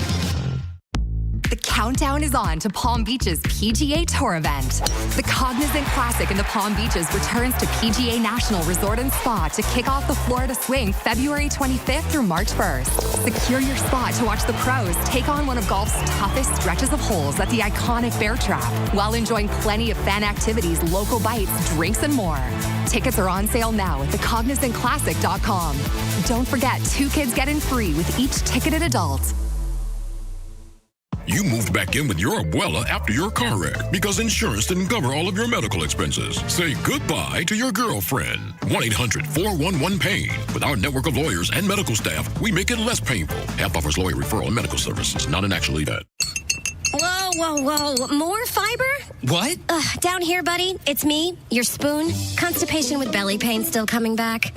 The countdown is on to Palm Beach's PGA Tour event. The Cognizant Classic in the Palm Beaches returns to PGA National Resort and Spa to kick off the Florida Swing February 25th through March 1st. Secure your spot to watch the pros take on one of golf's toughest stretches of holes at the iconic Bear Trap, while enjoying plenty of fan activities, local bites, drinks, and more. Tickets are on sale now at thecognizantclassic.com. Don't forget, 2 kids get in free with each ticketed adult. You moved back in with your abuela after your car wreck because insurance didn't cover all of your medical expenses. Say goodbye to your girlfriend. 1-800-411-PAIN. With our network of lawyers and medical staff, we make it less painful. HAP offers lawyer referral and medical services, not an actual event. Whoa. More fiber? What? Down here, buddy. It's me, your spoon. Constipation with belly pain still coming back?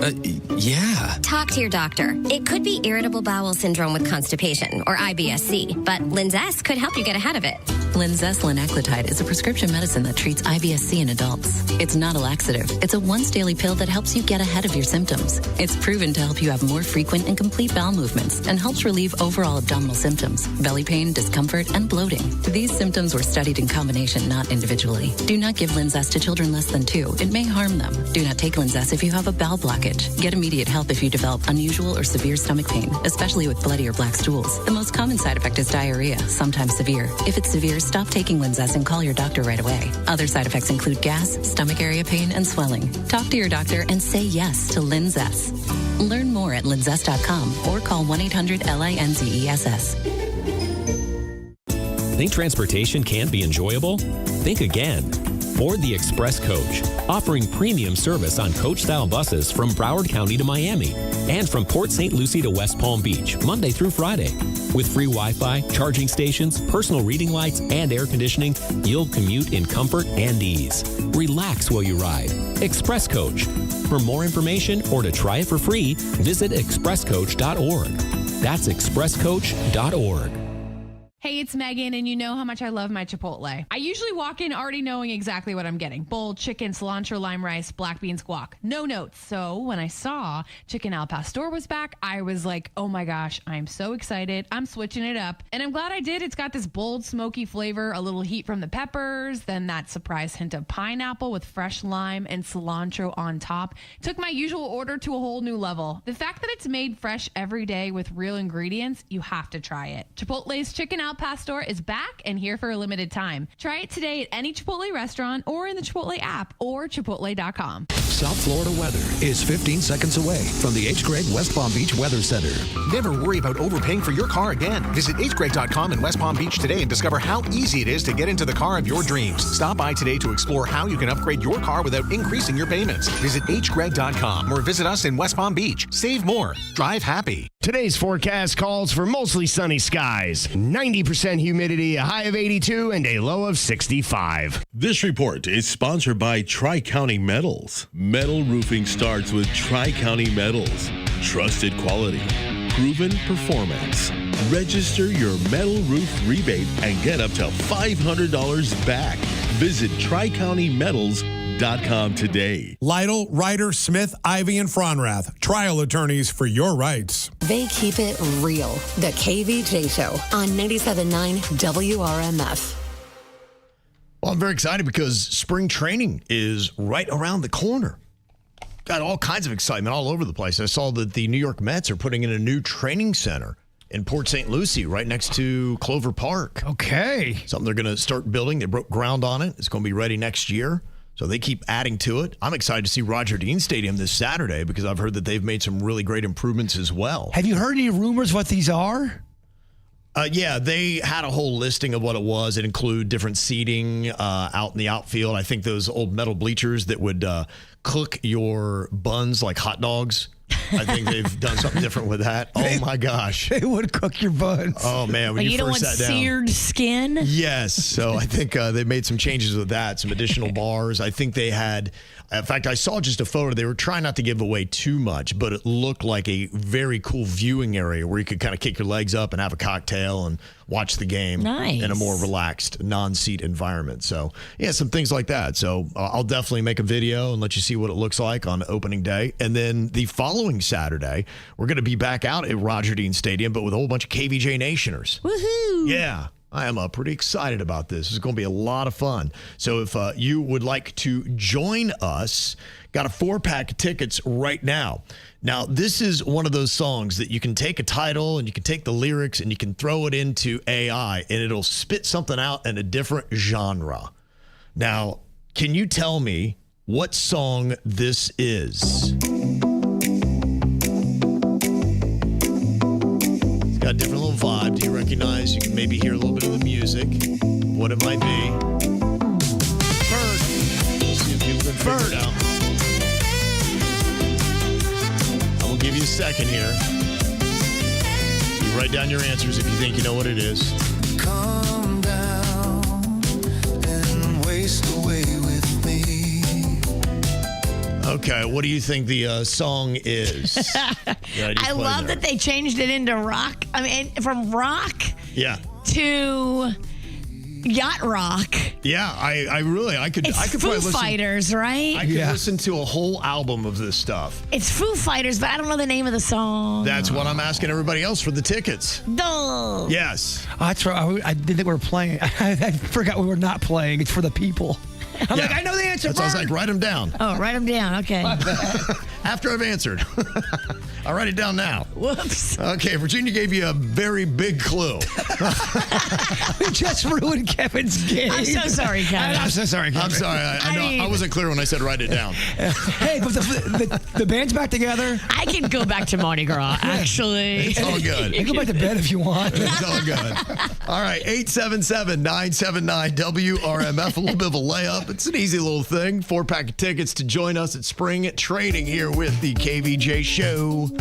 Yeah. Talk to your doctor. It could be irritable bowel syndrome with constipation, or IBS-C, but Linzess could help you get ahead of it. Linzess linaclotide is a prescription medicine that treats IBS-C in adults. It's not a laxative. It's a once-daily pill that helps you get ahead of your symptoms. It's proven to help you have more frequent and complete bowel movements and helps relieve overall abdominal symptoms, belly pain, discomfort, and bloating. These symptoms were studied in combination, not individually. Do not give Linzess to children less than 2. It may harm them. Do not take Linzess if you have a bowel blockage. Get immediate help if you develop unusual or severe stomach pain, especially with bloody or black stools. The most common side effect is diarrhea, sometimes severe. If it's severe, stop taking Linzess and call your doctor right away. Other side effects include gas, stomach area pain, and swelling. Talk to your doctor and say yes to Linzess. Learn more at linzess.com or call 1-800-LINZESS. Think transportation can't be enjoyable? Think again. Board the Express Coach, offering premium service on coach-style buses from Broward County to Miami and from Port St. Lucie to West Palm Beach, Monday through Friday. With free Wi-Fi, charging stations, personal reading lights, and air conditioning, you'll commute in comfort and ease. Relax while you ride. Express Coach. For more information or to try it for free, visit expresscoach.org. That's expresscoach.org. Hey, it's Megan, and you know how much I love my Chipotle. I usually walk in already knowing exactly what I'm getting. Bowl, chicken, cilantro, lime rice, black beans, guac. No notes. So when I saw Chicken Al Pastor was back, I was like, oh my gosh, I'm so excited. I'm switching it up. And I'm glad I did. It's got this bold, smoky flavor, a little heat from the peppers, then that surprise hint of pineapple with fresh lime and cilantro on top. Took my usual order to a whole new level. The fact that it's made fresh every day with real ingredients, you have to try it. Chipotle's Chicken Al Pastor is back and here for a limited time. Try it today at any Chipotle restaurant or in the Chipotle app or chipotle.com. South Florida weather is 15 seconds away from the H. Gregg West Palm Beach Weather Center. Never worry about overpaying for your car again. Visit hgregg.com in West Palm Beach today and discover how easy it is to get into the car of your dreams. Stop by today to explore how you can upgrade your car without increasing your payments. Visit hgregg.com or visit us in West Palm Beach. Save more. Drive happy. Today's forecast calls for mostly sunny skies, 90% humidity, a high of 82, and a low of 65. This report is sponsored by Tri-County Metals. Metal roofing starts with Tri-County Metals. Trusted quality, proven performance. Register your metal roof rebate and get up to $500 back. Visit TriCountyMetals.com. KVJShow.com today. Lytle, Ryder, Smith, Ivy, and Fronrath, trial attorneys for your rights. They keep it real. The KVJ Show on 97.9 WRMF. Well, I'm very excited because spring training is right around the corner. Got all kinds of excitement all over the place. I saw that the New York Mets are putting in a new training center in Port St. Lucie, right next to Clover Park. Okay. Something they're going to start building. They broke ground on it. It's going to be ready next year. So they keep adding to it. I'm excited to see Roger Dean Stadium this Saturday because I've heard that they've made some really great improvements as well. Have you heard any rumors what these are? Yeah, they had a whole listing of what it was. It included different seating out in the outfield. I think those old metal bleachers that would cook your buns like hot dogs. I think they've done something different with that. Oh, my gosh. They would cook your buns. Oh, man. When you don't first want sat down. seared skin? Yes. So I think they made some changes with that, some additional bars. I think they had, in fact, I saw just a photo. They were trying not to give away too much, but it looked like a very cool viewing area where you could kind of kick your legs up and have a cocktail and watch the game in a more relaxed, non-seat environment. So, yeah, some things like that. So I'll definitely make a video and let you see what it looks like on opening day. And then the following Saturday, we're going to be back out at Roger Dean Stadium, but with a whole bunch of KVJ Nationers. Woohoo! Yeah. I am pretty excited about this. It's going to be a lot of fun. So if you would like to join us, got a 4-pack of tickets right now. Now, this is one of those songs that you can take a title and you can take the lyrics and you can throw it into AI and it'll spit something out in a different genre. Now, can you tell me what song this is? Got a different little vibe. Do you recognize? You can maybe hear a little bit of the music. What it might be. Bird. Let's see if you can figure it out. I will give you a second here. You write down your answers if you think you know what it is. Calm down and waste away with me. Okay, what do you think the song is? I love that they changed it into rock. I mean, from rock to yacht rock. Yeah, I could It's probably Foo listen. Fighters, right? I could listen to a whole album of this stuff. It's Foo Fighters, but I don't know the name of the song. That's what I'm asking everybody else for the tickets. Duh. Yes. Oh, that's right. I didn't think we were playing. I forgot we were not playing. It's for the people. I'm like, I know the answer. That's why I was like, write them down. Oh, write them down. Okay. After I've answered. I'll write it down now. Whoops. Okay, Virginia gave you a very big clue. We just ruined Kevin's game. I'm so sorry, Kevin. I'm so sorry, Kevin. I'm sorry. I wasn't clear when I said write it down. Hey, but the band's back together. I can go back to Mardi Gras, actually. It's all good. You can go back to bed if you want. It's all good. All right, 877-979-WRMF. A little bit of a layup. It's an easy little thing. 4-pack of tickets to join us at spring training here with the KVJ Show. I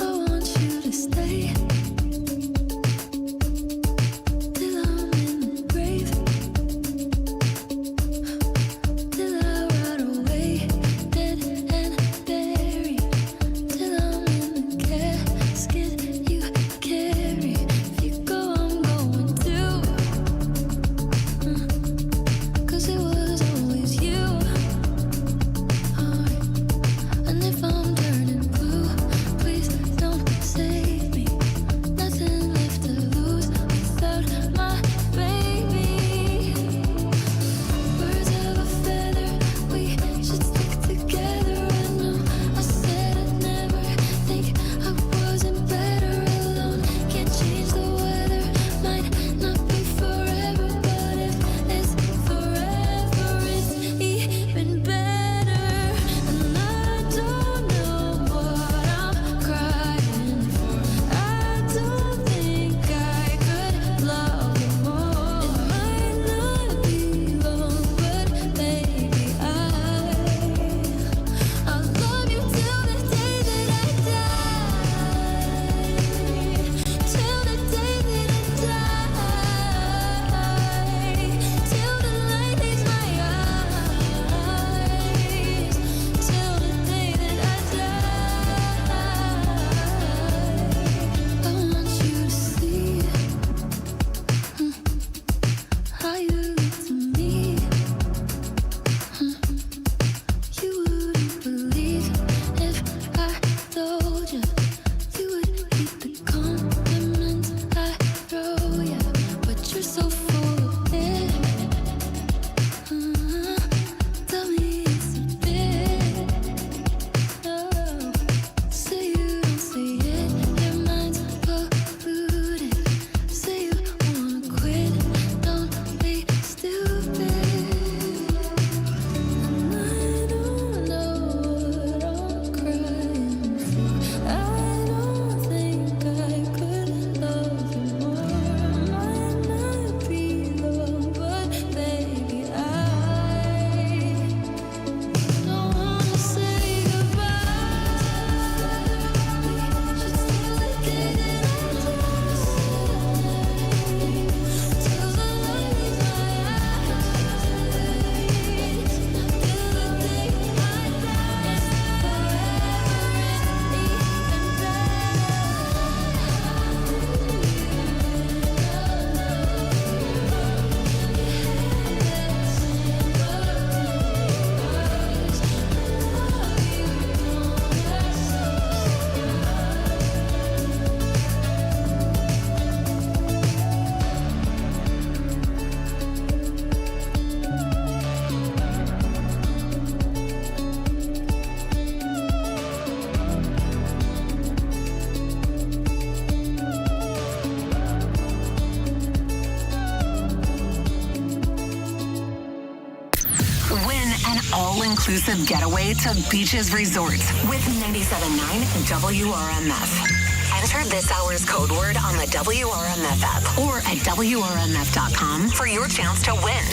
want you to stay till I'm in the grave, till I rot away, dead and buried, till I'm in the casket you carry. If you go, I'm going too, 'cause it was always you. And if I'm turning blue, all-inclusive getaway to Beaches Resorts with 97.9 WRMF. Enter this hour's code word on the WRMF app or at WRMF.com for your chance to win.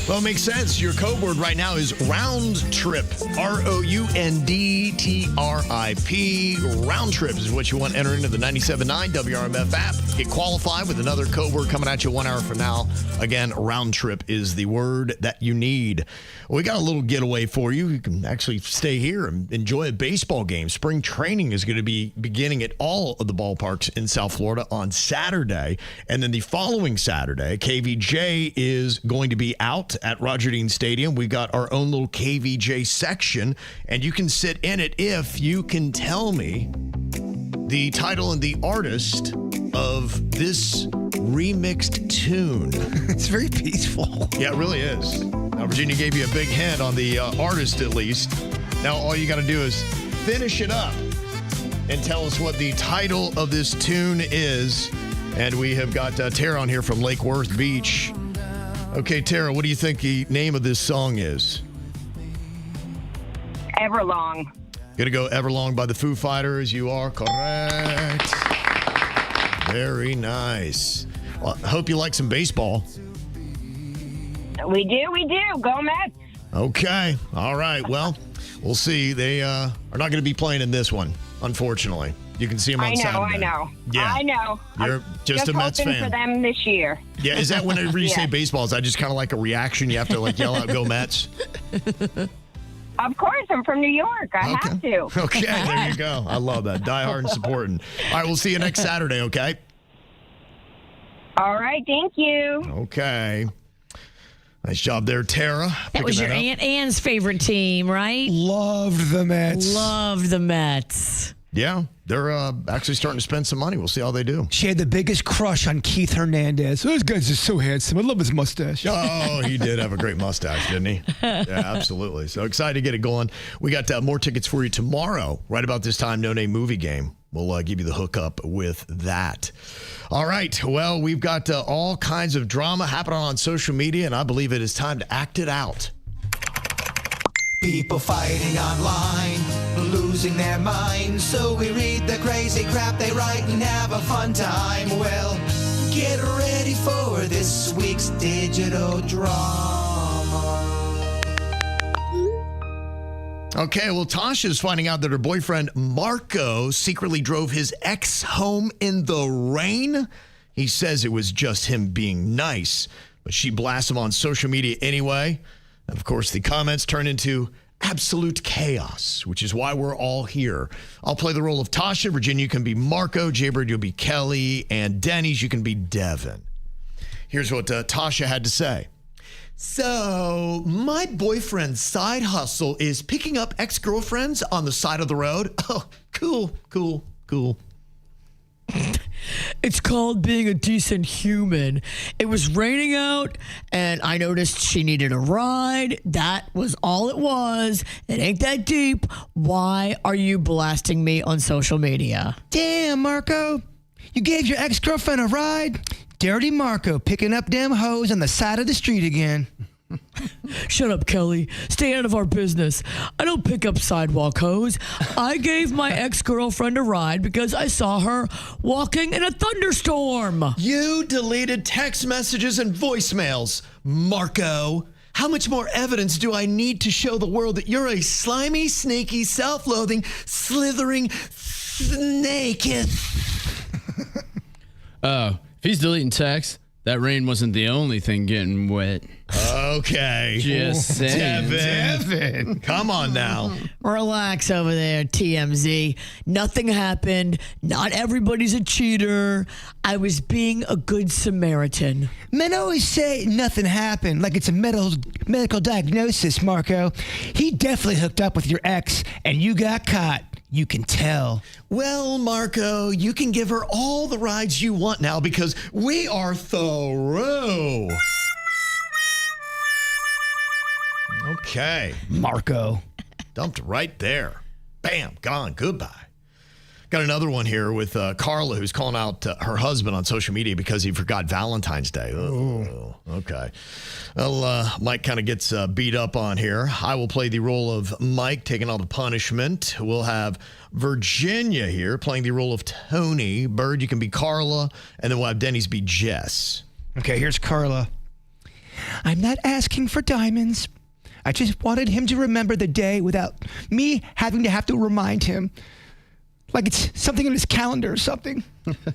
Well, it makes sense. Your code word right now is round trip. ROUNDTRIP. Round trip is what you want to enter into the 97.9 WRMF app. Get qualified with another code word coming at you 1 hour from now. Again, round trip is the word that you need. We got a little getaway for you. You can actually stay here and enjoy a baseball game. Spring training is going to be beginning at all of the ballparks in South Florida on Saturday. And then the following Saturday, KVJ is going to be out at Roger Dean Stadium. We've got our own little KVJ section, and you can sit in it if you can tell me the title and the artist of this remixed tune. It's very peaceful. Yeah, it really is. Now, Virginia gave you a big hint on the artist, at least. Now, all you got to do is finish it up and tell us what the title of this tune is. And we have got Tara on here from Lake Worth Beach. Okay, Tara, what do you think the name of this song is? Everlong. Gonna go Everlong by the Foo Fighters. You are correct. Very nice. Well, I hope you like some baseball. We do. Go Mets. Okay. All right. Well, we'll see. They are not going to be playing in this one, unfortunately. You can see them on Saturday. I know. Yeah. I know. You're I'm just a Mets hoping fan. for them this year. Yeah. Is that whenever you say Yeah. baseball? Is that just kind of like a reaction? You have to like yell out, "Go Mets"? Of course, I'm from New York. I have to. Okay. There you go. I love that. Die hard and supporting. All right. We'll see you next Saturday. Okay. All right. Thank you. Okay. Nice job there, Tara. That was your up. Aunt Ann's favorite team, right? Loved the Mets. Loved the Mets. Yeah, they're actually starting to spend some money. We'll see how they do. She had the biggest crush on Keith Hernandez. Those guys are so handsome. I love his mustache. Oh, he did have a great mustache, didn't he? Yeah, absolutely. So excited to get it going. We got more tickets for you tomorrow, right about this time, No Name Movie Game. We'll give you the hookup with that. All right. Well, we've got all kinds of drama happening on social media, and I believe it is time to act it out. People fighting online, losing their minds. So we read the crazy crap they write and have a fun time. Well, get ready for this week's digital drama. Okay, well, Tasha's finding out that her boyfriend, Marco, secretly drove his ex home in the rain. He says it was just him being nice, but she blasts him on social media anyway. And, of course, the comments turn into absolute chaos, which is why we're all here. I'll play the role of Tasha. Virginia, you can be Marco. Jaybird, you'll be Kelly. And Denny's, you can be Devin. Here's what Tasha had to say. So, my boyfriend's side hustle is picking up ex-girlfriends on the side of the road. Oh, cool. It's called being a decent human. It was raining out, and I noticed she needed a ride. That was all it was. It ain't that deep. Why are you blasting me on social media? Damn, Marco. You gave your ex-girlfriend a ride? Dirty Marco picking up damn hoes on the side of the street again. Shut up, Kelly. Stay out of our business. I don't pick up sidewalk hoes. I gave my ex-girlfriend a ride because I saw her walking in a thunderstorm. You deleted text messages and voicemails, Marco. How much more evidence do I need to show the world that you're a slimy, snaky, self-loathing, slithering snake? Oh, if he's deleting texts, that rain wasn't the only thing getting wet. Okay. Just saying. Devin. Come on now. Relax over there, TMZ. Nothing happened. Not everybody's a cheater. I was being a good Samaritan. Men always say nothing happened, like it's a medical diagnosis, Marco. He definitely hooked up with your ex, and you got caught. You can tell. Well, Marco, you can give her all the rides you want now because we are thorough. Okay. Marco. Dumped right there. Bam, gone, goodbye. Got another one here with Carla, who's calling out her husband on social media because he forgot Valentine's Day. Oh, okay. Well, Mike kind of gets beat up on here. I will play the role of Mike, taking all the punishment. We'll have Virginia here playing the role of Tony. Bird, you can be Carla, and then we'll have Denny's be Jess. Okay, here's Carla. I'm not asking for diamonds. I just wanted him to remember the day without me having to remind him. Like it's something in his calendar or something.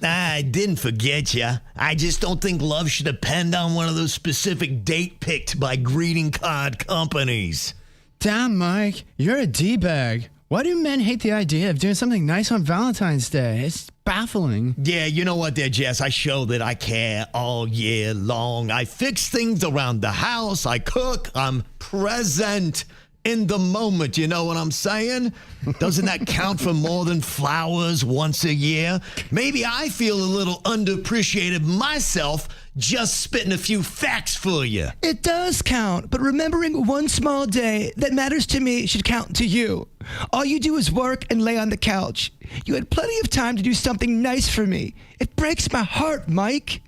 I didn't forget you. I just don't think love should depend on one of those specific date picked by greeting card companies. Damn, Mike, you're a D-bag. Why do men hate the idea of doing something nice on Valentine's Day? It's baffling. Yeah, you know what there, Jess? I show that I care all year long. I fix things around the house. I cook. I'm present in the moment. You know what I'm saying? Doesn't that count for more than flowers once a year? Maybe I feel a little underappreciated myself, just spitting a few facts for you. It does count, but remembering one small day that matters to me should count to you. All you do is work and lay on the couch. You had plenty of time to do something nice for me. It breaks my heart, Mike.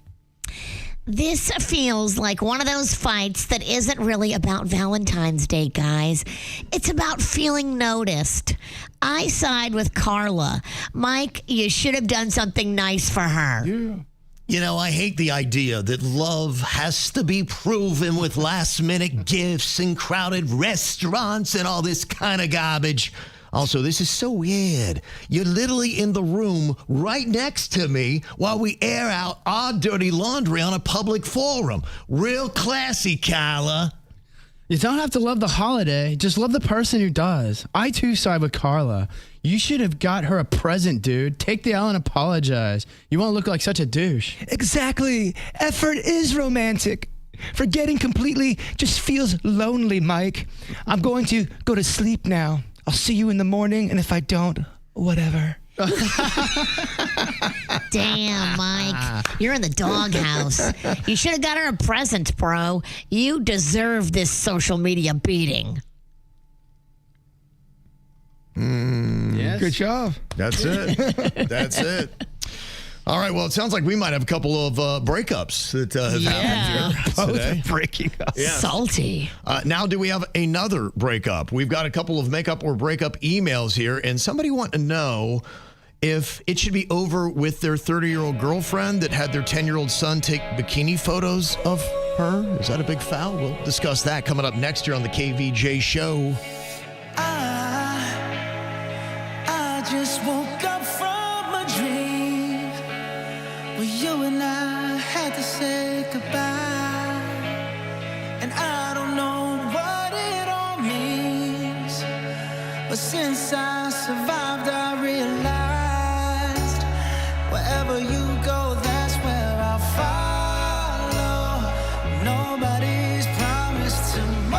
This feels like one of those fights that isn't really about Valentine's Day, guys. It's about feeling noticed. I side with Carla. Mike, you should have done something nice for her. Yeah. You know, I hate the idea that love has to be proven with last-minute gifts and crowded restaurants and all this kind of garbage. Also, this is so weird. You're literally in the room right next to me while we air out our dirty laundry on a public forum. Real classy, Carla. You don't have to love the holiday. Just love the person who does. I, too, side with Carla. You should have got her a present, dude. Take the L and apologize. You won't look like such a douche. Exactly. Effort is romantic. Forgetting completely just feels lonely, Mike. I'm going to go to sleep now. I'll see you in the morning, and if I don't, whatever. Damn, Mike. You're in the doghouse. You should have got her a present, bro. You deserve this social media beating. Yes. Good job. That's it. That's it. All right. Well, it sounds like we might have a couple of breakups that have happened here today. Both breaking up. Yeah. Salty. Now, do we have another breakup? We've got a couple of makeup or breakup emails here, and somebody wanted to know if it should be over with their 30-year-old girlfriend that had their 10-year-old son take bikini photos of her. Is that a big foul? We'll discuss that coming up next year on the KVJ Show. I just woke up from a dream where you and I had to say goodbye, and I don't know what it all means, but since I survived I realized wherever you go, that's where I'll follow. Nobody's promised tomorrow,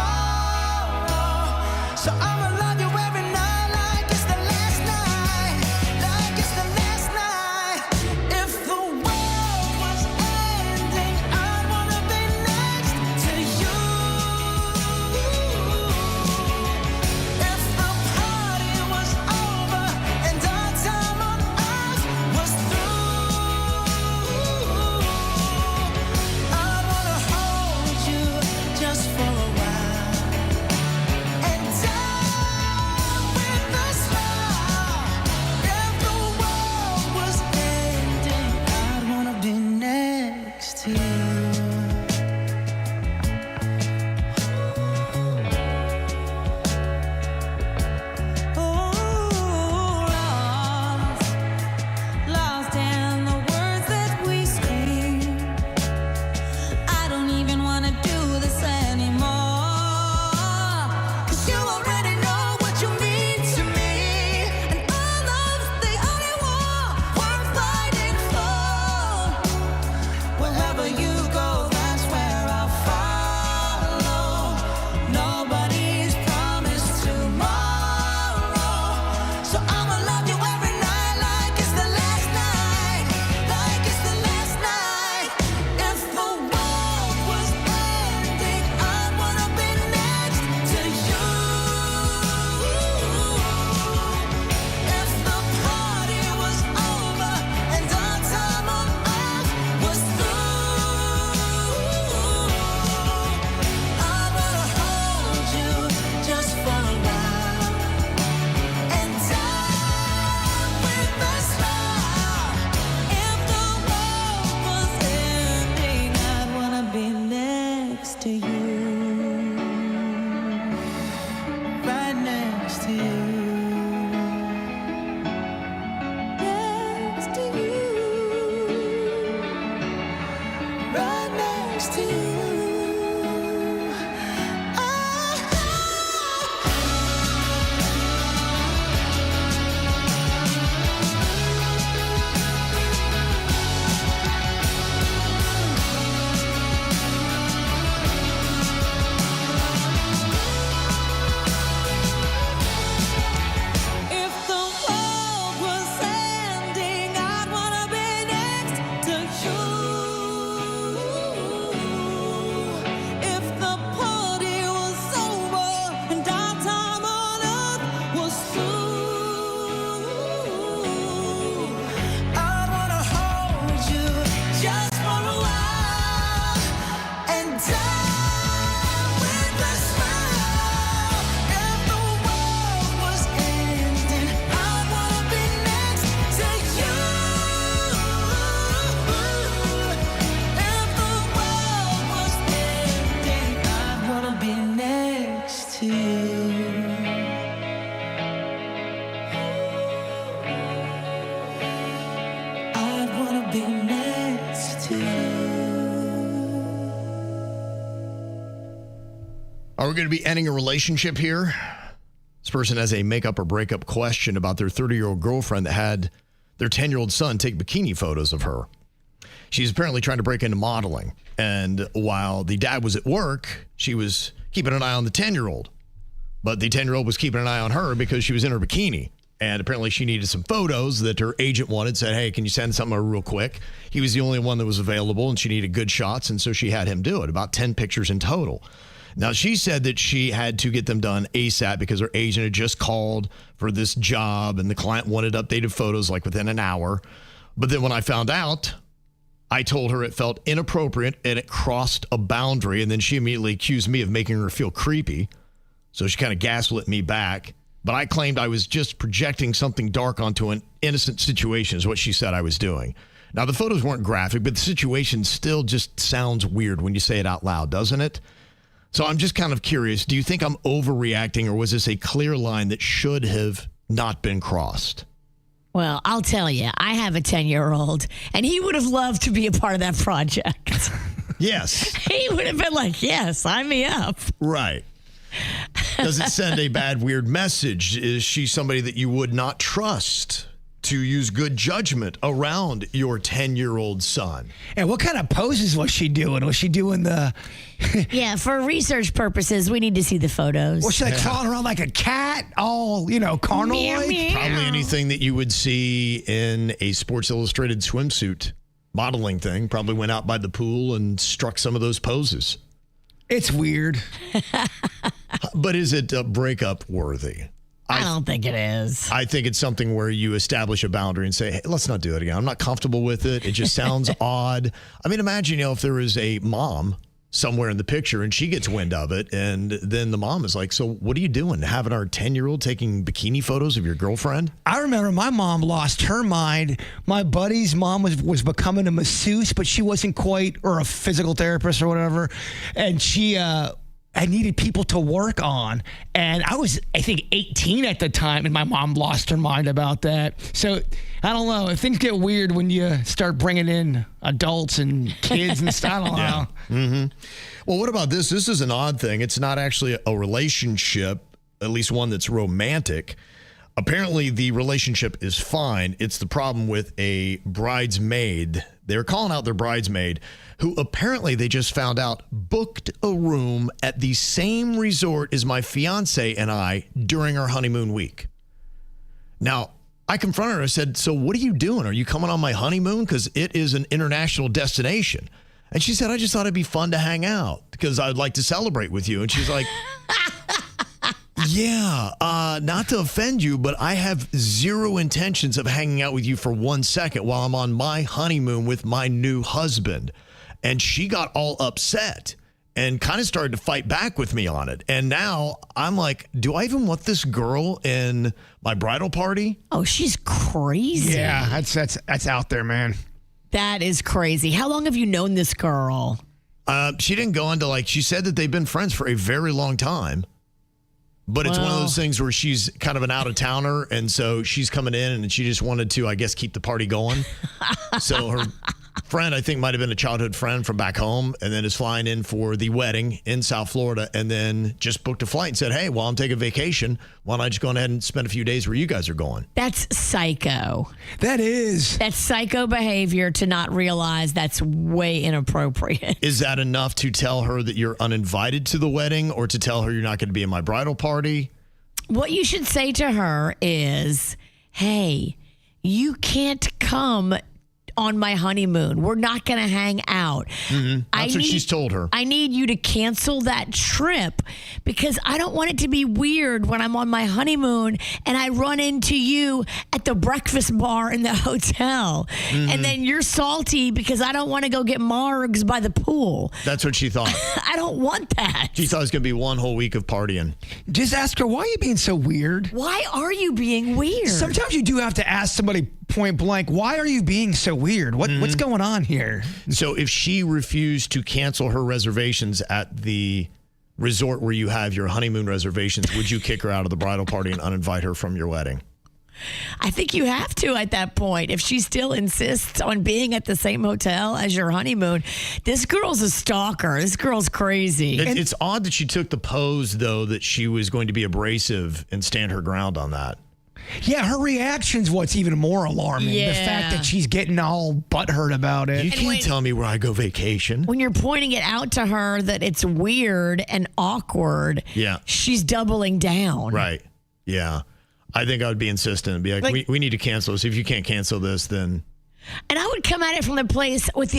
Are we going to be ending a relationship here? This person has a makeup or breakup question about their 30-year-old girlfriend that had their 10-year-old son take bikini photos of her. She's apparently trying to break into modeling. And while the dad was at work, she was keeping an eye on the 10-year-old. But the 10-year-old was keeping an eye on her because she was in her bikini. And apparently she needed some photos that her agent wanted, said, hey, can you send something real quick? He was the only one that was available, and she needed good shots, and so she had him do it, about 10 pictures in total. Now, she said that she had to get them done ASAP because her agent had just called for this job, and the client wanted updated photos like within an hour. But then when I found out, I told her it felt inappropriate and it crossed a boundary, and then she immediately accused me of making her feel creepy. So she kind of gaslit me back. But I claimed I was just projecting something dark onto an innocent situation is what she said I was doing. Now, the photos weren't graphic, but the situation still just sounds weird when you say it out loud, doesn't it? So I'm just kind of curious. Do you think I'm overreacting, or was this a clear line that should have not been crossed? Well, I'll tell you, I have a 10-year-old, and he would have loved to be a part of that project. Yes. He would have been like, yes, sign me up. Right. Does it send a bad, weird message? Is she somebody that you would not trust to use good judgment around your 10-year-old son? And what kind of poses was she doing? Was she doing the... Yeah, for research purposes, we need to see the photos. Was she like crawling around like a cat, all, carnal-like? Probably anything that you would see in a Sports Illustrated swimsuit modeling thing. Probably went out by the pool and struck some of those poses. It's weird. But is it breakup worthy? I don't think it is. I think it's something where you establish a boundary and say, hey, let's not do it again. I'm not comfortable with it. It just sounds odd. I mean, imagine, if there is a mom somewhere in the picture and she gets wind of it, and then the mom is like, so what are you doing? Having our 10-year-old taking bikini photos of your girlfriend? I remember my mom lost her mind. My buddy's mom was becoming a masseuse, but she wasn't quite, or a physical therapist or whatever. And I needed people to work on. And I was, I think, 18 at the time, and my mom lost her mind about that. So I don't know. If things get weird when you start bringing in adults and kids and stuff, I don't know. Mm-hmm. Well, what about this? This is an odd thing. It's not actually a relationship, at least one that's romantic. Apparently, the relationship is fine. It's the problem with a bridesmaid. They're calling out their bridesmaid, who apparently they just found out booked a room at the same resort as my fiance and I during our honeymoon week. Now, I confronted her. I said, so what are you doing? Are you coming on my honeymoon? Because it is an international destination. And she said, I just thought it'd be fun to hang out because I'd like to celebrate with you. And she's like... Yeah, not to offend you, but I have zero intentions of hanging out with you for 1 second while I'm on my honeymoon with my new husband. And she got all upset and kind of started to fight back with me on it. And now I'm like, do I even want this girl in my bridal party? Oh, she's crazy. Yeah, that's out there, man. That is crazy. How long have you known this girl? She didn't go into she said that they've been friends for a very long time. But it's one of those things where she's kind of an out-of-towner, and so she's coming in, and she just wanted to, I guess, keep the party going. So her friend, I think, might have been a childhood friend from back home, and then is flying in for the wedding in South Florida, and then just booked a flight and said, hey, while I'm taking vacation, why don't I just go ahead and spend a few days where you guys are going? That's psycho. That is. That's psycho behavior to not realize that's way inappropriate. Is that enough to tell her that you're uninvited to the wedding, or to tell her you're not going to be in my bridal party? What you should say to her is, hey, you can't come on my honeymoon. We're not going to hang out. Mm-hmm. That's what she's told her. I need you to cancel that trip because I don't want it to be weird when I'm on my honeymoon and I run into you at the breakfast bar in the hotel. Mm-hmm. And then you're salty because I don't want to go get margs by the pool. That's what she thought. I don't want that. She thought it was going to be one whole week of partying. Just ask her, why are you being so weird? Why are you being weird? Sometimes you do have to ask somebody point blank, why are you being so weird? What's going on here? So if she refused to cancel her reservations at the resort where you have your honeymoon reservations, would you kick her out of the bridal party and uninvite her from your wedding? I think you have to at that point. If she still insists on being at the same hotel as your honeymoon, this girl's a stalker. This girl's crazy. It's odd that she took the pose, though, that she was going to be abrasive and stand her ground on that. Yeah, her reaction's what's even more alarming. Yeah. The fact that she's getting all butthurt about it. You can't tell me where I go vacation. When you're pointing it out to her that it's weird and awkward, Yeah. she's doubling down. Right. Yeah. I think I would be insistent and be like, we need to cancel this. If you can't cancel this, then... And I would come at it from the place with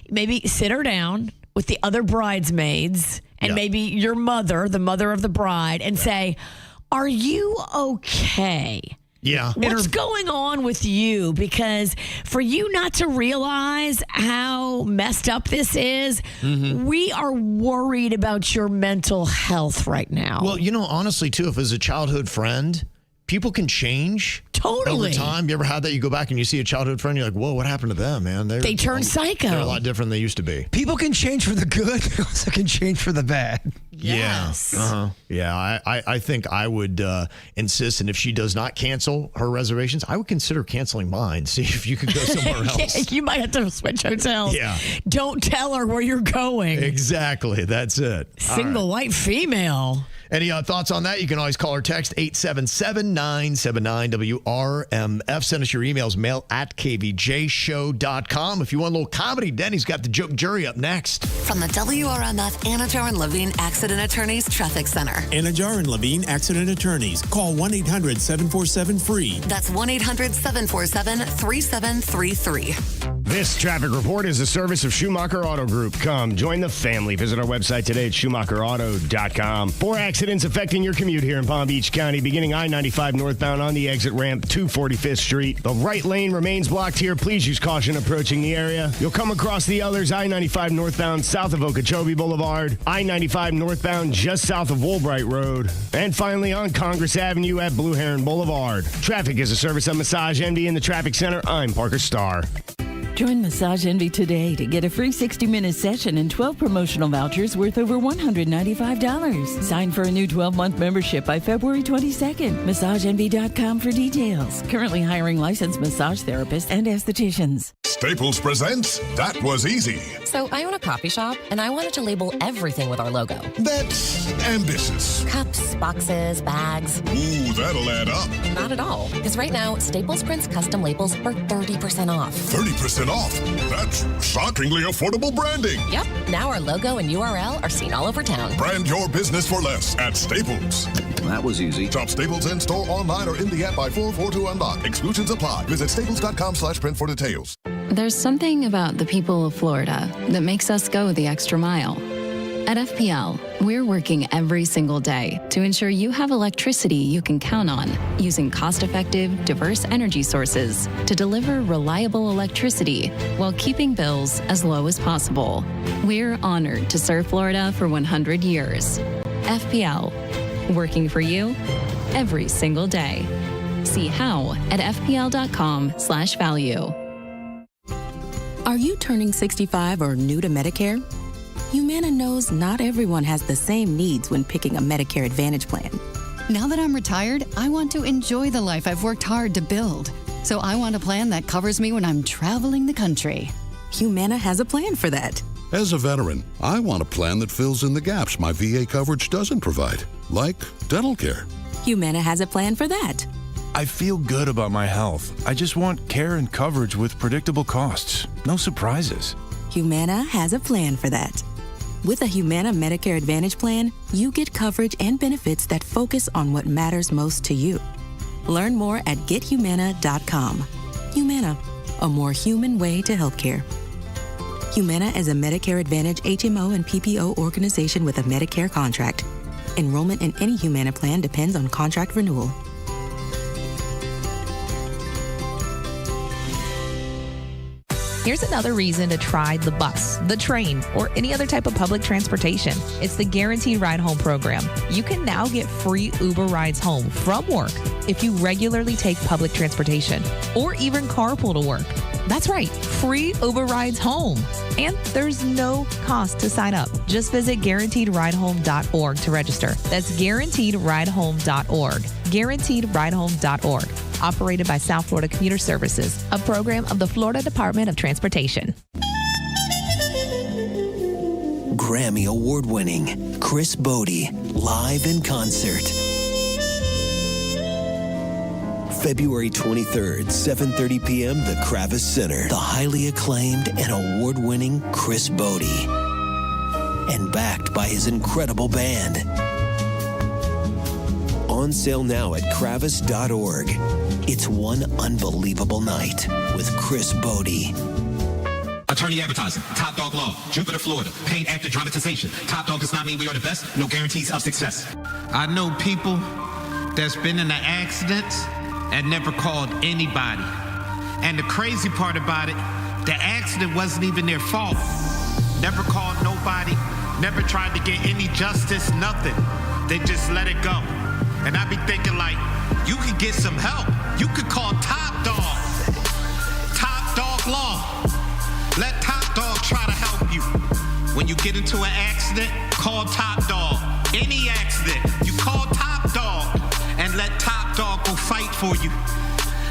maybe sit her down with the other bridesmaids and maybe your mother, the mother of the bride, and say, are you okay? Yeah. What's going on with you? Because for you not to realize how messed up this is, we are worried about your mental health right now. Well, honestly, too, if it's a childhood friend, people can change. Totally. Over time. You ever had that? You go back and you see a childhood friend, you're like, whoa, what happened to them, man? They turn psycho. They're a lot different than they used to be. People can change for the good. They also can change for the bad. Yes. Yeah. Uh-huh. Yeah. I think I would insist, and if she does not cancel her reservations, I would consider canceling mine. See if you could go somewhere else. Yeah, you might have to switch hotels. Yeah. Don't tell her where you're going. Exactly. That's it. Single white female. Any thoughts on that? You can always call or text 877-979-WRMF. Send us your emails, mail@kvjshow.com. If you want a little comedy, Denny's got the joke jury up next. From the WRMF Anajar and Levine Accident Attorneys Traffic Center. Anajar and Levine Accident Attorneys. Call 1-800-747-FREE. That's 1-800-747-3733. This traffic report is a service of Schumacher Auto Group. Come join the family. Visit our website today at schumacherauto.com. 4 accidents affecting your commute here in Palm Beach County, beginning I-95 northbound on the exit ramp to 45th Street. The right lane remains blocked here. Please use caution approaching the area. You'll come across the others, I-95 northbound south of Okeechobee Boulevard, I-95 northbound just south of Woolbright Road, and finally on Congress Avenue at Blue Heron Boulevard. Traffic is a service of Massage Envy in the Traffic Center. I'm Parker Starr. Join Massage Envy today to get a free 60-minute session and 12 promotional vouchers worth over $195. Sign for a new 12-month membership by February 22nd. MassageEnvy.com for details. Currently hiring licensed massage therapists and estheticians. Staples presents That Was Easy. So I own a coffee shop, and I wanted to label everything with our logo. That's ambitious. Cups, boxes, bags. Ooh, that'll add up. Not at all. Because right now, Staples prints custom labels for 30% off. 30% off? That's shockingly affordable branding. Yep. Now our logo and URL are seen all over town. Brand your business for less at Staples. That was easy. Shop Staples in store, online, or in the app by 4/4 to unlock. Exclusions apply. Visit staples.com/print for details. There's something about the people of Florida that makes us go the extra mile. At FPL, we're working every single day to ensure you have electricity you can count on, using cost-effective, diverse energy sources to deliver reliable electricity while keeping bills as low as possible. We're honored to serve Florida for 100 years. FPL, working for you every single day. See how at fpl.com/value. Are you turning 65 or new to Medicare? Humana knows not everyone has the same needs when picking a Medicare Advantage plan. Now that I'm retired, I want to enjoy the life I've worked hard to build. So I want a plan that covers me when I'm traveling the country. Humana has a plan for that. As a veteran, I want a plan that fills in the gaps my VA coverage doesn't provide, like dental care. Humana has a plan for that. I feel good about my health. I just want care and coverage with predictable costs. No surprises. Humana has a plan for that. With a Humana Medicare Advantage plan, you get coverage and benefits that focus on what matters most to you. Learn more at gethumana.com. Humana, a more human way to healthcare. Humana is a Medicare Advantage HMO and PPO organization with a Medicare contract. Enrollment in any Humana plan depends on contract renewal. Here's another reason to try the bus, the train, or any other type of public transportation. It's the Guaranteed Ride Home program. You can now get free Uber rides home from work if you regularly take public transportation or even carpool to work. That's right, free Uber rides home. And there's no cost to sign up. Just visit guaranteedridehome.org to register. That's guaranteedridehome.org. Guaranteedridehome.org. Operated by South Florida Commuter Services, a program of the Florida Department of Transportation. Grammy Award-winning Chris Bodie, live in concert. February 23rd, 7:30 p.m., the Kravis Center. The highly acclaimed and award-winning Chris Bodie. And backed by his incredible band. On sale now at kravis.org. It's one unbelievable night with Chris Bodie. Attorney advertising, Top Dog Law, Jupiter, Florida. Paid actor dramatization. Top Dog does not mean we are the best. No guarantees of success. I know people that's been in an accident and never called anybody. And the crazy part about it, the accident wasn't even their fault. Never called nobody, never tried to get any justice, nothing. They just let it go. And I be thinking like, you could get some help. You could call Top Dog. Top Dog Law. Let Top Dog try to help you. When you get into an accident, call Top Dog. Any accident, you call Top Dog and let Top Dog go fight for you.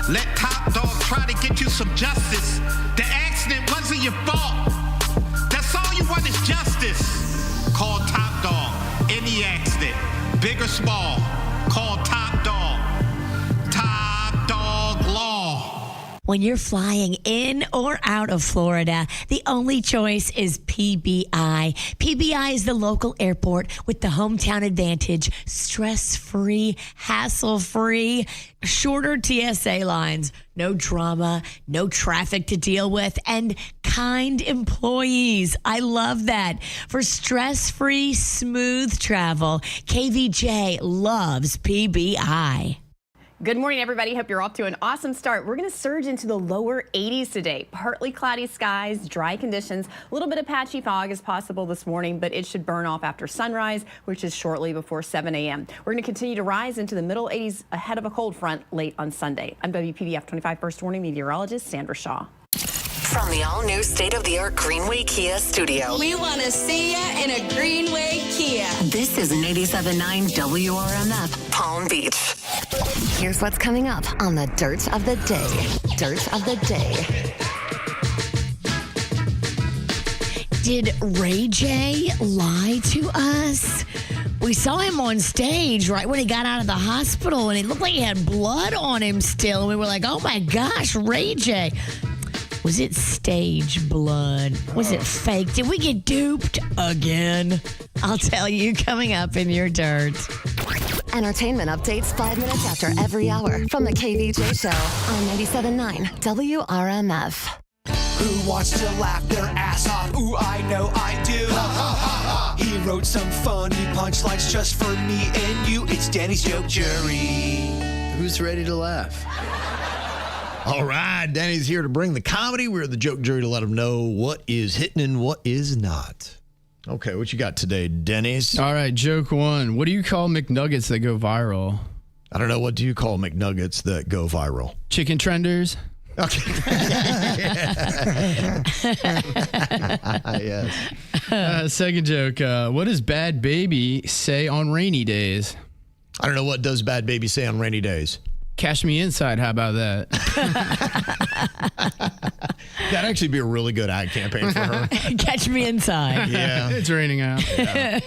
Let Top Dog try to get you some justice. The accident wasn't your fault. That's all you want is justice. Call Top Dog. Any accident, big or small, call Top Dog. Top Dog Law. When you're flying in or out of Florida, the only choice is PBI. PBI is the local airport with the hometown advantage, stress-free, hassle-free, shorter TSA lines, no drama, no traffic to deal with, and kind employees. I love that. For stress-free, smooth travel, KVJ loves PBI. Good morning, everybody. Hope you're off to an awesome start. We're going to surge into the lower 80s today. Partly cloudy skies, dry conditions. A little bit of patchy fog is possible this morning, but it should burn off after sunrise, which is shortly before 7 a.m. We're going to continue to rise into the middle 80s ahead of a cold front late on Sunday. I'm WPBF 25 First Warning meteorologist Sandra Shaw. From the all-new state-of-the-art Greenway Kia studio. We want to see you in a Greenway Kia. This is 97.9 WRMF, Palm Beach. Here's what's coming up on the Dirt of the Day. Dirt of the Day. Did Ray J lie to us? We saw him on stage right when he got out of the hospital, and it looked like he had blood on him still. And we were like, oh my gosh, Ray J. Was it stage blood? Was it fake? Did we get duped again? I'll tell you coming up in your dirt. Entertainment updates 5 minutes after every hour from the KVJ Show on 97.9 WRMF. Who wants to laugh their ass off? Ooh, I know I do. He wrote some funny punchlines just for me and you. It's Danny's Joke Jury. Who's ready to laugh? All right, Danny's here to bring the comedy. We're the joke jury to let them know what is hitting and what is not. Okay, what you got today, Denny's? All right, joke one. What do you call McNuggets that go viral? I don't know. What do you call McNuggets that go viral? Chicken trenders. Okay. Yes. Second joke. What does Bad Baby say on rainy days? I don't know. What does Bad Baby say on rainy days? Cash me inside. How about that? That'd actually be a really good ad campaign for her. Catch me inside. Yeah. It's raining out. Yeah.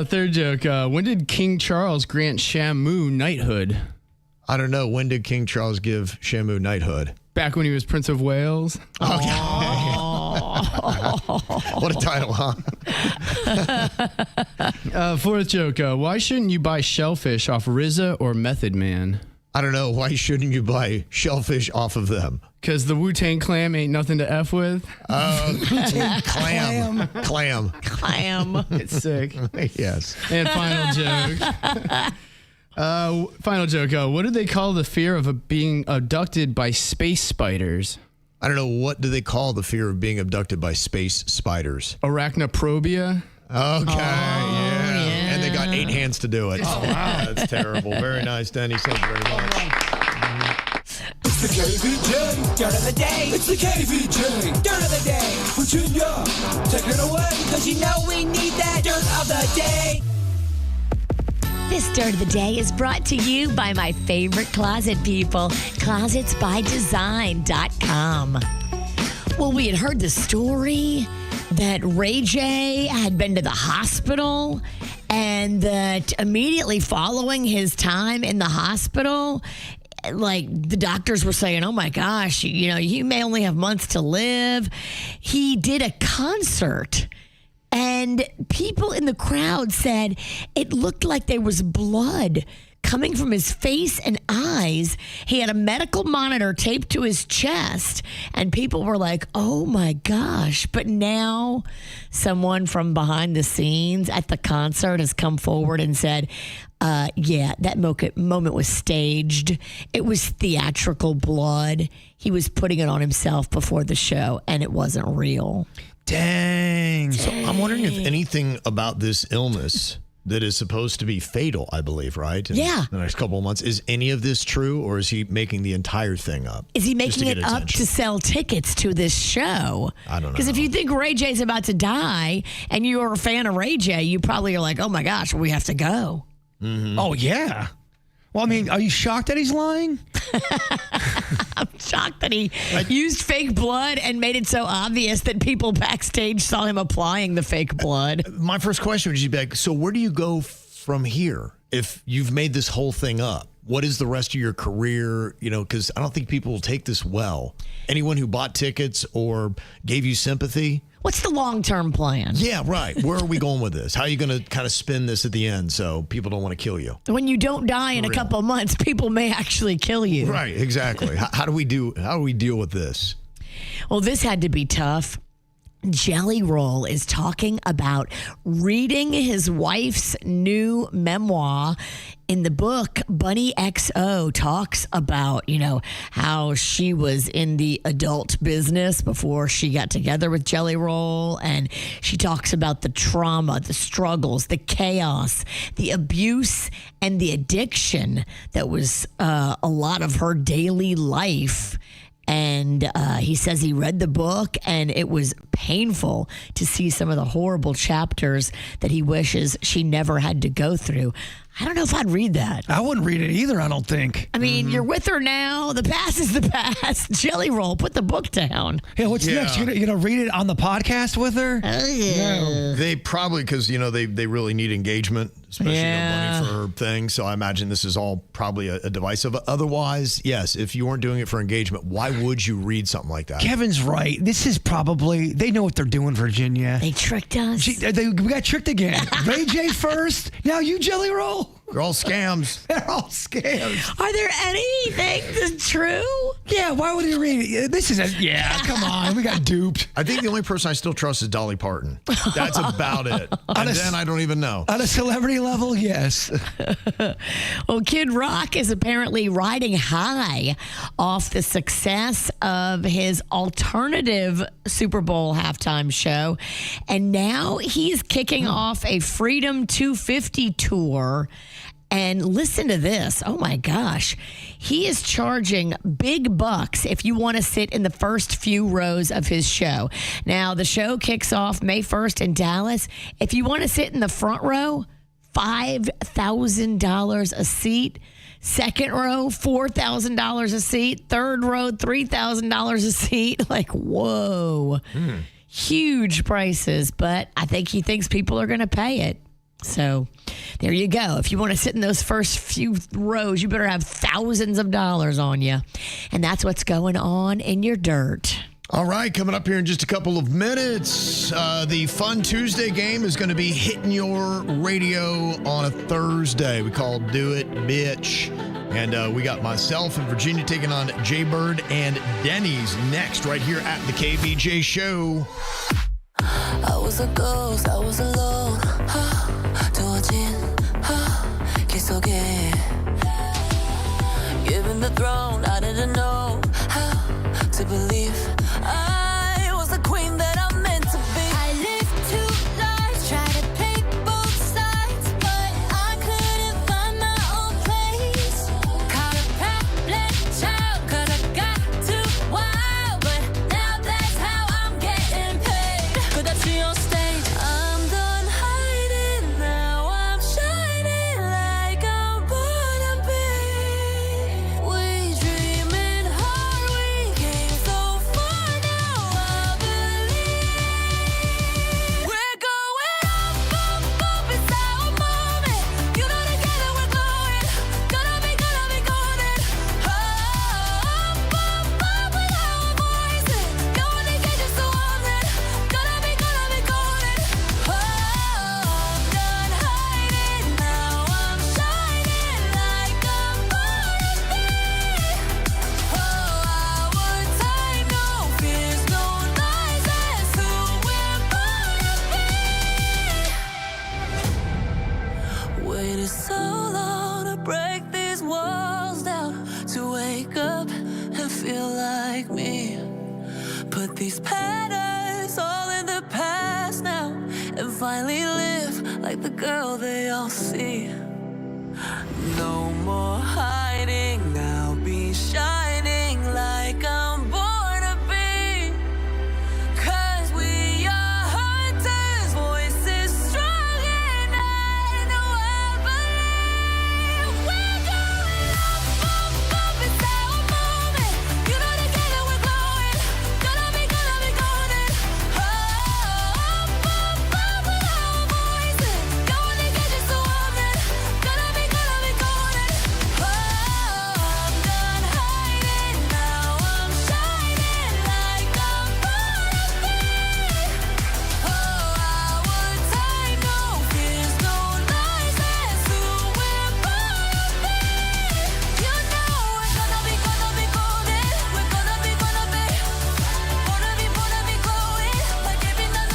Third joke. When did King Charles grant Shamu knighthood? I don't know. When did King Charles give Shamu knighthood? Back when he was Prince of Wales. Okay. What a title, huh? Fourth joke. Why shouldn't you buy shellfish off RZA or Method Man? I don't know. Why shouldn't you buy shellfish off of them? Because the Wu-Tang Clam ain't nothing to F with. Clam. It's sick. Yes. And final joke. What do they call the fear of being abducted by space spiders? I don't know. What do they call the fear of being abducted by space spiders? Arachnophobia. Okay, yeah. And they got 8 hands to do it. Oh, wow. That's terrible. Very nice, Danny. Thank you very much. It's the KVJ Dirt of the Day. It's the KVJ Dirt of the Day. Virginia, take it away. Cause you know we need that Dirt of the Day. This Dirt of the Day is brought to you by my favorite closet people, closetsbydesign.com. Well, we had heard the story that Ray J had been to the hospital and that immediately following his time in the hospital, like the doctors were saying, oh my gosh, you may only have months to live. He did a concert. And people in the crowd said it looked like there was blood coming from his face and eyes. He had a medical monitor taped to his chest, and people were like, oh my gosh. But now someone from behind the scenes at the concert has come forward and said, yeah, that moment was staged. It was theatrical blood. He was putting it on himself before the show, and it wasn't real. Dang. So I'm wondering if anything about this illness that is supposed to be fatal, I believe, right? In the next couple of months. Is any of this true, or is he making the entire thing up? Is he making it up to sell tickets to this show? I don't know. Because if you think Ray J's about to die and you're a fan of Ray J, you probably are like, oh my gosh, we have to go. Mm-hmm. Oh, yeah. Well, I mean, are you shocked that he's lying? I'm shocked that he used fake blood and made it so obvious that people backstage saw him applying the fake blood. My first question would be like, so where do you go from here if you've made this whole thing up? What is the rest of your career? Because I don't think people will take this well. Anyone who bought tickets or gave you sympathy. What's the long-term plan? Yeah, right. Where are we going with this? How are you going to kind of spin this at the end so people don't want to kill you? When you don't die in a couple of months, people may actually kill you. Right, exactly. How do we deal with this? Well, this had to be tough. Jelly Roll is talking about reading his wife's new memoir. In the book, Bunny XO talks about, how she was in the adult business before she got together with Jelly Roll. And she talks about the trauma, the struggles, the chaos, the abuse, and the addiction that was a lot of her daily life. And he says he read the book and it was painful to see some of the horrible chapters that he wishes she never had to go through. I don't know if I'd read that. I wouldn't read it either, I don't think. I mean, you're with her now. The past is the past. Jelly Roll, put the book down. Yeah, what's next? You're going to read it on the podcast with her? No. They probably, because, they really need engagement, especially money for her thing. So I imagine this is all probably a device of. Otherwise, yes, if you weren't doing it for engagement, why would you read something like that? Kevin's right. This is probably, they know what they're doing, Virginia. They tricked us. We got tricked again. Ray J first. Now you, Jelly Roll. They're all scams. They're all scams. Are there anything that's true? Yeah, why would you read it? This is come on. We got duped. I think the only person I still trust is Dolly Parton. That's about it. And then I don't even know. On a celebrity level, yes. Well, Kid Rock is apparently riding high off the success of his alternative Super Bowl halftime show. And now he's kicking off a Freedom 250 tour. And listen to this. Oh, my gosh. He is charging big bucks if you want to sit in the first few rows of his show. Now, the show kicks off May 1st in Dallas. If you want to sit in the front row, $5,000 a seat. Second row, $4,000 a seat. Third row, $3,000 a seat. Like, whoa. Huge prices. But I think he thinks people are going to pay it. So there you go. If you want to sit in those first few rows, you better have thousands of dollars on you. And that's what's going on in your dirt. All right, coming up here in just a couple of minutes, the Fun Tuesday game is going to be hitting your radio on a Thursday. We call Do It, Bitch. And we got myself and Virginia taking on Jay-Bird and Denny's next right here at the KVJ Show. I was a ghost, I was alone. 두어진 길 속에 given the throne, I didn't know how to believe I was the queen that I'm meant to be. I lived two lives, tried to play both sides, but I couldn't find my own place. Caught a problem child, 'cause I got too wild, but now that's how I'm getting paid. Could I see on stage? I'm done hiding. these patterns all in the past now, and finally live like the girl they all see. No more hiding, I'll be shining like I'm born to be. 'Cause we are hunters, voices strong, and I know I believe we're going up, up, up, it's our moment. You know together we're glowing, gonna be golden. Oh, up, up, up with our voices, going to get you so often, gonna be golden. Oh, I'm done hiding, now I'm shining like I'm born to be. Oh, our time, no fears, no lies, that's who we're born to be. You know we're gonna be golden, we're gonna be glowing, like every night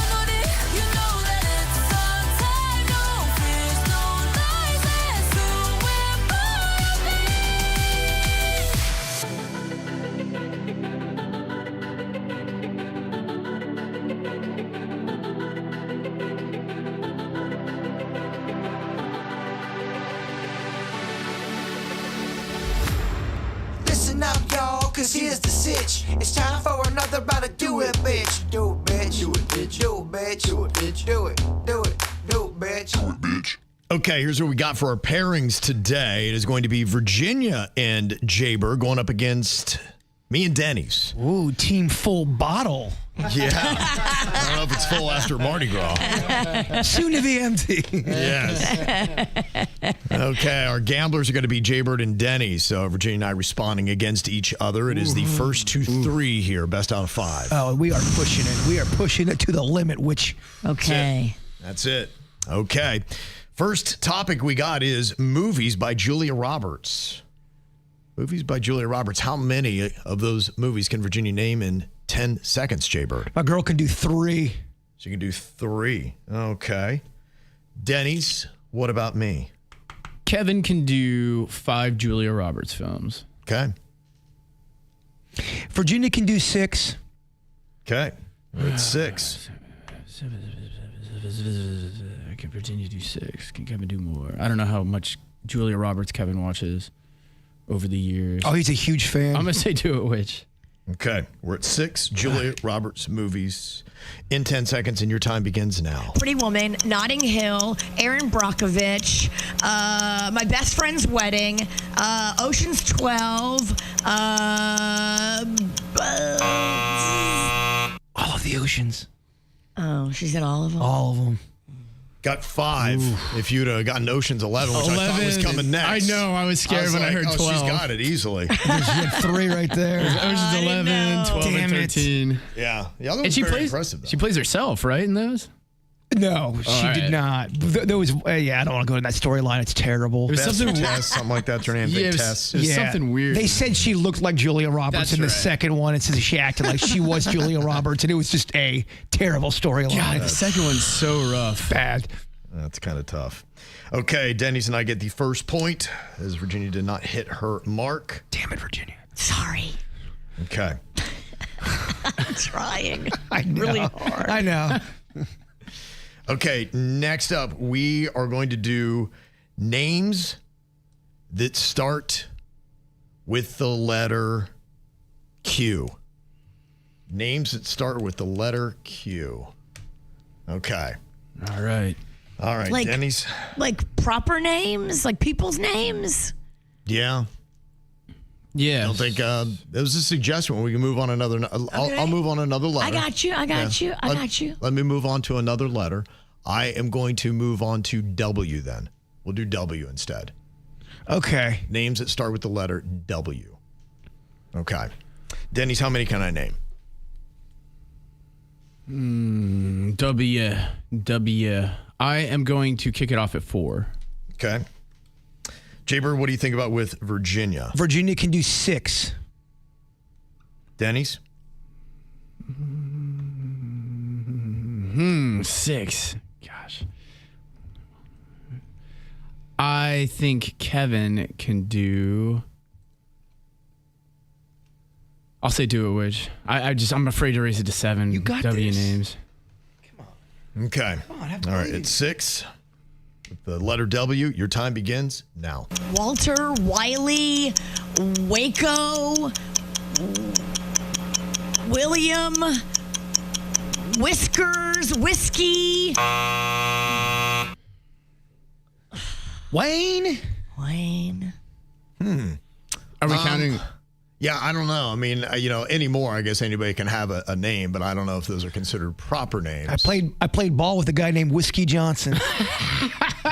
you know that it's our time, no fears, no lies, that's who we're born to Listen up, y'all, cause here's the sitch. It's time for another round of do it, bitch. Do it, bitch. Do it, bitch. Do it, bitch. Do it, bitch. Do it. Do it. Do it, bitch. Do it, bitch. Okay, here's what we got for our pairings today. It is going to be Virginia and Jaber going up against me and Denny's. Ooh, team full bottle. Yeah. I don't know if it's full after Mardi Gras. Soon to be empty. Yes. Okay, our gamblers are going to be Jaybird and Denny. So Virginia and I responding against each other. It is the first 2-3 here, best out of 5. Oh, we are pushing it. We are pushing it to the limit, which... Okay. That's it. Okay. First topic we got is movies by Julia Roberts. Movies by Julia Roberts. How many of those movies can Virginia name in 10 seconds, Jaybird? My girl can do 3. She can do 3. Okay. Denny's, what about me? Kevin can do 5 Julia Roberts films. Okay. Virginia can do 6. Okay. We're at 6. Can Virginia do 6? Can Kevin do more? I don't know how much Julia Roberts Kevin watches over the years. Oh, he's a huge fan. I'm going to say do it, which. Okay. We're at 6 Julia Roberts movies in 10 seconds, and your time begins now. Pretty Woman, Notting Hill, Aaron Brockovich, My Best Friend's Wedding, Ocean's 12, all of the Oceans. Oh, she said all of them? All of them. Got 5. Ooh. If you'd have gotten Ocean's 11, which 11, I thought was coming next. I know. I was scared when I heard 12. She's got it easily. She had 3 right there. Ocean's 11, 12, Damn and 13. Yeah. The other one's very impressive, though. She plays herself, right, in those? No, she did not. There was, I don't want to go into that storyline. It's terrible. There's something like that. Her name, Tess. It was something weird. They said she looked like Julia Roberts in the second one. It says she acted like she was Julia Roberts, and it was just a terrible storyline. God, the second one's so rough. Bad. That's kind of tough. Okay, Denny's and I get the first point as Virginia did not hit her mark. Damn it, Virginia. Sorry. Okay. I'm trying. I know. Really hard. I know. Okay, next up, we are going to do names that start with the letter Q. Names that start with the letter Q. Okay. All right. All right, like, Denny's. Like proper names? Like people's names? Yeah. Yeah. I don't think there was a suggestion when we can move on another. I'll move on another letter. I got you. I got you. Let me move on to another letter. I am going to move on to W then. We'll do W instead. Okay. Names that start with the letter W. Okay. Denny's, how many can I name? W. I am going to kick it off at 4. Okay. Jaber, what do you think about with Virginia? Virginia can do 6. Denny's? 6. Gosh. I think Kevin can do... I'll say do it, Widge. I'm afraid to raise it to 7 W names. Okay. All right, it's 6. With the letter W, your time begins now. Walter, Wiley, Waco, William, Whiskers, Whiskey. Wayne. Are we counting? Yeah, I don't know. I mean, anymore, I guess anybody can have a name, but I don't know if those are considered proper names. I played ball with a guy named Whiskey Johnson.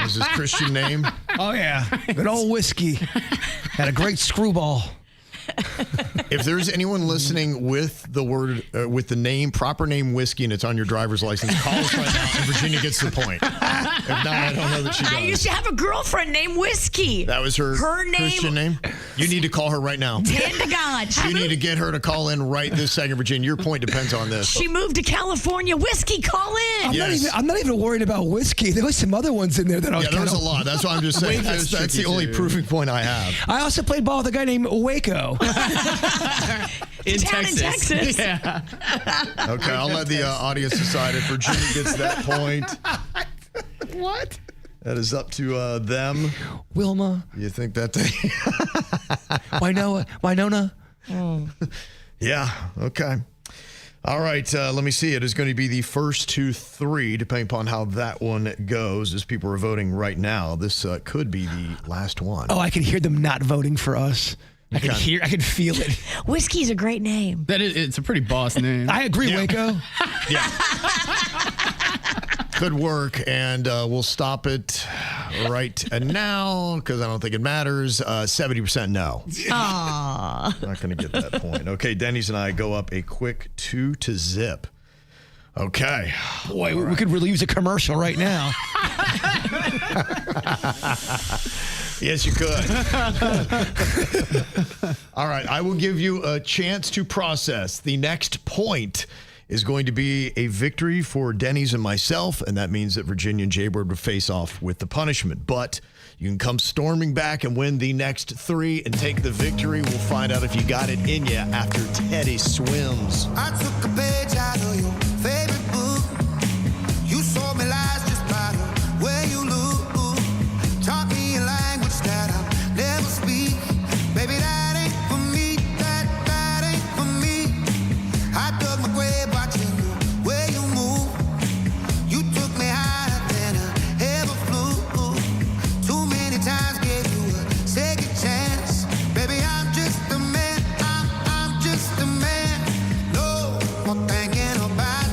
Is his Christian name? Oh, yeah. Good old Whiskey. Had a great screwball. If there's anyone listening with the word, with the name, proper name Whiskey, and it's on your driver's license, call us right now, and Virginia gets the point. If not, I don't know that she does. I used to have a girlfriend named Whiskey. That was her Christian name? You need to call her right now. Hand to God. You need to get her to call in right this second, Virginia. Your point depends on this. She moved to California. Whiskey, call in. I'm not even worried about Whiskey. There was some other ones in there that I was there was a lot. That's what I'm just saying. That's the only proving point I have. I also played ball with a guy named Waco. In Texas. Yeah. Okay, I'll let the audience decide if Virginia gets that point. What? That is up to them. Wilma. You think that? Winona. Yeah. Okay. All right. Let me see. It is going to be the first 2, 3, depending upon how that one goes. As people are voting right now, this could be the last one. Oh, I can hear them not voting for us. I can feel it. Whiskey's a great name. It's a pretty boss name. I agree, Waco. Yeah. Good work, and we'll stop it right now because I don't think it matters. 70% no. Aww. Not going to get that point. Okay, Denny's and I go up a quick 2-0. Okay. Boy, we could really use a commercial right now. Yes, you could. All right, I will give you a chance to process. The next point is going to be a victory for Denny's and myself, and that means that Virginia and Jaybird would face off with the punishment. But you can come storming back and win the next 3 and take the victory. We'll find out if you got it in you after Teddy swims. I took a page out of your favorite book. You sold me lies just by the way you look. Taught me a language that I'll never speak. Baby, that ain't for me. That ain't for me. I dug my grave watching the way you move. You took me higher than I ever flew. Too many times gave you a second chance. Baby, I'm just a man. I'm just a man. No more thinking about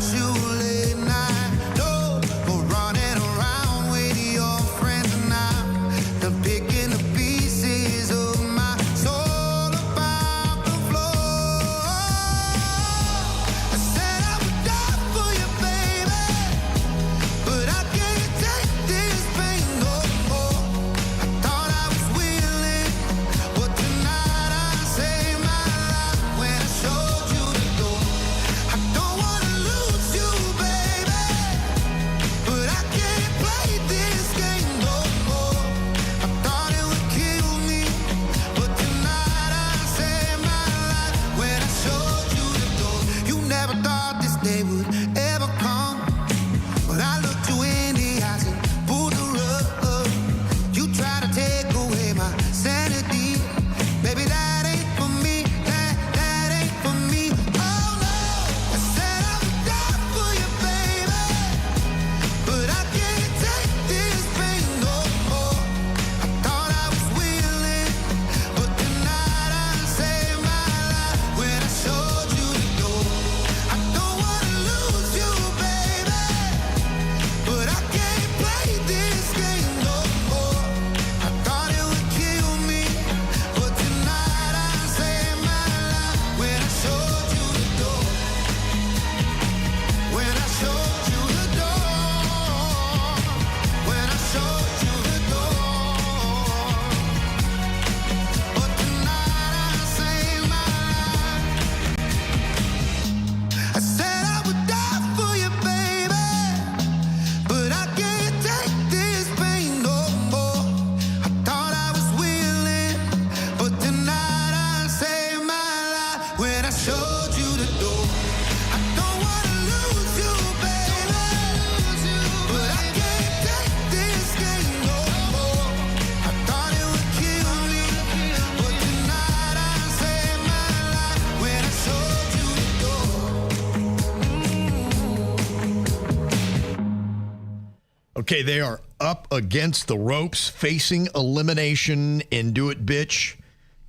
Okay, they are up against the ropes, facing elimination in Do It Bitch.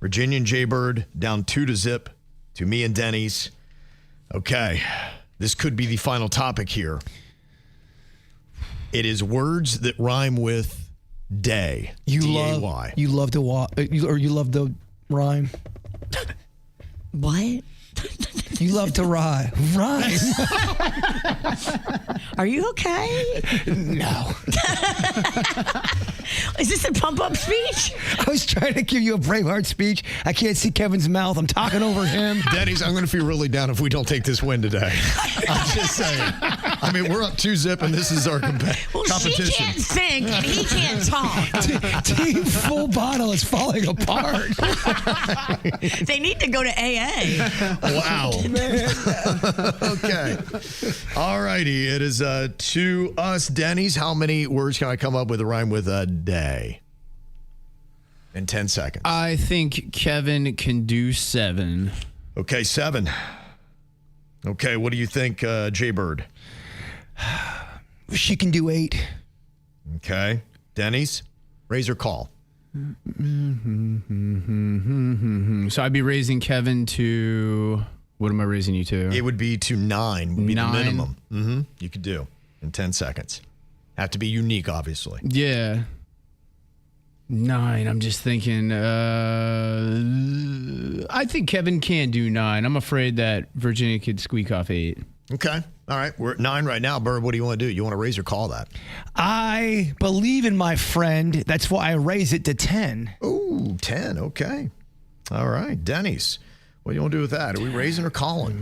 Virginia and Jaybird down 2-0 to me and Denny's. Okay, this could be the final topic here. It is words that rhyme with day. D-A-Y. You love to rhyme. What? You love to rhyme. Are you okay? No. Is this a pump-up speech? I was trying to give you a Braveheart speech. I can't see Kevin's mouth. I'm talking over him. Denny's, I'm going to feel really down if we don't take this win today. I'm just saying. I mean, we're up 2-0, and this is our competition. She can't think, and he can't talk. Team Full Bottle is falling apart. They need to go to AA. Wow. Okay. All righty. It is to us, Denny's. How many words can I come up with a rhyme with a day? In 10 seconds. I think Kevin can do 7. Okay, 7. Okay, what do you think, Jaybird? She can do 8. Okay. Denny's, raise or call? So I'd be raising Kevin to... What am I raising you to? It would be to 9. Would be 9? the minimum. You could do in 10 seconds. Have to be unique, obviously. Yeah. 9. I'm just thinking. I think Kevin can do 9. I'm afraid that Virginia could squeak off 8. Okay. All right. We're at 9 right now. Bird, what do you want to do? You want to raise or call that? I believe in my friend. That's why I raise it to 10. Ooh, 10. Okay. All right. Denny's. What do you want to do with that? Are we raising or calling?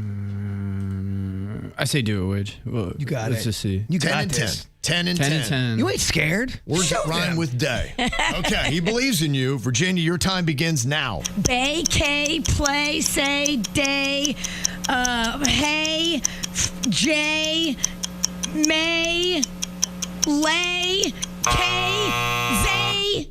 I say do it, Widge. Well, you got let's it. just see. You 10 got and this. 10. 10 and 10 10. and 10. You ain't scared. Words that rhyme with day. Okay. He believes in you. Virginia, your time begins now. Bay, K, play, say, day, hey, J, may, lay, K, zay.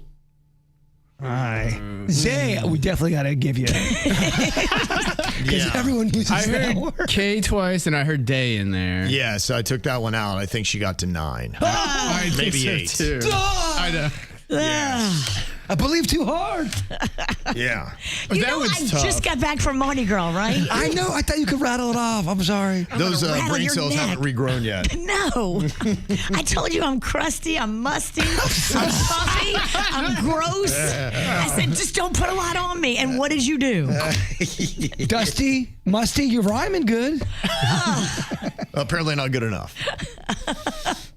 All right. Zay, we definitely got to give you. Because everyone uses I that heard word. K twice, and I heard day in there. Yes, I took that one out. I think she got to 9. I think Maybe so 8. too. I know. Yes. I believe too hard. Yeah. You That know, was I tough. just got back from Mardi Gras, right? I know. I thought you could rattle it off. I'm sorry. Those rattle brain your cells neck. haven't regrown yet. No. I told you I'm crusty, I'm musty, I'm puffy, I'm gross. I said, just don't put a lot on me. And what did you do? Dusty, musty, you're rhyming good. Apparently not good enough.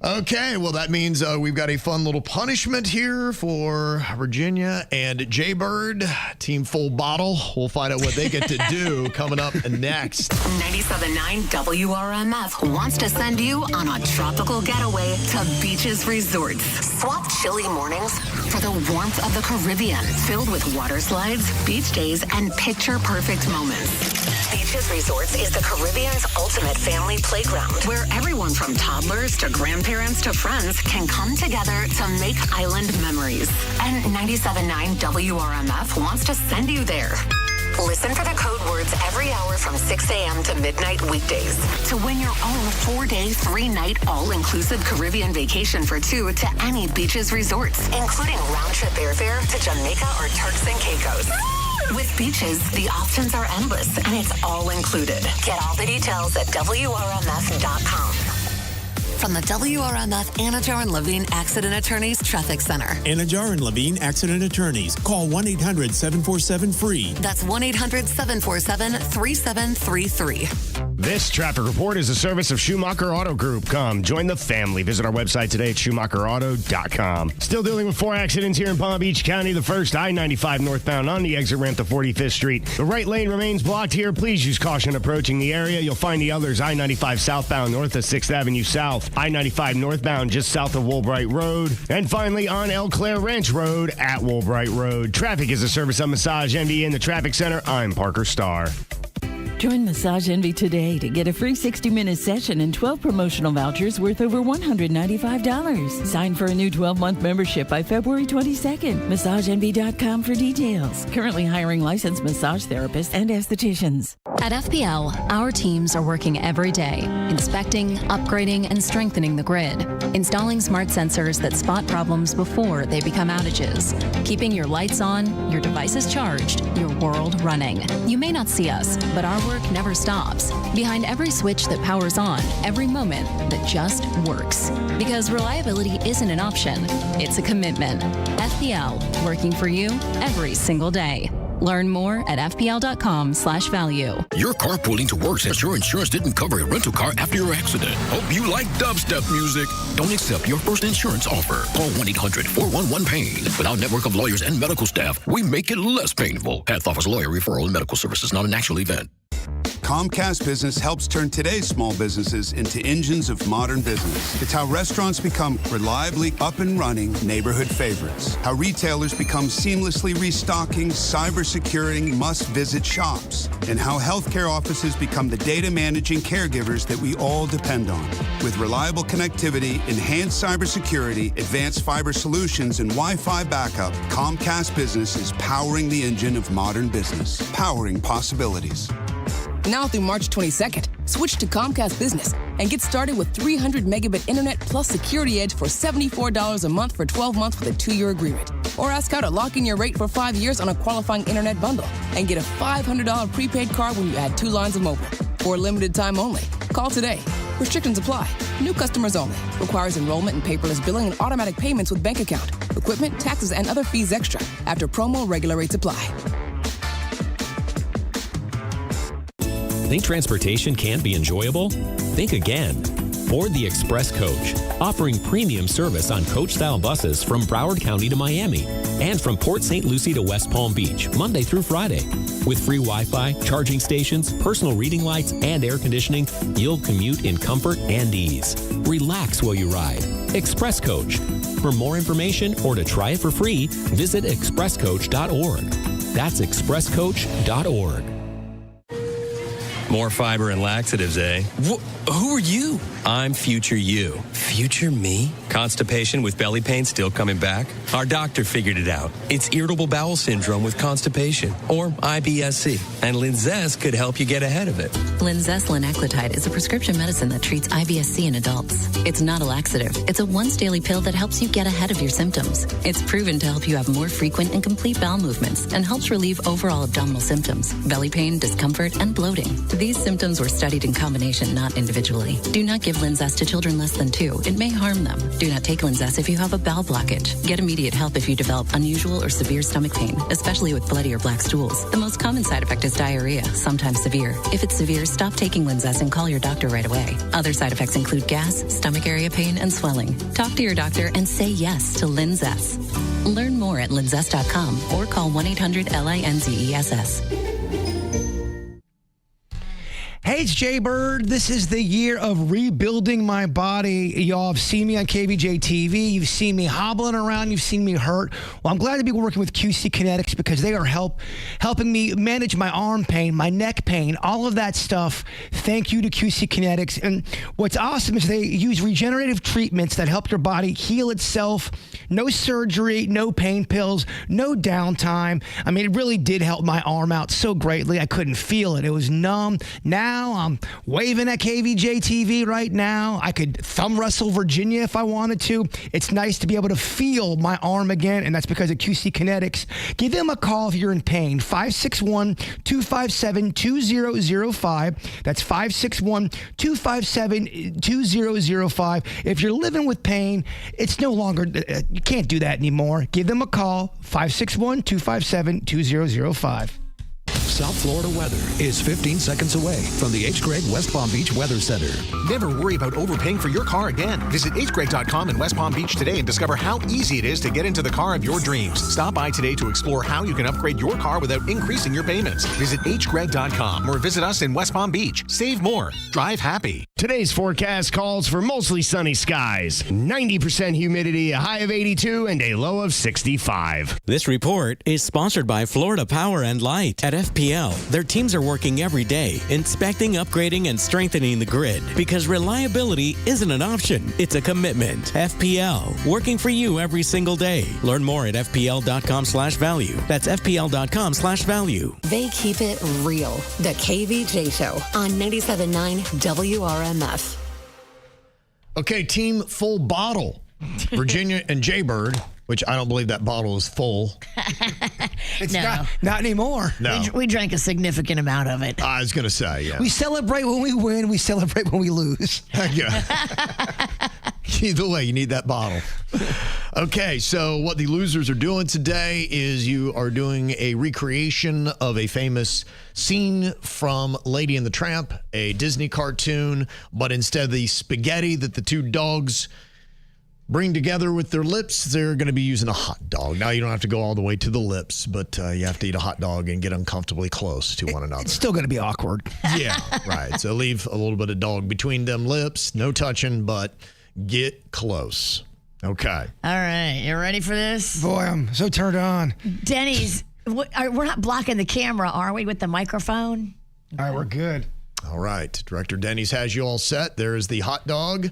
Okay, well, that means we've got a fun little punishment here for Virginia and Jaybird. Team Full Bottle. We'll find out what they get to do coming up next. 97.9 WRMF wants to send you on a tropical getaway to Beaches Resorts. Swap chilly mornings for the warmth of the Caribbean, filled with water slides, beach days, and picture-perfect moments. Beaches Resorts is the Caribbean's ultimate family playground, where everyone from toddlers to grandparents to friends can come together to make island memories. And 97.9 WRMF wants to send you there. Listen for the code words every hour from 6 a.m. to midnight weekdays to win your own 4-day, 3-night, all-inclusive Caribbean vacation for 2 to any Beaches Resorts, including round-trip airfare to Jamaica or Turks and Caicos. With Beaches, the options are endless, and it's all included. Get all the details at WRMF.com. From the WRMF Anajar and Levine Accident Attorneys Traffic Center. Anajar and Levine Accident Attorneys. Call 1-800-747-FREE. That's 1-800-747-3733. This traffic report is a service of Schumacher Auto Group. Come, join the family. Visit our website today at SchumacherAuto.com. Still dealing with 4 accidents here in Palm Beach County. The first, I-95 northbound on the exit ramp to 45th Street. The right lane remains blocked here. Please use caution approaching the area. You'll find the others, I-95 southbound north of 6th Avenue South. I-95 northbound just south of Woolbright Road. And finally on El Claire Ranch Road at Woolbright Road. Traffic is a service of Massage MD in the Traffic Center. I'm Parker Starr. Join Massage Envy today to get a free 60-minute session and 12 promotional vouchers worth over $195. Sign for a new 12-month membership by February 22nd. MassageEnvy.com for details. Currently hiring licensed massage therapists and estheticians. At FPL, our teams are working every day, inspecting, upgrading, and strengthening the grid, installing smart sensors that spot problems before they become outages, keeping your lights on, your devices charged, your world running. You may not see us, but our work never stops. Behind every switch that powers on, every moment that just works. Because reliability isn't an option, it's a commitment. FPL, working for you every single day. Learn more at fpl.com/value. You're carpooling to work since your insurance didn't cover a rental car after your accident. Hope you like dubstep music. Don't accept your first insurance offer. Call 1-800-411-PAIN. With our network of lawyers and medical staff, we make it less painful. Health Office Lawyer Referral and Medical Services, not an actual event. Comcast Business helps turn today's small businesses into engines of modern business. It's how restaurants become reliably up and running neighborhood favorites. How retailers become seamlessly restocking, cyber-securing, must-visit shops. And how healthcare offices become the data managing caregivers that we all depend on. With reliable connectivity, enhanced cybersecurity, advanced fiber solutions, and Wi-Fi backup, Comcast Business is powering the engine of modern business. Powering possibilities. Now through March 22nd, switch to Comcast Business and get started with 300 megabit internet plus Security Edge for $74 a month for 12 months with a 2-year agreement. Or ask how to lock in your rate for 5 years on a qualifying internet bundle and get a $500 prepaid card when you add 2 lines of mobile. For a limited time only. Call today. Restrictions apply. New customers only. Requires enrollment in paperless billing and automatic payments with bank account. Equipment, taxes, and other fees extra. After promo, regular rates apply. Think transportation can't be enjoyable? Think again. Board the Express Coach, offering premium service on coach-style buses from Broward County to Miami and from Port St. Lucie to West Palm Beach, Monday through Friday. With free Wi-Fi, charging stations, personal reading lights, and air conditioning, you'll commute in comfort and ease. Relax while you ride. Express Coach. For more information or to try it for free, visit expresscoach.org. That's expresscoach.org. More fiber and laxatives, eh? Who are you? I'm Future You. Future me? Constipation with belly pain still coming back? Our doctor figured it out. It's irritable bowel syndrome with constipation, or IBS-C. And Linzess could help you get ahead of it. Linzess linaclotide is a prescription medicine that treats IBS-C in adults. It's not a laxative. It's a once-daily pill that helps you get ahead of your symptoms. It's proven to help you have more frequent and complete bowel movements and helps relieve overall abdominal symptoms, belly pain, discomfort, and bloating. These symptoms were studied in combination, not individually. Do not give Linzess to children less than 2. It may harm them. Do not take Linzess if you have a bowel blockage. Get immediate help if you develop unusual or severe stomach pain, especially with bloody or black stools. The most common side effect is diarrhea, sometimes severe. If it's severe, stop taking Linzess and call your doctor right away. Other side effects include gas, stomach area pain, and swelling. Talk to your doctor and say yes to Linzess. Learn more at linzess.com or call 1-800-LINZESS. Hey, it's Jay Bird. This is the year of rebuilding my body. Y'all have seen me on KVJ TV. You've seen me hobbling around. You've seen me hurt. Well, I'm glad to be working with QC Kinetics because they are helping me manage my arm pain, my neck pain, all of that stuff. Thank you to QC Kinetics. And what's awesome is they use regenerative treatments that help your body heal itself. No surgery, no pain pills, no downtime. I mean, it really did help my arm out so greatly. I couldn't feel it. It was numb. Now I'm waving at KVJ TV right now. I could thumb wrestle Virginia if I wanted to. It's nice to be able to feel my arm again, and that's because of QC Kinetics. Give them a call if you're in pain. 561-257-2005. That's 561-257-2005. If you're living with pain, it's no longer, you can't do that anymore. Give them a call, 561-257-2005. South Florida weather is 15 seconds away from the H. Gregg West Palm Beach Weather Center. Never worry about overpaying for your car again. Visit hgregg.com in West Palm Beach today and discover how easy it is to get into the car of your dreams. Stop by today to explore how you can upgrade your car without increasing your payments. Visit hgregg.com or visit us in West Palm Beach. Save more. Drive happy. Today's forecast calls for mostly sunny skies, 90% humidity, a high of 82, and a low of 65. This report is sponsored by Florida Power and Light. At FPL, their teams are working every day, inspecting, upgrading, and strengthening the grid, because reliability isn't an option, it's a commitment. FPL, working for you every single day. Learn more at fpl.com/value. That's fpl.com/value. They keep it real. The KVJ Show on 97.9 WRMF. Okay, team full bottle. Virginia and Jaybird, which I don't believe that bottle is full. It's No. not anymore. No. We drank a significant amount of it. I was going to say, yeah. We celebrate when we win. We celebrate when we lose. Either way, you need that bottle. Okay, so what the losers are doing today is you are doing a recreation of a famous scene from Lady and the Tramp, a Disney cartoon, but instead of the spaghetti that the two dogs bring together with their lips, they're going to be using a hot dog. Now, you don't have to go all the way to the lips, but you have to eat a hot dog and get uncomfortably close to one another. It's still going to be awkward. Yeah, right. So leave a little bit of dog between them lips. No touching, but get close. Okay. All right. You ready for this? Boy, I'm so turned on. Denny's, we're not blocking the camera, are we, with the microphone? All right, we're good. All right. Director Denny's has you all set. There is the hot dog.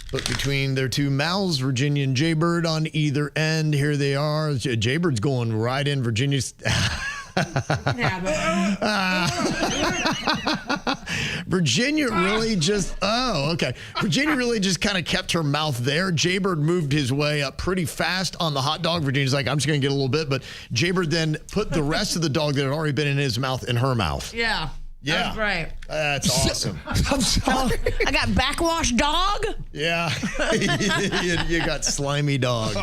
Put between their two mouths, Virginia and Jaybird on either end. Here they are. Jaybird's going right in Virginia's. Virginia really just, Virginia really just kind of kept her mouth there. Jaybird moved his way up pretty fast on the hot dog. Virginia's like, I'm just going to get a little bit. But Jaybird then put the rest of the dog that had already been in his mouth in her mouth. Yeah. Yeah. That's right. That's awesome. I'm sorry. I got backwash dog. Yeah. you got slimy dog.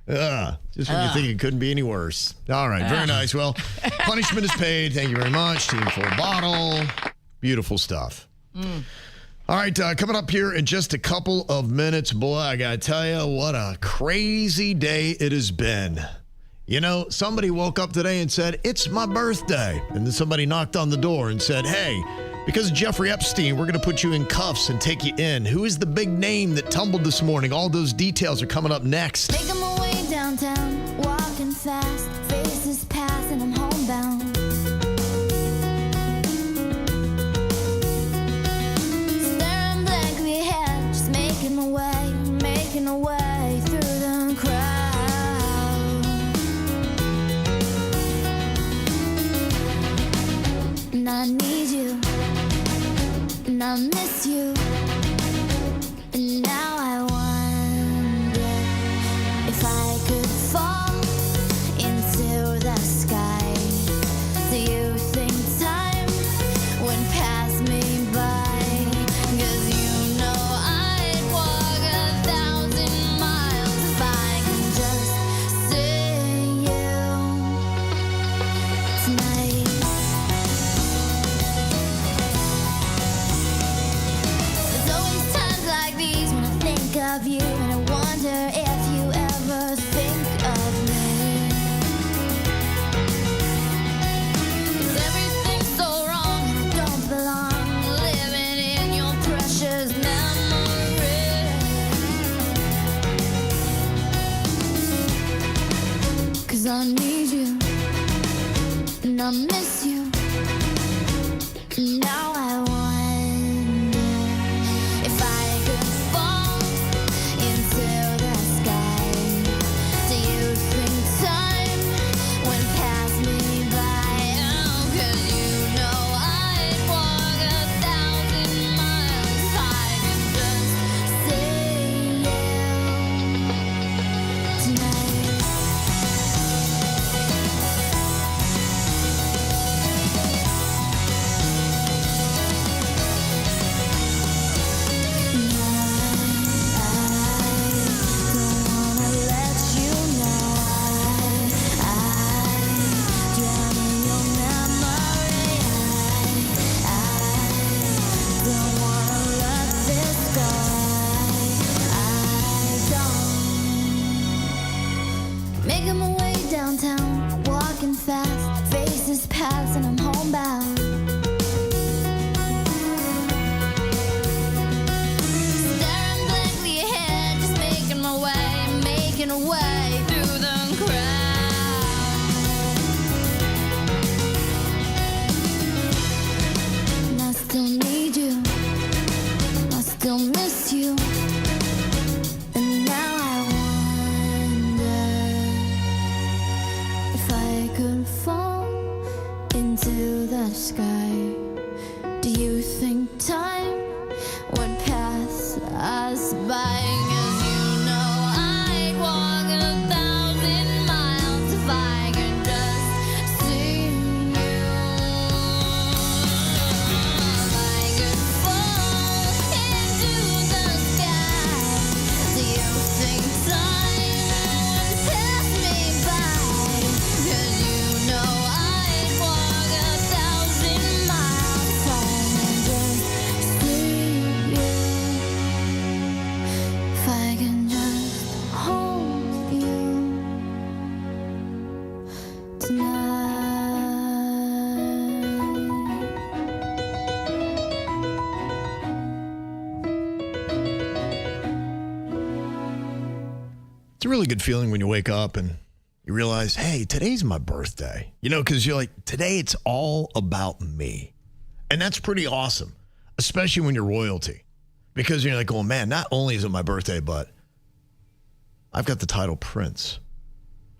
Just when you think it couldn't be any worse. All right. Very nice. Well, punishment is paid. Thank you very much. Team full bottle. Beautiful stuff. All right. Coming up here in just a couple of minutes. Boy, I got to tell you, what a crazy day it has been. You know, somebody woke up today and said, it's my birthday. And then somebody knocked on the door and said, hey, because of Jeffrey Epstein, we're going to put you in cuffs and take you in. Who is the big name that tumbled this morning? All those details are coming up next. Making my way downtown, walking fast, faces pass and I'm homebound. Staring blankly ahead, just making my way through the crowd. And I need you, and I miss you, and now I wonder if I could fall into the sky. Do you think time would pass me by? 'Cause you know I'd walk 1,000 miles if I could just see you tonight. There's always times like these when I think of you, and I wonder if you ever think of me. 'Cause everything's so wrong and I don't belong, living in your precious memory. 'Cause I need you, and I miss you, and now I wonder if I could fall into the sky. Do you think time would pass me by? Oh, 'cause you know I'd walk 1,000 miles if I could just see you tonight. Making my way downtown, walking fast, faces pass and I'm homebound. way through the crowd. And I still need you. I still miss you. And now I wonder if I could fall into the sky. Do you think time would pass us by? 'Cause you know I'd walk 1,000 miles if I could just see you. If I could fall into the sky, do you think time would pass me by? 'Cause you know I'd walk 1,000 miles if I could just see you. If I can just hold you It's a really good feeling when you wake up and you realize, hey, today's my birthday. You know, because you're like, today it's all about me. And that's pretty awesome, especially when you're royalty. Because you're like, oh, man, not only is it my birthday, but I've got the title Prince.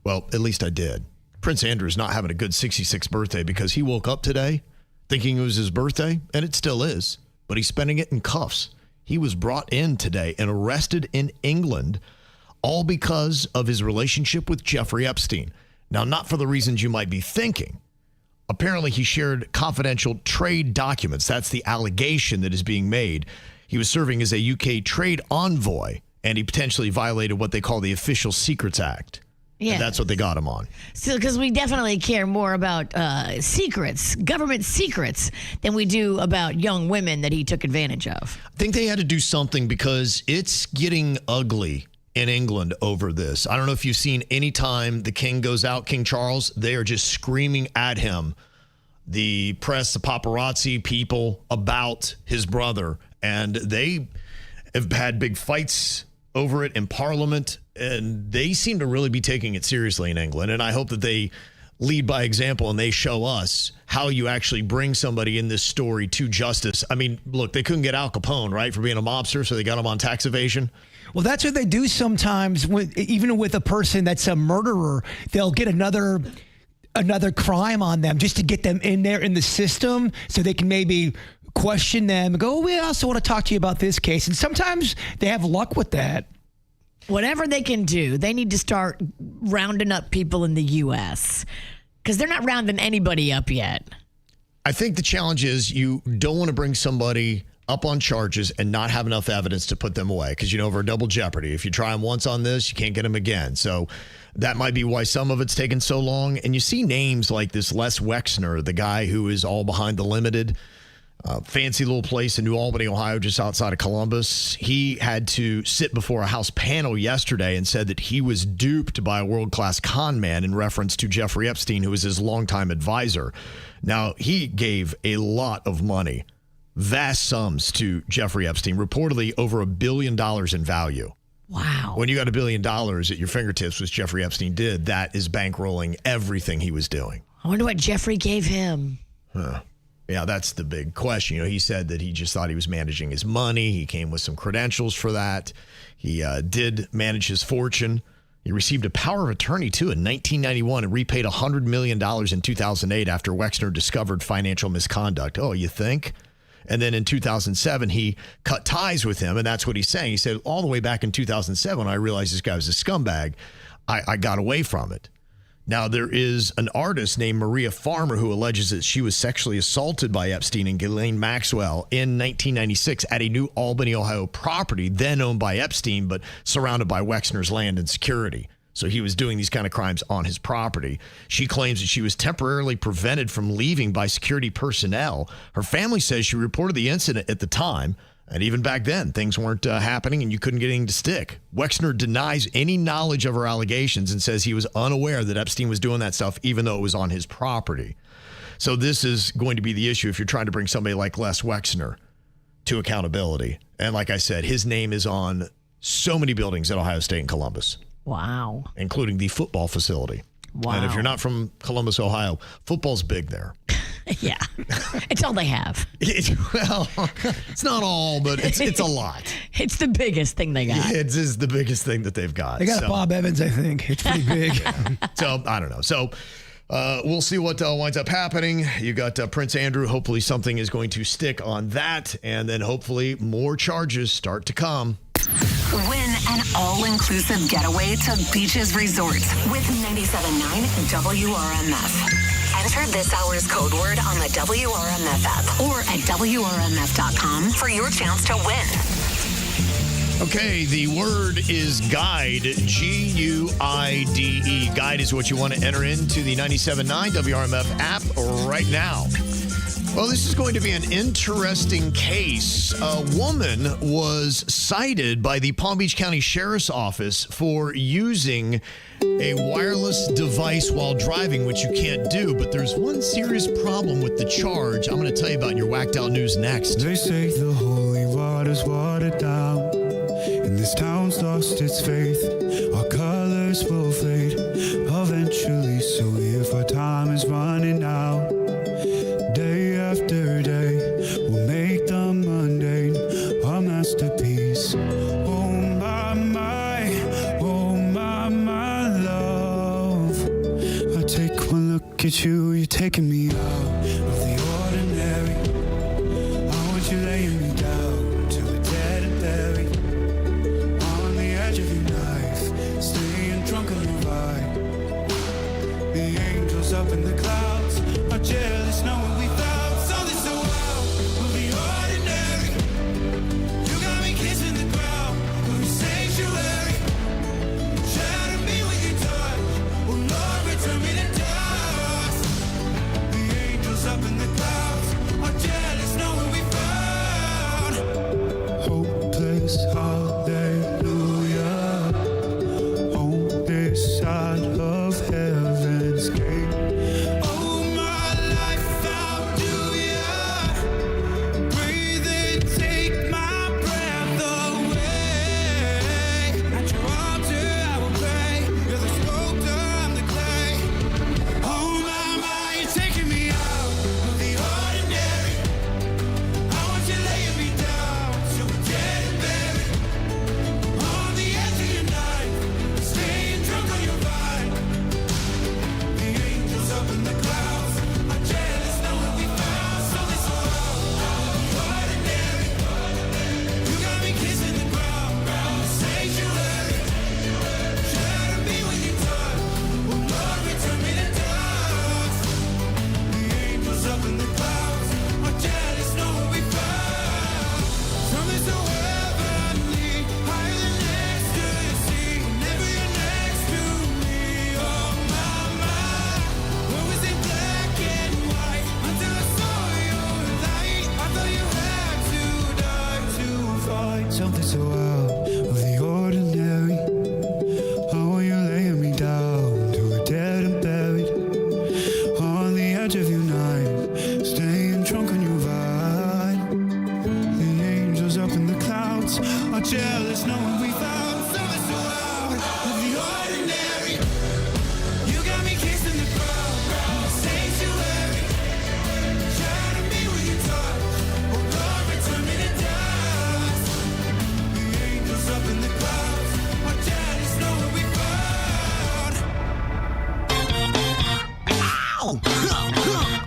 Well, at least I did. Prince Andrew's not having a good 66th birthday because he woke up today thinking it was his birthday, and it still is, but he's spending it in cuffs. He was brought in today and arrested in England, all because of his relationship with Jeffrey Epstein. Now, not for the reasons you might be thinking. Apparently, he shared confidential trade documents. That's the allegation that is being made. He was serving as a UK trade envoy, and he potentially violated what they call the Official Secrets Act. Yeah. And that's what they got him on. So, because we definitely care more about secrets, government secrets, than we do about young women that he took advantage of. I think they had to do something because it's getting ugly in England over this. I don't know if you've seen any time the king goes out, King Charles, they are just screaming at him, the press, the paparazzi people, about his brother. And they have had big fights over it in Parliament, and they seem to really be taking it seriously in England. And I hope that they lead by example and they show us how you actually bring somebody in this story to justice. I mean, look, they couldn't get Al Capone, right, for being a mobster, so they got him on tax evasion. Well, that's what they do sometimes, even with a person that's a murderer. They'll get another crime on them just to get them in there in the system so they can maybe question them and go, oh, we also want to talk to you about this case. And sometimes they have luck with that. Whatever they can do, they need to start rounding up people in the U.S. because they're not rounding anybody up yet. I think the challenge is you don't want to bring somebody up on charges and not have enough evidence to put them away because, you know, over double jeopardy. If you try them once on this, you can't get them again. So that might be why some of it's taken so long. And you see names like this Les Wexner, the guy who is all behind the limited, fancy little place in New Albany, Ohio, just outside of Columbus. He had to sit before a House panel yesterday and said that he was duped by a world-class con man in reference to Jeffrey Epstein, who was his longtime advisor. Now, he gave a lot of money, vast sums to Jeffrey Epstein, reportedly over $1 billion in value. Wow. When you got $1 billion at your fingertips, which Jeffrey Epstein did, that is bankrolling everything he was doing. I wonder what Jeffrey gave him. Huh. Yeah, that's the big question. You know, he said that he just thought he was managing his money. He came with some credentials for that. He did manage his fortune. He received a power of attorney, too, in 1991 and repaid $100 million in 2008 after Wexner discovered financial misconduct. Oh, you think? And then in 2007, he cut ties with him, and that's what he's saying. He said, all the way back in 2007, I realized this guy was a scumbag. I got away from it. Now, there is an artist named Maria Farmer who alleges that she was sexually assaulted by Epstein and Ghislaine Maxwell in 1996 at a New Albany, Ohio property, then owned by Epstein, but surrounded by Wexner's land and security. So he was doing these kind of crimes on his property. She claims that she was temporarily prevented from leaving by security personnel. Her family says she reported the incident at the time. And even back then, things weren't happening and you couldn't get anything to stick. Wexner denies any knowledge of her allegations and says he was unaware that Epstein was doing that stuff, even though it was on his property. So this is going to be the issue if you're trying to bring somebody like Les Wexner to accountability. And like I said, his name is on so many buildings at Ohio State and Columbus. Wow. Including the football facility. Wow. And if you're not from Columbus, Ohio, football's big there. Yeah. It's all they have. Well, it's not all, but it's a lot. It's the biggest thing they got. Yeah, it is the biggest thing that they've got. They got Bob Evans, I think. It's pretty big. So, I don't know. So, we'll see what winds up happening. You got Prince Andrew. Hopefully something is going to stick on that. And then hopefully more charges start to come. Win an all-inclusive getaway to Beaches Resorts with 97.9 WRMF. Enter this hour's code word on the WRMF app or at WRMF.com for your chance to win. Okay, the word is guide, G-U-I-D-E. Guide is what you want to enter into the 97.9 WRMF app right now. Well, this is going to be an interesting case. A woman was cited by the Palm Beach County Sheriff's Office for using a wireless device while driving, which you can't do. But there's one serious problem with the charge I'm going to tell you about in your Whacked Out News next. They say the holy water's watered down, and this town's lost its faith. Our colors will fade eventually, so if our time is running out, day after day, we'll make the mundane our masterpiece. Oh my love. I take one look at you, you're taking me out of the ordinary. I want you laying me down to a dead and buried. On the edge of your knife, staying drunk on your vibe. The angels up in the clouds are jealous knowing we found something so wild. We'll be ordinary. You got me kissing the ground. We'll be sanctuary. Shatter me with your touch. Oh Lord, return me to dust. The angels up in the clouds are jealous knowing we found hopeless hallelujah on this side of heaven's gate. Oh my life, how do ya breathe and take my breath away? At your altar I will pray. You're the sculptor, I'm the clay. Oh my, you're taking me out of the ordinary. I want you laying me down so we're dead and buried. On the edge of your knife, staying drunk on your vine. The angels up in the clouds are jealous knowing we found something so ordinary. You got me kissing the ground, sanctuary. Shatter me when you touch. Oh Lord, return me to dust. The angels up in the clouds are jealous knowing we found something so heavenly, higher than next to the sea. Never you're next to me. Oh my, what was it black and white until I saw your light? I thought you had to die to fight something so out of the ordinary. How are you laying me down to a dead and buried? On the edge of your knife, staying drunk on your vine. The angels up in the clouds are jealous knowing we found something so out of the ordinary. You got me kissing the ground, sanctuary. Shatter me with your touch. Oh Lord, return me to dust. The angels up in the clouds are jealous knowing we found. Ow!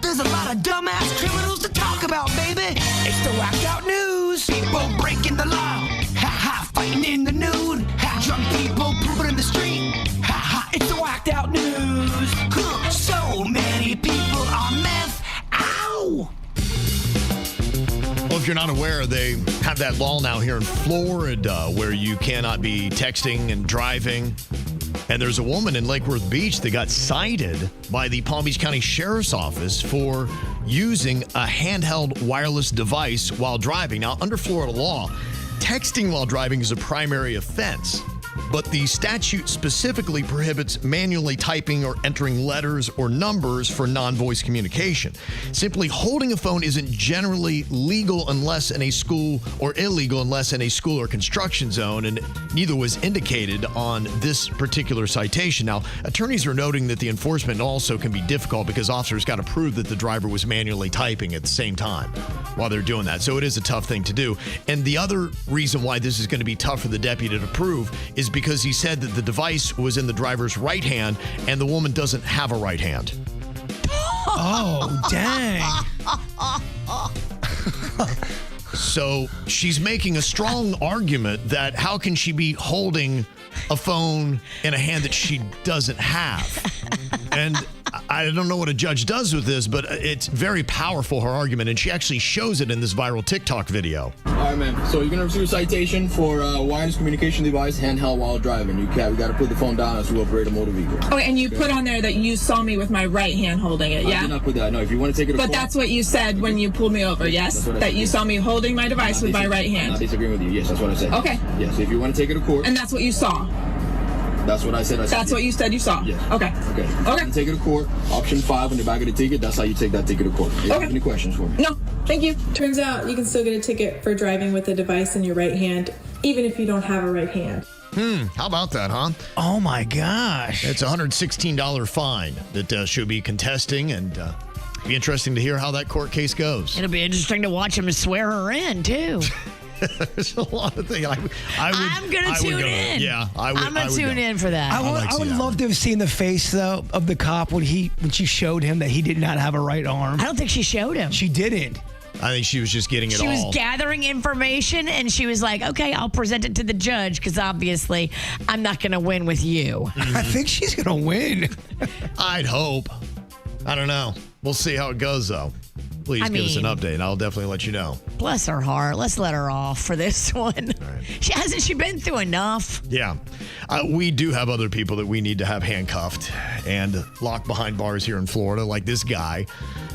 There's a lot of dumbass criminals to talk about, baby. It's the Whacked Out News. People breaking the law. Ha ha, fighting in the nude. Ha, drunk people pooping in the street. Ha ha, it's the Whacked Out News. So many people on meth. Ow! Well, if you're not aware, they have that law now here in Florida where you cannot be texting and driving. And there's a woman in Lake Worth Beach that got cited by the Palm Beach County Sheriff's Office for using a handheld wireless device while driving. Now, under Florida law, texting while driving is a primary offense. but the statute specifically prohibits manually typing or entering letters or numbers for non-voice communication. Simply holding a phone isn't generally legal unless in a school, or illegal unless in a school or construction zone, and neither was indicated on this particular citation. Now, attorneys are noting that the enforcement also can be difficult because officers got to prove that the driver was manually typing at the same time while they're doing that. So it is a tough thing to do. And the other reason why this is going to be tough for the deputy to prove is because he said that the device was in the driver's right hand and the woman doesn't have a right hand. Oh, dang. So she's making a strong argument that how can she be holding a phone in a hand that she doesn't have? And I don't know what a judge does with this, but it's very powerful, her argument, and she actually shows it in this viral TikTok video. All right, man. So you're going to receive a citation for wireless communication device handheld while driving. We got to put the phone down as we operate a motor vehicle. Okay, and you put on there that you saw me with my right hand holding it, yeah? I did not put that. No, if you want to take it to court. But that's what you said when you pulled me over, yes? That you saw me holding my device with my right I'm hand. not disagreeing with you. Yes, that's what I said. Okay. Yes, if you want to take it to court. And that's what you saw? That's what I said. That's what you said you saw? Yes. Okay. Okay. Okay. Take it to court. Option 5 on the back of the ticket. That's how you take that ticket to court. Do you have any questions for me? No. Thank you. Turns out you can still get a ticket for driving with a device in your right hand, even if you don't have a right hand. How about that, huh? Oh, my gosh. It's a $116 fine that she'll be contesting, and be interesting to hear how that court case goes. It'll be interesting to watch him swear her in, too. There's a lot of things. I'm going to tune in. Yeah, I would. I'm going to tune in for that. I would love to have seen the face, though, of the cop when she showed him that he did not have a right arm. I don't think she showed him. She didn't. I think she was just getting it all. She was gathering information, and she was like, okay, I'll present it to the judge because obviously I'm not going to win with you. I think she's going to win. I'd hope. I don't know. We'll see how it goes, though. Please give us an update, and I'll definitely let you know. Bless her heart. Let's let her off for this one. Hasn't she been through enough? Yeah. We do have other people that we need to have handcuffed and locked behind bars here in Florida, like this guy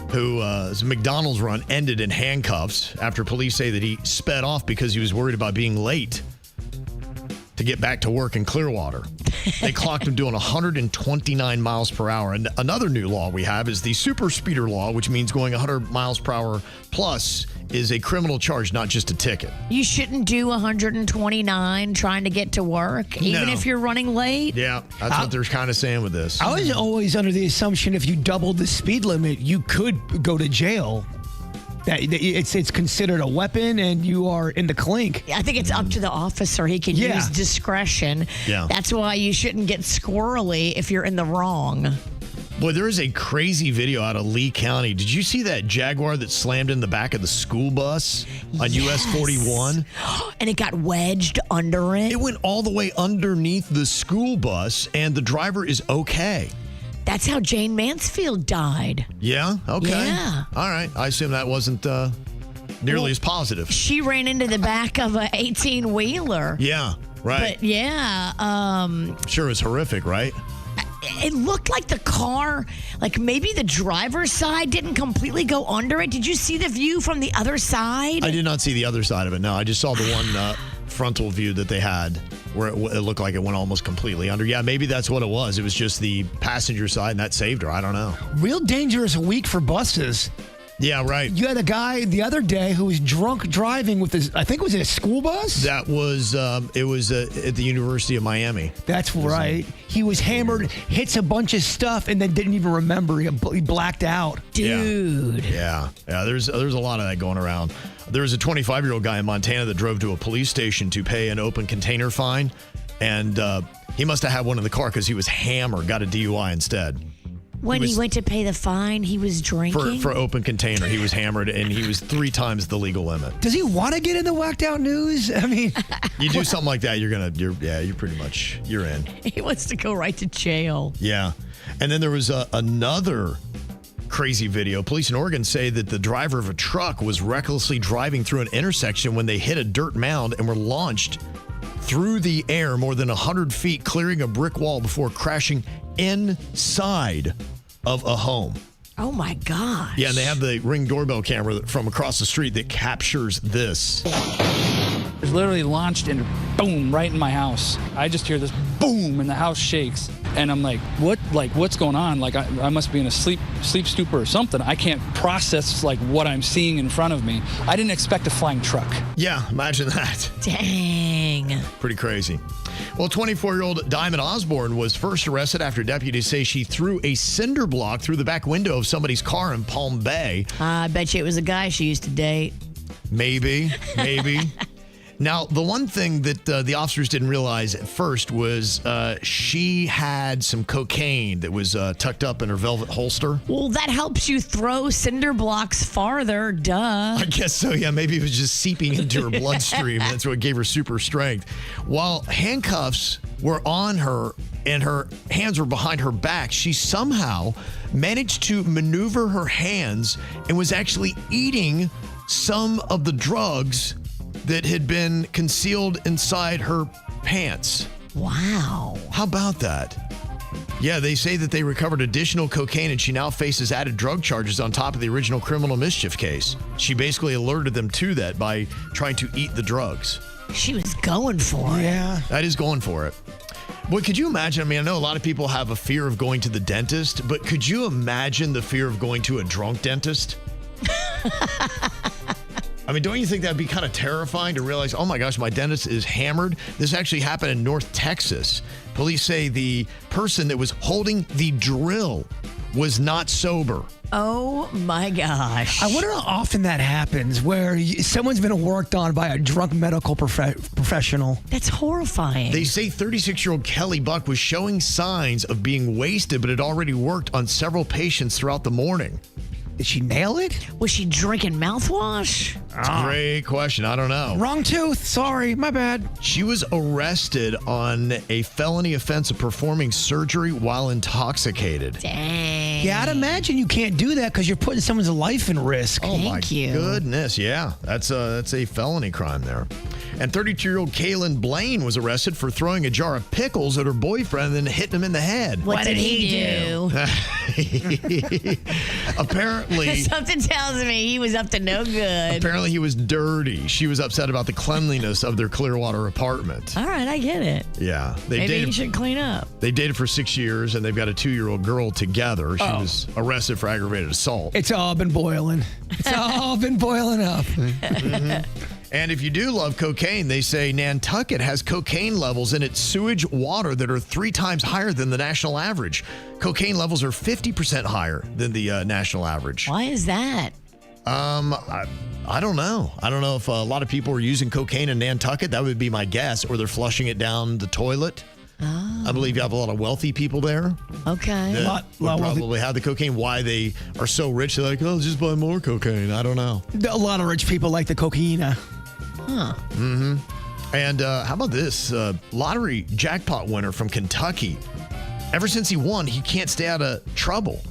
whose McDonald's run ended in handcuffs after police say that he sped off because he was worried about being late to get back to work in Clearwater. They clocked him doing 129 miles per hour. And another new law we have is the super speeder law, which means going 100 miles per hour plus is a criminal charge, not just a ticket. You shouldn't do 129 trying to get to work, even if you're running late. Yeah, that's what they're kind of saying with this. I was always under the assumption if you doubled the speed limit, you could go to jail. That it's considered a weapon and you are in the clink. I think it's up to the officer. He can use discretion. Yeah. That's why you shouldn't get squirrely if you're in the wrong. Boy, there is a crazy video out of Lee County. Did you see that Jaguar that slammed in the back of the school bus on US 41? And it got wedged under it? It went all the way underneath the school bus, and the driver is okay. That's how Jane Mansfield died. Yeah? Okay. Yeah. All right. I assume that wasn't nearly as positive. She ran into the back of an 18-wheeler. Yeah, right. But yeah. Sure, it was horrific, right? It looked like the car, like maybe the driver's side didn't completely go under it. Did you see the view from the other side? I did not see the other side of it, no. I just saw the one frontal view that they had where it looked like it went almost completely under. Yeah, maybe that's what it was. It was just the passenger side, and that saved her. I don't know. Real dangerous week for buses. Yeah, right. You had a guy the other day who was drunk driving with his, I think, was it a school bus? That was, it was at the University of Miami. That's right. He was hammered, hits a bunch of stuff, and then didn't even remember. He blacked out. Dude. Yeah, there's a lot of that going around. There was a 25-year-old guy in Montana that drove to a police station to pay an open container fine, and he must have had one in the car because he was hammered, got a DUI instead. When he went to pay the fine, he was drinking? For open container, he was hammered, and he was 3 times the legal limit. Does he want to get in the whacked out news? I mean, you do something like that, you're in. He wants to go right to jail. Yeah. And then there was another crazy video. Police in Oregon say that the driver of a truck was recklessly driving through an intersection when they hit a dirt mound and were launched through the air more than 100 feet, clearing a brick wall before crashing inside of a home. Oh, my gosh. Yeah, and they have the Ring doorbell camera from across the street that captures this. It literally launched and boom, right in my house. I just hear this boom and the house shakes. And I'm like, what? Like, what's going on? Like, I must be in a sleep stupor or something. I can't process, like, what I'm seeing in front of me. I didn't expect a flying truck. Yeah, imagine that. Dang. Pretty crazy. Well, 24-year-old Diamond Osborne was first arrested after deputies say she threw a cinder block through the back window of somebody's car in Palm Bay. I bet you it was a guy she used to date. Maybe. Now, the one thing that the officers didn't realize at first was she had some cocaine that was tucked up in her velvet holster. Well, that helps you throw cinder blocks farther, duh. I guess so, yeah. Maybe it was just seeping into her bloodstream. That's what gave her super strength. While handcuffs were on her and her hands were behind her back, she somehow managed to maneuver her hands and was actually eating some of the drugs that had been concealed inside her pants. Wow. How about that? Yeah, they say that they recovered additional cocaine and she now faces added drug charges on top of the original criminal mischief case. She basically alerted them to that by trying to eat the drugs. She was going for it. Yeah. That is going for it. Boy, could you imagine? I mean, I know a lot of people have a fear of going to the dentist, but could you imagine the fear of going to a drunk dentist? I mean, don't you think that'd be kind of terrifying to realize, oh my gosh, my dentist is hammered? This actually happened in North Texas. Police say the person that was holding the drill was not sober. Oh my gosh. I wonder how often that happens where someone's been worked on by a drunk medical professional. That's horrifying. They say 36-year-old Kelly Buck was showing signs of being wasted, but had already worked on several patients throughout the morning. Did she nail it? Was she drinking mouthwash? That's a great question. I don't know. Wrong tooth. Sorry, my bad. She was arrested on a felony offense of performing surgery while intoxicated. Dang. Yeah, I'd imagine you can't do that because you're putting someone's life in risk. Oh, my goodness. Yeah, that's a felony crime there. And 32-year-old Kaylin Blaine was arrested for throwing a jar of pickles at her boyfriend and then hitting him in the head. What did he do? Apparently. Something tells me he was up to no good. Apparently he was dirty. She was upset about the cleanliness of their Clearwater apartment. All right, I get it. Yeah. Maybe you should clean up. They dated for 6 years, and they've got a 2-year-old girl together. She was arrested for aggravated assault. It's all been boiling. It's all been boiling up. And if you do love cocaine, they say Nantucket has cocaine levels in its sewage water that are 3 times higher than the national average. Cocaine levels are 50% higher than the national average. Why is that? I don't know. I don't know if a lot of people are using cocaine in Nantucket. That would be my guess. Or they're flushing it down the toilet. Oh. I believe you have a lot of wealthy people there. Okay. That would probably have the cocaine. Why they are so rich, they're like, oh, just buy more cocaine. I don't know. A lot of rich people like the cocaine. Huh. Mm-hmm. And how about this? Lottery jackpot winner from Kentucky. Ever since he won, he can't stay out of trouble.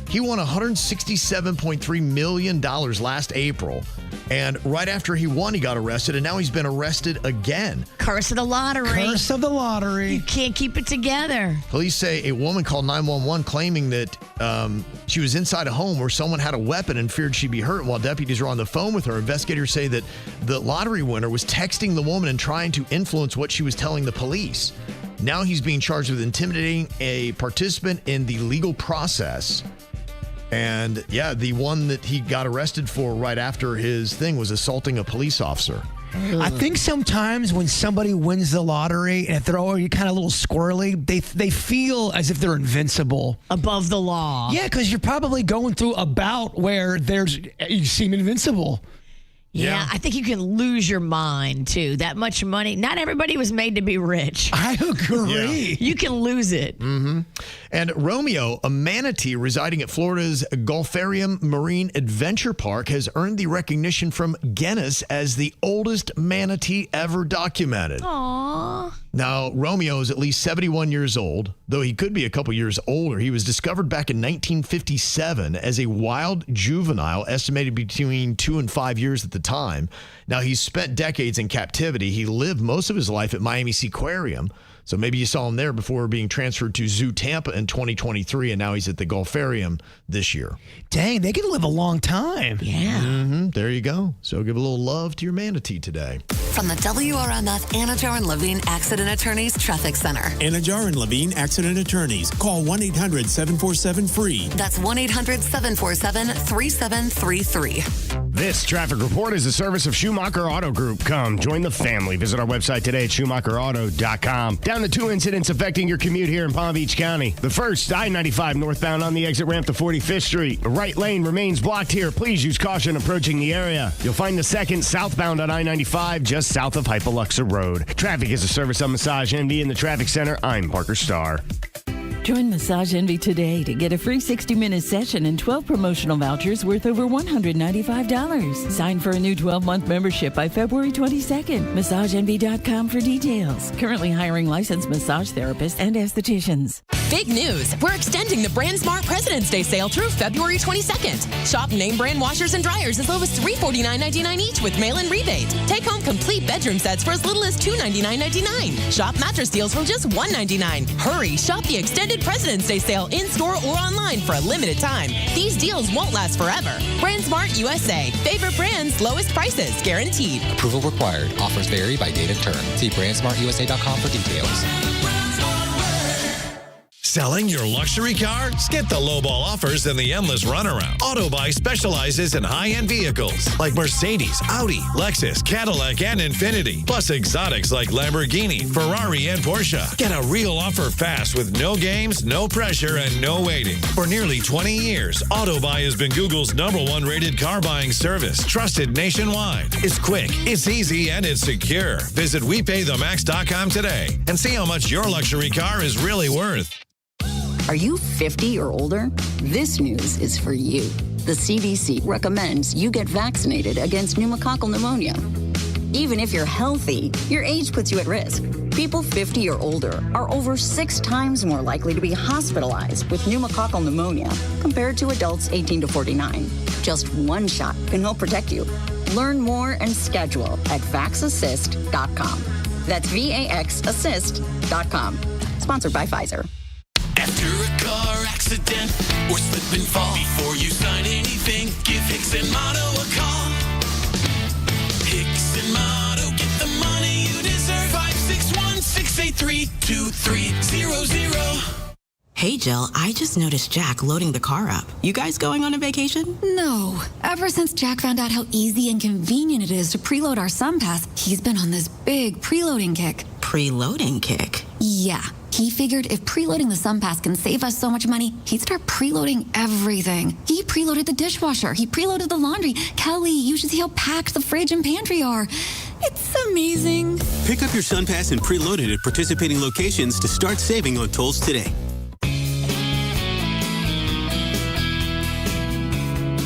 He won $167.3 million last April. And right after he won, he got arrested. And now he's been arrested again. Curse of the lottery. Curse of the lottery. You can't keep it together. Police say a woman called 911 claiming that she was inside a home where someone had a weapon and feared she'd be hurt. While deputies were on the phone with her, investigators say that the lottery winner was texting the woman and trying to influence what she was telling the police. Now he's being charged with intimidating a participant in the legal process. And yeah, the one that he got arrested for right after his thing was assaulting a police officer. I think sometimes when somebody wins the lottery and if they're already kind of a little squirrely, they feel as if they're invincible. Above the law. Yeah, because you're probably going through a bout where you seem invincible. Yeah, I think you can lose your mind, too. That much money. Not everybody was made to be rich. I agree. Yeah. You can lose it. Mm-hmm. And Romeo, a manatee residing at Florida's Gulfarium Marine Adventure Park, has earned the recognition from Guinness as the oldest manatee ever documented. Aww. Now, Romeo is at least 71 years old, though he could be a couple years older. He was discovered back in 1957 as a wild juvenile, estimated between 2 and 5 years at the time. Now, he's spent decades in captivity. He lived most of his life at Miami Seaquarium. So maybe you saw him there before being transferred to Zoo Tampa in 2023, and now he's at the Gulfarium this year. Dang, they can live a long time. Yeah. There you go. So give a little love to your manatee today. From the WRMF Anajar and Levine Accident Attorneys Traffic Center. Anajar and Levine Accident Attorneys. Call 1-800-747-FREE. That's 1-800-747-3733. This traffic report is a service of Schumacher Auto Group. Come join the family. Visit our website today at SchumacherAuto.com. Down to 2 incidents affecting your commute here in Palm Beach County. The first, I-95 northbound on the exit ramp to 45th Street. The right lane remains blocked here. Please use caution approaching the area. You'll find the second, southbound on I-95 just south of Hypoluxer Road. Traffic is a service of Massage Envy in the traffic center. I'm Parker Starr. Join Massage Envy today to get a free 60-minute session and 12 promotional vouchers worth over $195. Sign for a new 12-month membership by February 22nd. MassageEnvy.com for details. Currently hiring licensed massage therapists and estheticians. Big news! We're extending the BrandSmart President's Day sale through February 22nd. Shop name brand washers and dryers as low as $349.99 each with mail-in rebate. Take home complete bedroom sets for as little as $299.99. Shop mattress deals from just $199. Hurry! Shop the extended President's Day sale in-store or online for a limited time. These deals won't last forever. BrandSmart USA. Favorite brands, lowest prices, guaranteed. Approval required. Offers vary by date and term. See brandsmartusa.com for details. Selling your luxury car? Skip the lowball offers and the endless runaround. AutoBuy specializes in high-end vehicles like Mercedes, Audi, Lexus, Cadillac, and Infiniti. Plus exotics like Lamborghini, Ferrari, and Porsche. Get a real offer fast with no games, no pressure, and no waiting. For nearly 20 years, AutoBuy has been Google's #1 rated car buying service. Trusted nationwide. It's quick, it's easy, and it's secure. Visit WePayTheMax.com today and see how much your luxury car is really worth. Are you 50 or older? This news is for you. The CDC recommends you get vaccinated against pneumococcal pneumonia. Even if you're healthy, your age puts you at risk. People 50 or older are over 6 times more likely to be hospitalized with pneumococcal pneumonia compared to adults 18 to 49. Just one shot can help protect you. Learn more and schedule at vaxassist.com. That's VAXassist.com. Sponsored by Pfizer. After a car accident or slip and fall, before you sign anything, give Hicks and Motto a call. Hicks and Motto, get the money you deserve. 561-683-2300. Hey, Jill, I just noticed Jack loading the car up. You guys going on a vacation? No. Ever since Jack found out how easy and convenient it is to preload our SunPass, he's been on this big preloading kick. Preloading kick? Yeah. He figured if preloading the SunPass can save us so much money, he'd start preloading everything. He preloaded the dishwasher. He preloaded the laundry. Kelly, you should see how packed the fridge and pantry are. It's amazing. Pick up your SunPass and preload it at participating locations to start saving on tolls today.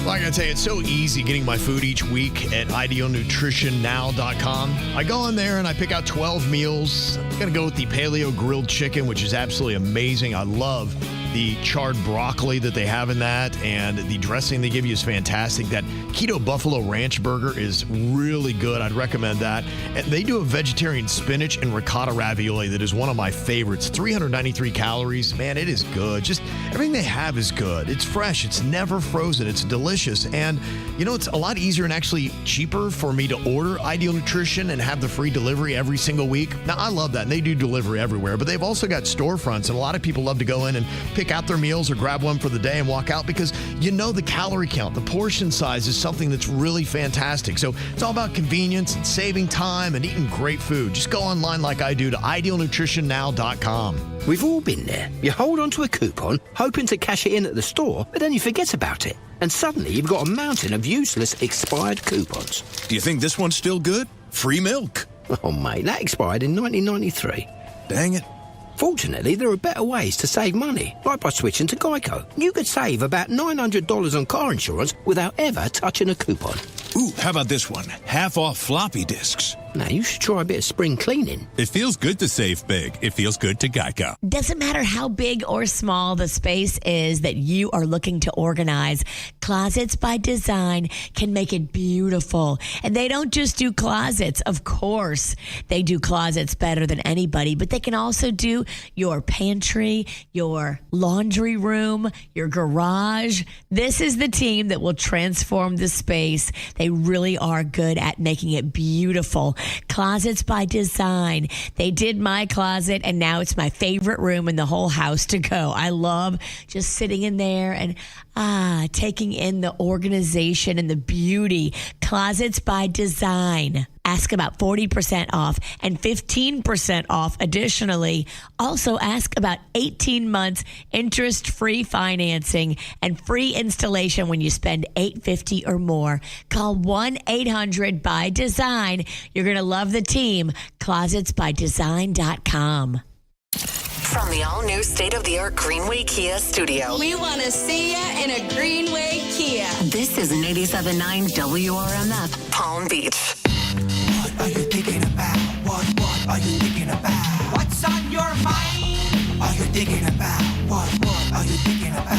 Well, I gotta tell you, it's so easy getting my food each week at idealnutritionnow.com. I go in there and I pick out 12 meals. I'm gonna go with the paleo grilled chicken, which is absolutely amazing. I love the charred broccoli that they have in that, and the dressing they give you is fantastic. That keto buffalo ranch burger is really good. I'd recommend that. And they do a vegetarian spinach and ricotta ravioli that is one of my favorites. 393 calories. Man, it is good. Just everything they have is good. It's fresh. It's never frozen. It's delicious. And, you know, it's a lot easier and actually cheaper for me to order Ideal Nutrition and have the free delivery every single week. Now, I love that. And they do delivery everywhere. But they've also got storefronts, and a lot of people love to go in and pick out their meals or grab one for the day and walk out because you know the calorie count, the portion size is something that's really fantastic. So it's all about convenience and saving time and eating great food. Just go online like I do to idealnutritionnow.com. We've all been there. You hold onto a coupon, hoping to cash it in at the store, but then you forget about it. And suddenly you've got a mountain of useless expired coupons. Do you think this one's still good? Free milk. Oh, mate, that expired in 1993. Dang it. Fortunately, there are better ways to save money, like by switching to Geico. You could save about $900 on car insurance without ever touching a coupon. Ooh, how about this one? Half off floppy disks. Now, you should try a bit of spring cleaning. It feels good to save big. It feels good to Geico. Doesn't matter how big or small the space is that you are looking to organize, Closets by Design can make it beautiful. And they don't just do closets. Of course, they do closets better than anybody, but they can also do your pantry, your laundry room, your garage. This is the team that will transform the space. They really are good at making it beautiful. Closets by Design. They did my closet, and now it's my favorite room in the whole house to go. I love just sitting in there and taking in the organization and the beauty. Closets by Design. Ask about 40% off and 15% off additionally. Also ask about 18 months interest-free financing and free installation when you spend $850 or more. Call 1-800-BY-DESIGN. You're going to love the team. ClosetsByDesign.com. From the all-new state-of-the-art Greenway Kia studio. We want to see you in a Greenway Kia. This is 97.9 WRMF, Palm Beach. What are you thinking about? What are you thinking about? What's on your mind? Are you thinking about? What are you thinking about?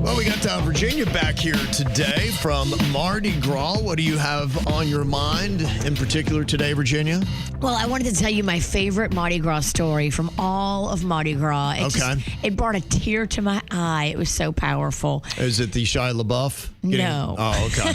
Well, we got Virginia back here today from Mardi Gras. What do you have on your mind in particular today, Virginia? Well, I wanted to tell you my favorite Mardi Gras story from all of Mardi Gras. It brought a tear to my eye. It was so powerful. Is it the Shia LaBeouf? No. Oh, okay.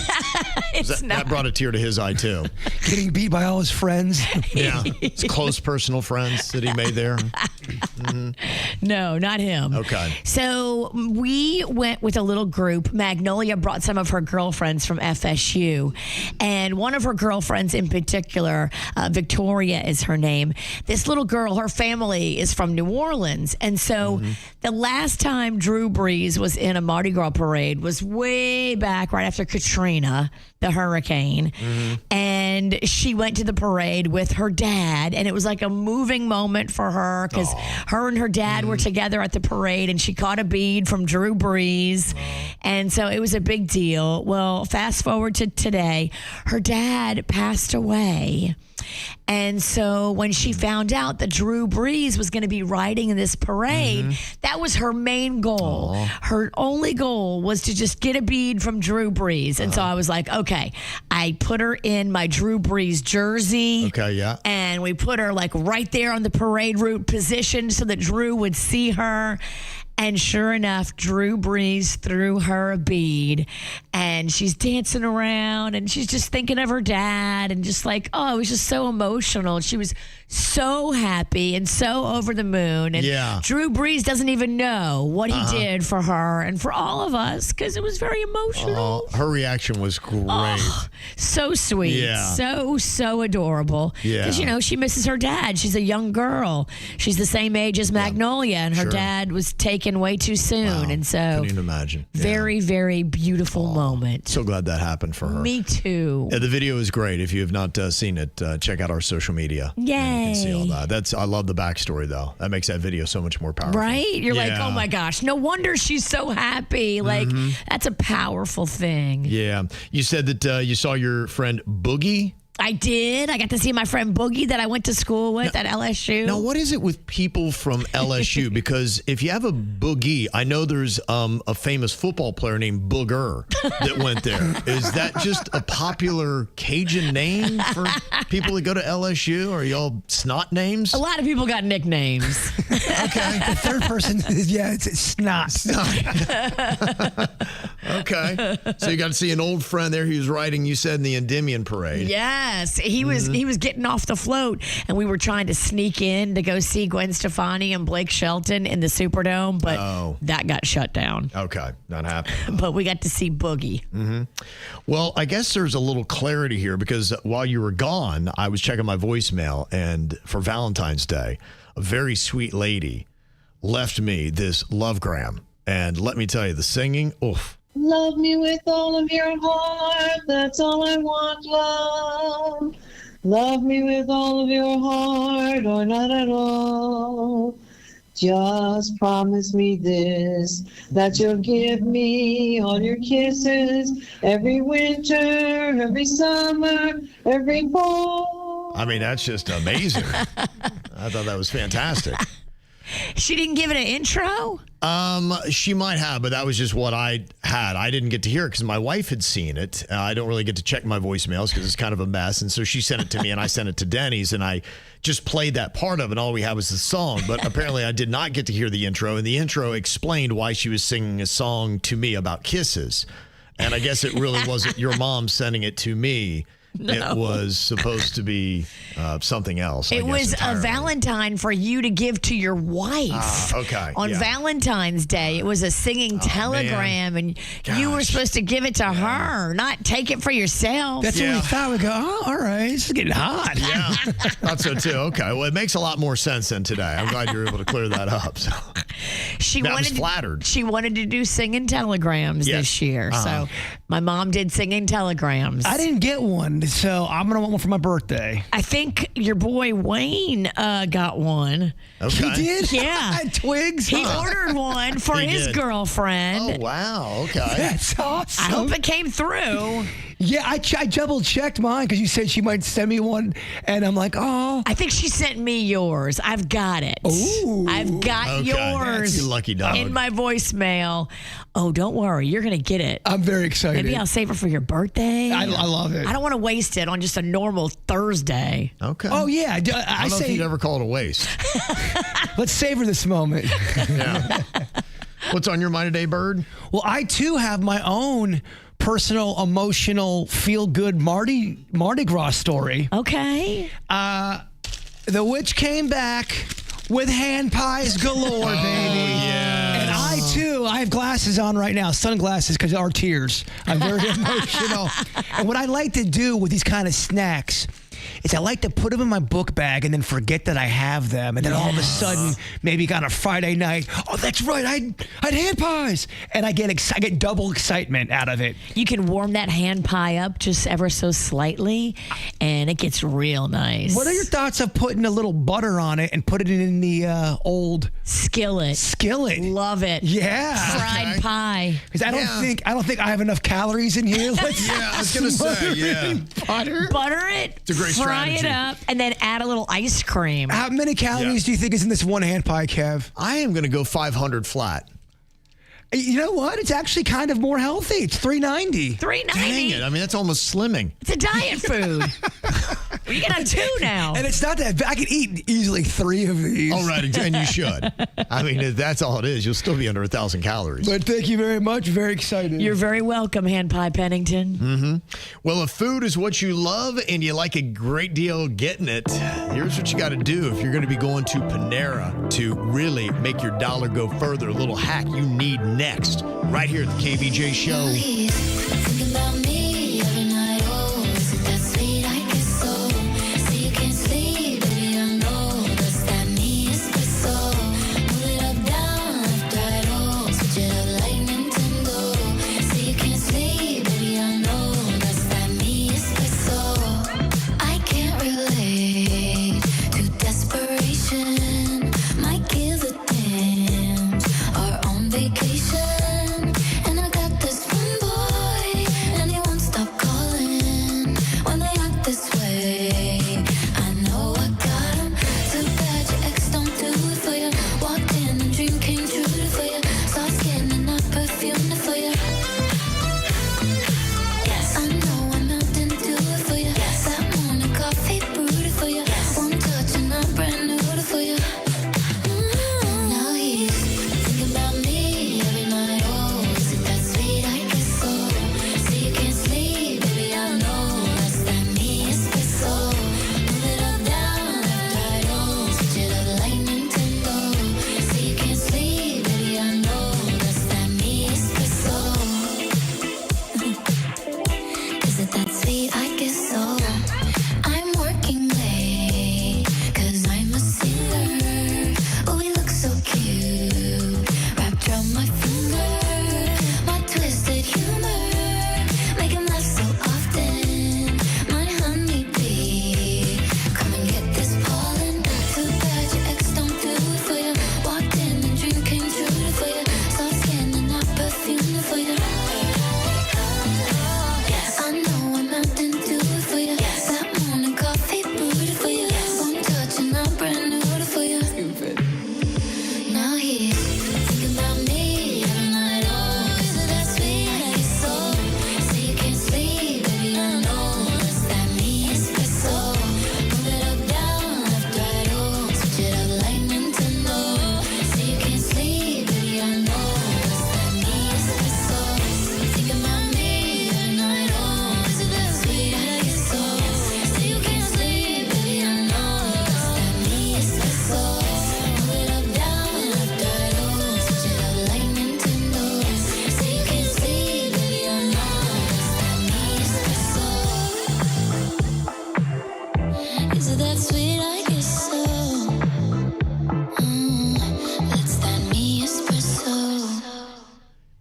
It's not. That brought a tear to his eye, too. Getting beat by all his friends. Yeah. His close personal friends that he made there. Mm-hmm. No, not him. Okay. So we went with a little group. Magnolia brought some of her girlfriends from FSU. And one of her girlfriends in particular, Victoria is her name. This little girl, her family is from New Orleans. And so the last time Drew Brees was in a Mardi Gras parade was way back right after Katrina, the hurricane. And she went to the parade with her dad. And it was like a moving moment for her because her and her dad were together at the parade and she caught a bead from Drew Brees. And so it was a big deal. Well, fast forward to today, her dad passed away. And so when she found out that Drew Brees was going to be riding in this parade, that was her main goal. Her only goal was to just get a bead from Drew Brees. And so I was like, okay, I put her in my Drew Brees jersey. Okay, yeah. And we put her like right there on the parade route positioned so that Drew would see her. And sure enough, Drew Brees threw her a bead and she's dancing around and she's just thinking of her dad and just like, oh, it was just so emotional. She was so happy and so over the moon. And Drew Brees doesn't even know what he did for her and for all of us because it was very emotional. Her reaction was great. Oh, so sweet. Yeah. So adorable. Because, she misses her dad. She's a young girl. She's the same age as Magnolia and her dad was taken way too soon. And so couldn't even imagine. Very, very beautiful moment. So glad that happened for her. Me too. The video is great. If you have not seen it, check out our social media. Yay. You can see all that. I love the backstory though. That makes that video so much more powerful. Right? You're like, oh my gosh, no wonder she's so happy. Like, that's a powerful thing. Yeah. You said that you saw your friend Boogie. I did. I got to see my friend Boogie that I went to school with at LSU. Now, what is it with people from LSU? Because if you have a Boogie, I know there's a famous football player named Booger that went there. Is that just a popular Cajun name for people that go to LSU? Are y'all snot names? A lot of people got nicknames. Okay. The third person, it's snot. Okay. So you got to see an old friend there who's riding, you said, in the Endymion Parade. Yes. He was getting off the float, and we were trying to sneak in to go see Gwen Stefani and Blake Shelton in the Superdome, but that got shut down. Okay. Not happening. But we got to see Boogie. Well, I guess there's a little clarity here because while you were gone, I was checking my voicemail, and for Valentine's Day, a very sweet lady left me this lovegram. And let me tell you, the singing, oof. Love me with all of your heart, that's all I want, love. Love me with all of your heart, or not at all. Just promise me this, that you'll give me all your kisses every winter, every summer, every fall. I mean, that's just amazing. I thought that was fantastic. She didn't give it an intro? She might have, but that was just what I had. I didn't get to hear it because my wife had seen it. I don't really get to check my voicemails because it's kind of a mess. And so she sent it to me and I sent it to Denny's and I just played that part of it. All we had was the song. But apparently I did not get to hear the intro. And the intro explained why she was singing a song to me about kisses. And I guess it really wasn't your mom sending it to me. No. It was supposed to be something else. It was entirely a Valentine for you to give to your wife. Okay. On Valentine's Day. It was a singing telegram, man. and you were supposed to give it to her, not take it for yourself. That's what we thought. We go, oh, all right, this is getting hot. Yeah, thought so too. Okay, well, it makes a lot more sense than today. I'm glad you were able to clear that up. So. I was flattered. She wanted to do singing telegrams this year. So my mom did singing telegrams. I didn't get one. So I'm going to want one for my birthday. I think your boy Wayne got one. Okay. He did? Yeah. Twigs? He ordered one for his girlfriend. Oh, wow. Okay. That's awesome. I hope it came through. Yeah, I double-checked mine because you said she might send me one, and I'm like, oh. I think she sent me yours. I've got it. Ooh. I've got yours. That's you lucky dog. In my voicemail. Oh, don't worry. You're going to get it. I'm very excited. Maybe I'll save it for your birthday. I love it. I don't want to waste it on just a normal Thursday. Okay. Oh, yeah. I don't know if you'd ever call it a waste. Let's savor this moment. Yeah. What's on your mind today, Bird? Well, I, too, have my own personal, emotional, feel-good Mardi Gras story. Okay. The witch came back with hand pies galore, baby. Yes. And I have glasses on right now, sunglasses, because our tears. I'm very emotional. And what I like to do with these kind of snacks is I like to put them in my book bag and then forget that I have them. And then all of a sudden, maybe on a Friday night, oh, that's right, I had hand pies. And I get double excitement out of it. You can warm that hand pie up just ever so slightly, and it gets real nice. What are your thoughts of putting a little butter on it and put it in the old skillet? Love it. Yeah. Fried pie. Because I don't think I have enough calories in here. I was gonna say, Butter it. It's a great fry strategy. it up, and then add a little ice cream. How many calories do you think is in this one hand pie, Kev? I am going to go 500 flat. You know what? It's actually kind of more healthy. It's 390. 390. Dang it. I mean, that's almost slimming. It's a diet food. You can have two now. And it's not that bad. I could eat easily 3 of these. All right, and you should. I mean, if that's all it is, you'll still be under 1,000 calories. But thank you very much. Very excited. You're very welcome, Hand Pie Pennington. Mm-hmm. Well, if food is what you love and you like a great deal getting it, here's what you got to do if you're going to be going to Panera to really make your dollar go further. A little hack you need next, right here at the KVJ Show. Think about me every night. Oh, is it that sweet? I guess so. See, you can't sleep, baby. I know that's that me espresso. Move it up, down, left, right. Oh, switch it up like Nintendo. See, you can't sleep, baby. I know that's that me espresso. I can't relate to desperation. Might give a damn. Are on vacation. And I got this one boy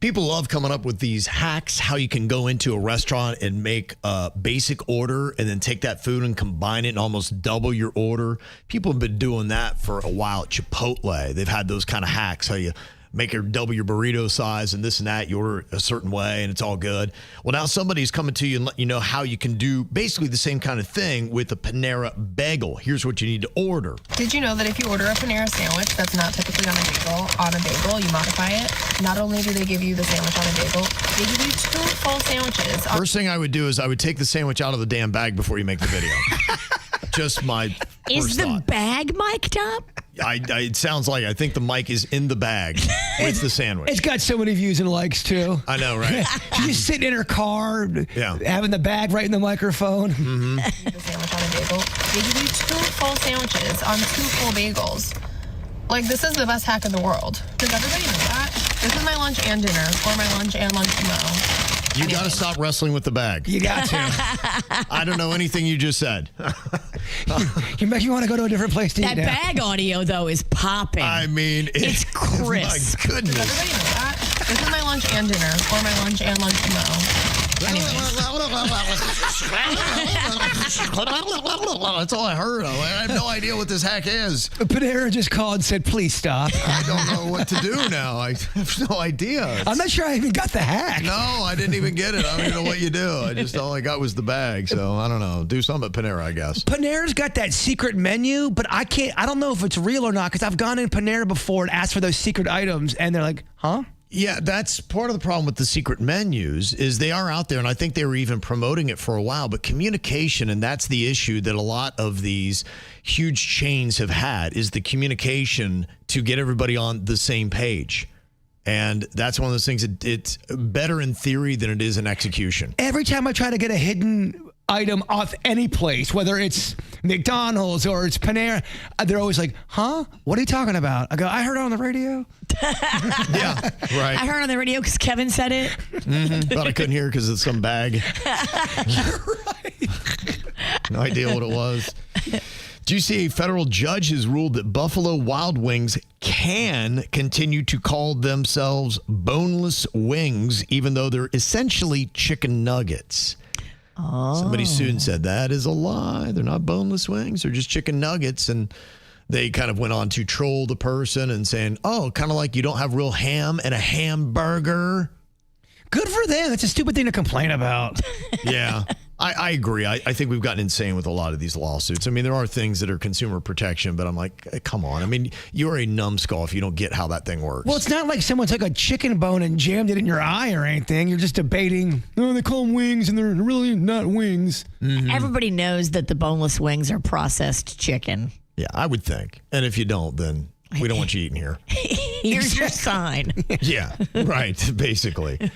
People love coming up with these hacks, how you can go into a restaurant and make a basic order and then take that food and combine it and almost double your order. People have been doing that for a while at Chipotle. They've had those kind of hacks, how you make your double your burrito size and this and that. You order a certain way and it's all good. Well, now somebody's coming to you and let you know how you can do basically the same kind of thing with a Panera bagel. Here's what you need to order. Did you know that if you order a Panera sandwich that's not typically on a bagel, you modify it? Not only do they give you the sandwich on a bagel, they give you 2 full sandwiches. First thing I would do is I would take the sandwich out of the damn bag before you make the video. Just my Is the thought. bag mic'd up? It sounds like I think the mic is in the bag with the sandwich. It's got so many views and likes, too. I know, right? She's just sitting in her car, Yeah. having the bag right in the microphone. Mm-hmm. The sandwich on a bagel, they give you 2 full sandwiches on 2 full bagels. Like, this is the best hack in the world. Does everybody know that? This is my lunch and dinner, or my lunch and lunch tomorrow. You got to stop wrestling with the bag. You got to. I don't know anything you just said. You make you want to go to a different place to That eat now. bag audio, though, is popping. I mean, it's crisp. My goodness. Does everybody know that? This is my lunch and dinner, or my lunch and lunch tomorrow. That's all I heard. I have no idea what this hack is. Panera just called and said, please stop. I don't know what to do now. I have no idea. I'm not sure I even got the hack. No, I didn't even get it. I don't even know what you do. All I got was the bag. So I don't know. Do something at Panera, I guess. Panera's got that secret menu, but I don't know if it's real or not, because I've gone in Panera before and asked for those secret items, and they're like, huh? Yeah, that's part of the problem with the secret menus is they are out there, and I think they were even promoting it for a while, but communication, and that's the issue that a lot of these huge chains have had, is the communication to get everybody on the same page. And that's one of those things that it's better in theory than it is in execution. Every time I try to get a hidden item off any place, whether it's McDonald's or it's Panera, they're always like, huh? What are you talking about? I go, I heard it on the radio. Yeah, right. I heard on the radio because Kevin said it. Mm-hmm. But I couldn't hear because it's some bag. You're right. No idea what it was. Do you see a federal judge has ruled that Buffalo Wild Wings can continue to call themselves boneless wings, even though they're essentially chicken nuggets? Oh. Somebody sued and said that is a lie. They're not boneless wings. They're just chicken nuggets. And they kind of went on to troll the person and saying, oh, kind of like you don't have real ham and a hamburger. Good for them. That's a stupid thing to complain about. Yeah, I agree. I think we've gotten insane with a lot of these lawsuits. I mean, there are things that are consumer protection, but I'm like, come on. I mean, you're a numbskull if you don't get how that thing works. Well, it's not like someone took a chicken bone and jammed it in your eye or anything. You're just debating, oh, they call them wings and they're really not wings. Mm-hmm. Everybody knows that the boneless wings are processed chicken. Yeah, I would think. And if you don't, then we don't want you eating here. Here's your sign. Yeah, right, basically.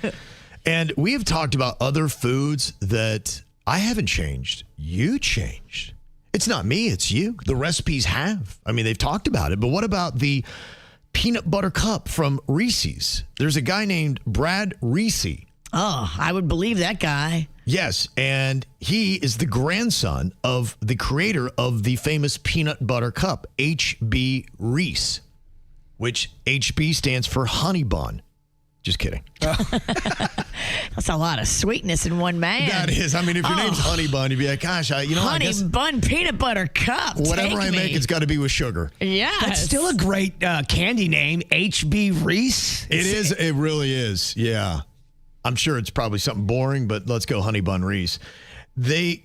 And we have talked about other foods that I haven't changed. You changed. It's not me, it's you. The recipes have. I mean, they've talked about it. But what about the peanut butter cup from Reese's? There's a guy named Brad Reese. Oh, I would believe that guy. Yes, and he is the grandson of the creator of the famous peanut butter cup, H.B. Reese, which HB stands for honey bun. Just kidding. That's a lot of sweetness in one man. That is. I mean, if your name's Honey Bun, you'd be like, gosh, I guess bun peanut butter cup. Whatever I make, it's got to be with sugar. Yeah. That's still a great candy name, H.B. Reese. It is. It really is. Yeah. I'm sure it's probably something boring, but let's go Honey Bun Reese. They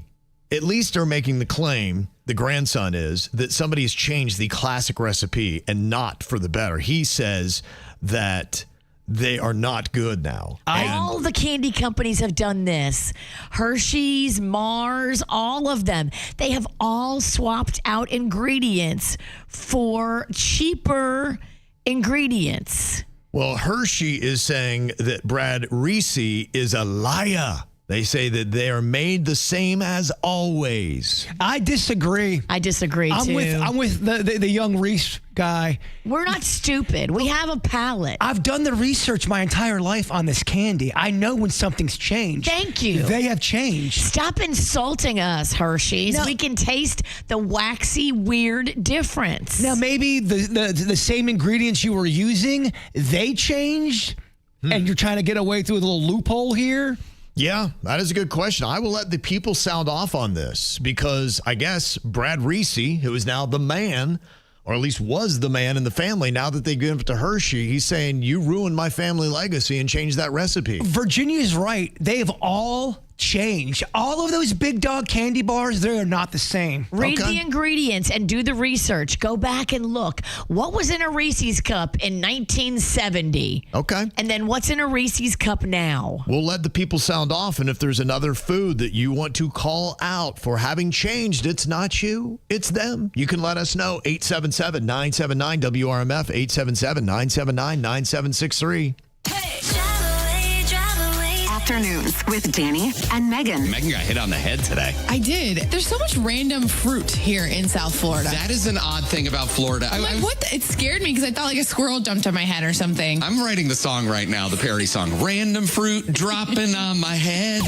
at least are making the claim, the grandson is, that somebody has changed the classic recipe and not for the better. He says that they are not good now. All the candy companies have done this. Hershey's, Mars, all of them. They have all swapped out ingredients for cheaper ingredients. Well, Hershey is saying that Brad Reese is a liar. They say that they are made the same as always. I disagree. I disagree, too. I'm with the young Reese guy. We're not stupid. We have a palate. I've done the research my entire life on this candy. I know when something's changed. Thank you. They have changed. Stop insulting us, Hershey's. No. We can taste the waxy, weird difference. Now, maybe the same ingredients you were using, they changed. and you're trying to get away through a little loophole here? Yeah, that is a good question. I will let the people sound off on this because I guess Brad Reese, who is now the man, or at least was the man in the family, now that they give it to Hershey, he's saying, you ruined my family legacy and changed that recipe. Virginia's right. They've all changed. All of those big dog candy bars, they are not the same. Read the ingredients and do the research. Go back and look. What was in a Reese's cup in 1970? Okay. And then what's in a Reese's cup now? We'll let the people sound off, and if there's another food that you want to call out for having changed, it's not you, it's them. You can let us know. 877-979-WRMF, 877-979-9763. Afternoons with Danny and Megan. Megan got hit on the head today. I did. There's so much random fruit here in South Florida. That is an odd thing about Florida. It scared me because I thought like a squirrel jumped on my head or something. I'm writing the song right now, the parody song. Random fruit dropping on my head.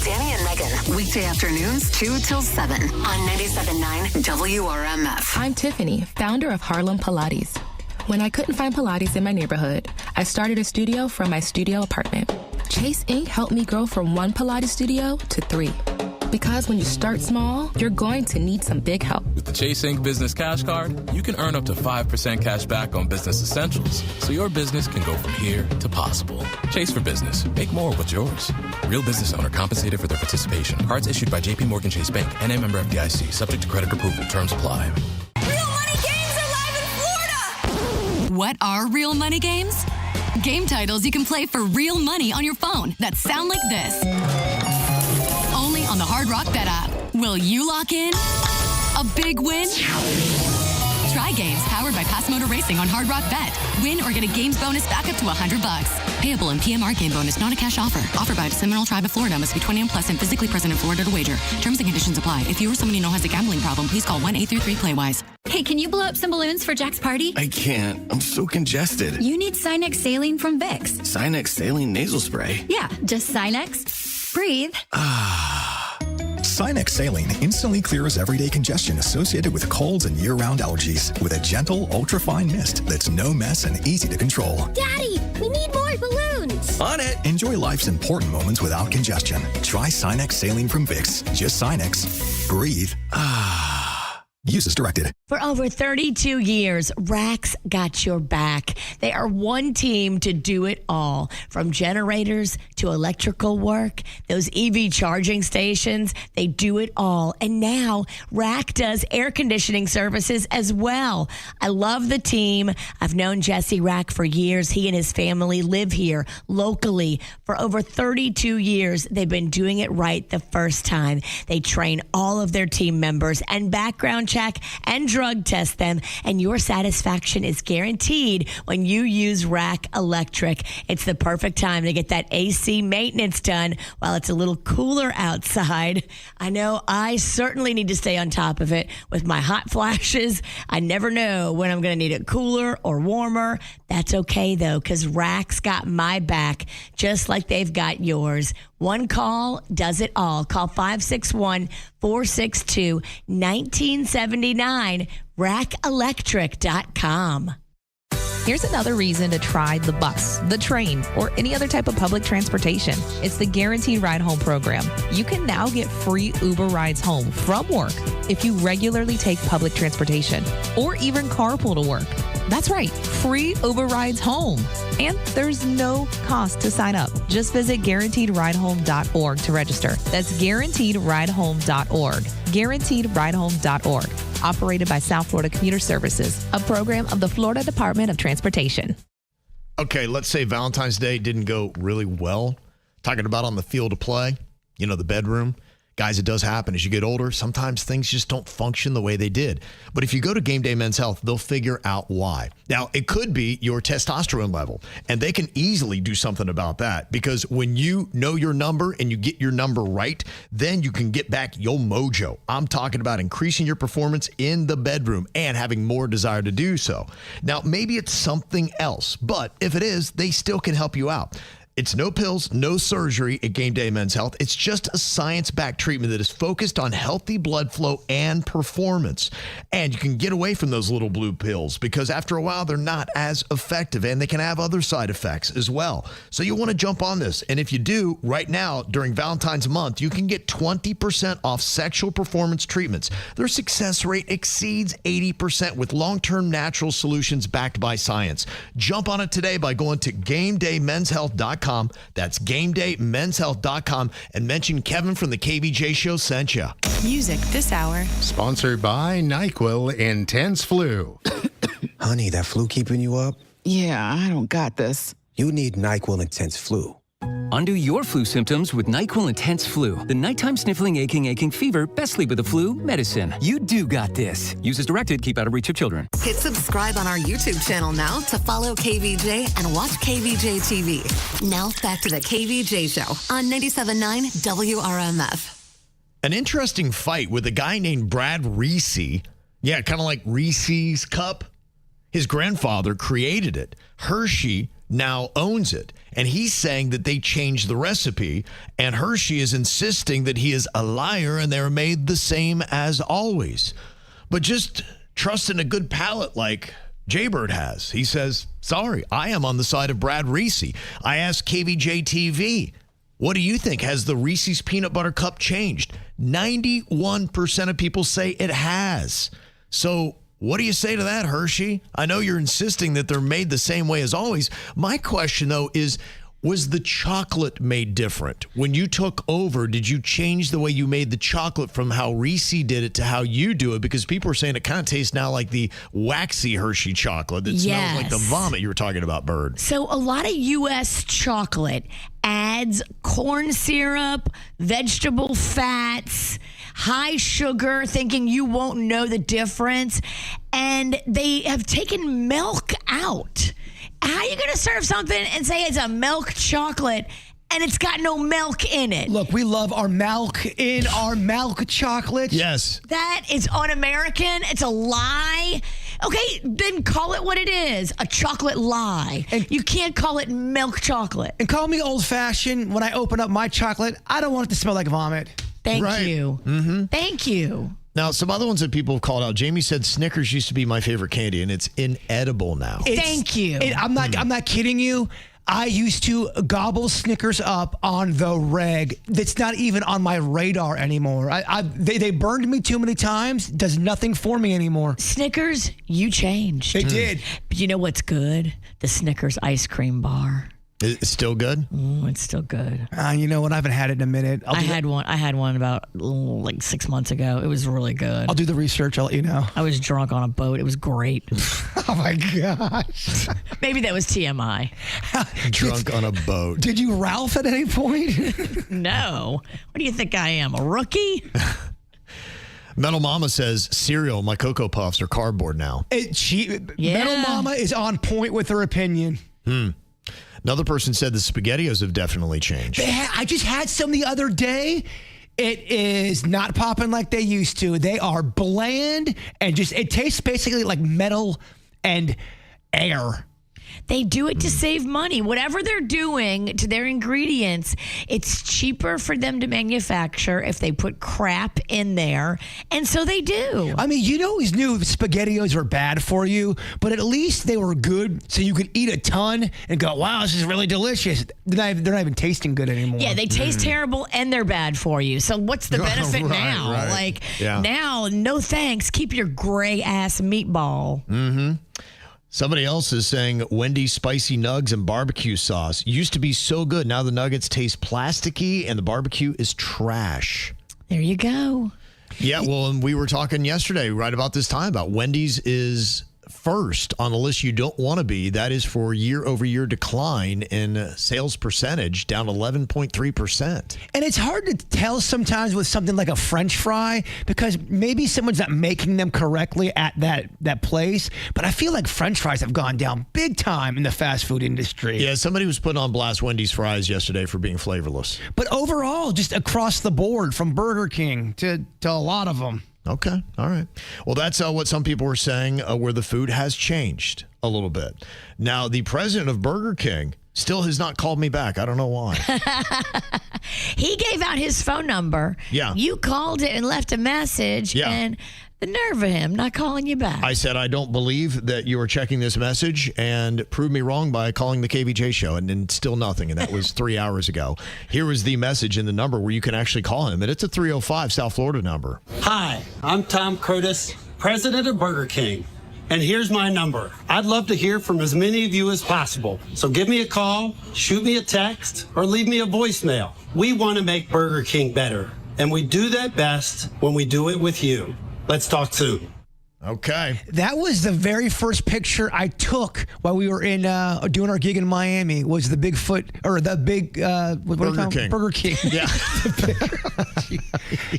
Danny and Megan, weekday afternoons 2 till 7 on 97.9 WRMF. I'm Tiffany, founder of Harlem Pilates. When I couldn't find Pilates in my neighborhood, I started a studio from my studio apartment. Chase Inc. helped me grow from 1 Pilates studio to 3. Because when you start small, you're going to need some big help. With the Chase Inc. Business Cash Card, you can earn up to 5% cash back on business essentials, so your business can go from here to possible. Chase for business. Make more what's yours. Real business owner compensated for their participation. Cards issued by J.P. Morgan Chase Bank, N.A. member FDIC, subject to credit approval. Terms apply. Real money games are live in Florida! What are real money games? Game titles you can play for real money on your phone that sound like this. Only on the Hard Rock Bet app. Will you lock in? A big win? Try games powered by Pass Motor Racing on Hard Rock Bet. Win or get a games bonus back up to $100. Payable in PMR game bonus, not a cash offer. Offered by the Seminole Tribe of Florida. Must be 21 plus and physically present in Florida to wager. Terms and conditions apply. If you or someone you know has a gambling problem, please call 1-833-PLAY-WISE. Hey, can you blow up some balloons for Jack's party? I can't. I'm so congested. You need Sinex Saline from Vicks. Sinex Saline Nasal Spray? Yeah, just Sinex. Breathe. Sinex Saline instantly clears everyday congestion associated with colds and year-round allergies with a gentle, ultra-fine mist that's no mess and easy to control. Daddy, we need more balloons. On it. Enjoy life's important moments without congestion. Try Sinex Saline from Vicks. Just Sinex. Breathe. Use as directed. For over 32 years, Rack's got your back. They are one team to do it all, from generators to electrical work, those EV charging stations, they do it all. And now Rack does air conditioning services as well. I love the team. I've known Jesse Rack for years. He and his family live here locally. For over 32 years, they've been doing it right the first time. They train all of their team members and background check and drug test them, and your satisfaction is guaranteed when you use Rack Electric. It's the perfect time to get that AC maintenance done while it's a little cooler outside. I know I certainly need to stay on top of it with my hot flashes. I never know when I'm going to need it cooler or warmer. That's okay, though, because Rack's got my back, just like they've got yours. One call does it all. Call 561-462-1979, rackelectric.com. Here's another reason to try the bus, the train, or any other type of public transportation. It's the Guaranteed Ride Home program. You can now get free Uber rides home from work if you regularly take public transportation or even carpool to work. That's right, free Uber rides home. And there's no cost to sign up. Just visit guaranteedridehome.org to register. That's guaranteedridehome.org. Guaranteedridehome.org. Operated by South Florida Commuter Services, a program of the Florida Department of Transportation. Okay, let's say Valentine's Day didn't go really well. Talking about on the field of play, you know, the bedroom. Guys, it does happen. As you get older, sometimes things just don't function the way they did. But if you go to Game Day Men's Health, they'll figure out why. Now, it could be your testosterone level, and they can easily do something about that, because when you know your number and you get your number right, then you can get back your mojo. I'm talking about increasing your performance in the bedroom and having more desire to do so. Now, maybe it's something else, but if it is, they still can help you out. It's no pills, no surgery at Game Day Men's Health. It's just a science-backed treatment that is focused on healthy blood flow and performance. And you can get away from those little blue pills because after a while, they're not as effective and they can have other side effects as well. So you want to jump on this. And if you do, right now, during Valentine's month, you can get 20% off sexual performance treatments. Their success rate exceeds 80% with long-term natural solutions backed by science. Jump on it today by going to GameDayMen'sHealth.com. That's GameDayMen'sHealth.com and mention Kevin from the KVJ Show sent you. Music this hour. Sponsored by NyQuil Intense Flu. Honey, that flu keeping you up? Yeah, I don't got this. You need NyQuil Intense Flu. Undo your flu symptoms with NyQuil Intense Flu. The nighttime sniffling, aching fever, best sleep with the flu medicine. You do got this. Use as directed. Keep out of reach of children. Hit subscribe on our YouTube channel now to follow KVJ and watch KVJ TV. Now back to the KVJ Show on 97.9 WRMF. An interesting fight with a guy named Brad Reese. Yeah, kind of like Reese's Cup. His grandfather created it. Hershey now owns it. And he's saying that they changed the recipe. And Hershey is insisting that he is a liar and they're made the same as always. But just trust in a good palate like Jaybird has. He says, sorry, I am on the side of Brad Reese. I asked KVJ TV, what do you think? Has the Reese's Peanut Butter Cup changed? 91% of people say it has. So what do you say to that, Hershey? I know you're insisting that they're made the same way as always. My question, though, is, was the chocolate made different? When you took over, did you change the way you made the chocolate from how Reese did it to how you do it? Because people are saying it kind of tastes now like the waxy Hershey chocolate that smells like the vomit you were talking about, Bird. So a lot of U.S. chocolate adds corn syrup, vegetable fats, high sugar, thinking you won't know the difference. And they have taken milk out. How are you going to serve something and say it's a milk chocolate and it's got no milk in it? Look, we love our milk in our milk chocolate. Yes. That is un-American. It's a lie. Okay, then call it what it is, a chocolate lie. And you can't call it milk chocolate. And call me old-fashioned. When I open up my chocolate, I don't want it to smell like vomit. Thank you. Mm-hmm. Thank you. Now, some other ones that people have called out. Jamie said Snickers used to be my favorite candy, and it's inedible now. Thank you. I'm not kidding you. I used to gobble Snickers up on the reg. That's not even on my radar anymore. They burned me too many times. Does nothing for me anymore. Snickers, you changed. They did. But you know what's good? The Snickers ice cream bar. It's still good? It's still good. You know what? I haven't had it in a minute. I had one about like 6 months ago. It was really good. I'll do the research. I'll let you know. I was drunk on a boat. It was great. Oh, my gosh. Maybe that was TMI. Drunk on a boat. Did you Ralph at any point? No. What do you think I am, a rookie? Metal Mama says, cereal, my Cocoa Puffs are cardboard now. Metal Mama is on point with her opinion. Another person said the SpaghettiOs have definitely changed. I just had some the other day. It is not popping like they used to. They are bland and it tastes basically like metal and air. They do it to save money. Whatever they're doing to their ingredients, it's cheaper for them to manufacture if they put crap in there. And so they do. I mean, you always knew SpaghettiOs were bad for you, but at least they were good so you could eat a ton and go, wow, this is really delicious. They're not even tasting good anymore. Yeah, they taste terrible and they're bad for you. So what's the benefit now? Right. Now, no thanks. Keep your gray ass meatball. Mm-hmm. Somebody else is saying Wendy's spicy nugs and barbecue sauce used to be so good. Now the nuggets taste plasticky and the barbecue is trash. There you go. Yeah, well, and we were talking yesterday right about this time about Wendy's is first on the list you don't want to be. That is for year-over-year decline in sales percentage, down 11.3%. And it's hard to tell sometimes with something like a French fry because maybe someone's not making them correctly at that place. But I feel like French fries have gone down big time in the fast food industry. Yeah, somebody was putting on blast Wendy's fries yesterday for being flavorless. But overall, just across the board from Burger King to a lot of them. Okay. All right. Well, that's what some people were saying, where the food has changed a little bit. Now, the president of Burger King Still has not called me back. I don't know why. He gave out his phone number. Yeah. You called it and left a message. Yeah. And the nerve of him not calling you back. I said, I don't believe that you are checking this message, and proved me wrong by calling the KVJ show, and then still nothing. And that was 3 hours ago. Here was the message in the number where you can actually call him, and it's a 305 South Florida number. Hi, I'm Tom Curtis, president of Burger King. And here's my number. I'd love to hear from as many of you as possible. So give me a call, shoot me a text, or leave me a voicemail. We want to make Burger King better, and we do that best when we do it with you. Let's talk soon. Okay. That was the very first picture I took while we were in doing our gig in Miami. Was the Bigfoot or the big Burger King? Burger King. Yeah.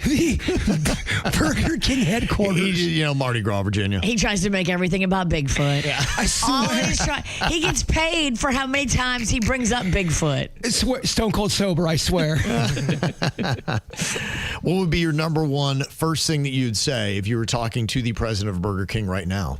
The Burger King headquarters. Mardi Gras, Virginia. He tries to make everything about Bigfoot. Yeah. I swear. He gets paid for how many times he brings up Bigfoot. Stone cold sober, I swear. What would be your number one first thing that you'd say if you were talking to the president of Burger King right now?